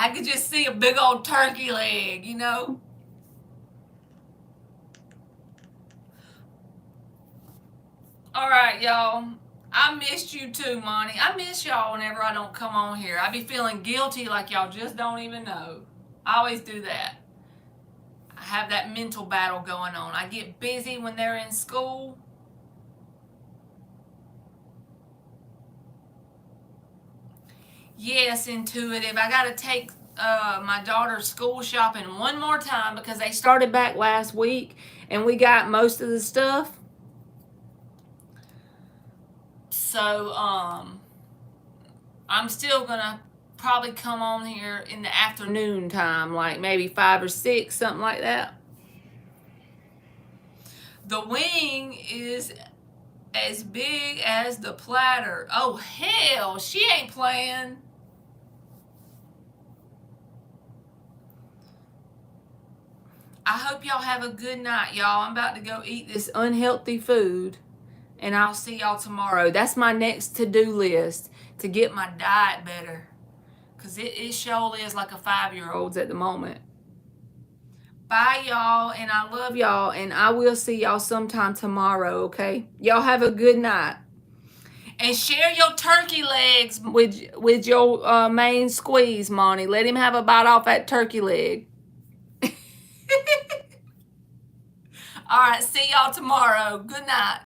I could just see a big old turkey leg, you know? All right, y'all. I missed you too, Monty. I miss y'all whenever I don't come on here. I be feeling guilty like y'all just don't even know. I always do that. I have that mental battle going on. I get busy when they're in school. Yes, Intuitive. I got to take my daughter's school shopping one more time because they started back last week and we got most of the stuff. So, I'm still going to probably come on here in the afternoon time, like maybe 5 or 6, something like that. The wing is as big as the platter. Oh, hell, she ain't playing. I hope y'all have a good night, y'all. I'm about to go eat this unhealthy food, and I'll see y'all tomorrow. That's my next to-do list, to get my diet better, because it sure is like a 5-year-old's at the moment. Bye, y'all, and I love y'all, and I will see y'all sometime tomorrow, okay? Y'all have a good night. And share your turkey legs with your main squeeze, Monty. Let him have a bite off that turkey leg. All right, see y'all tomorrow. Good night.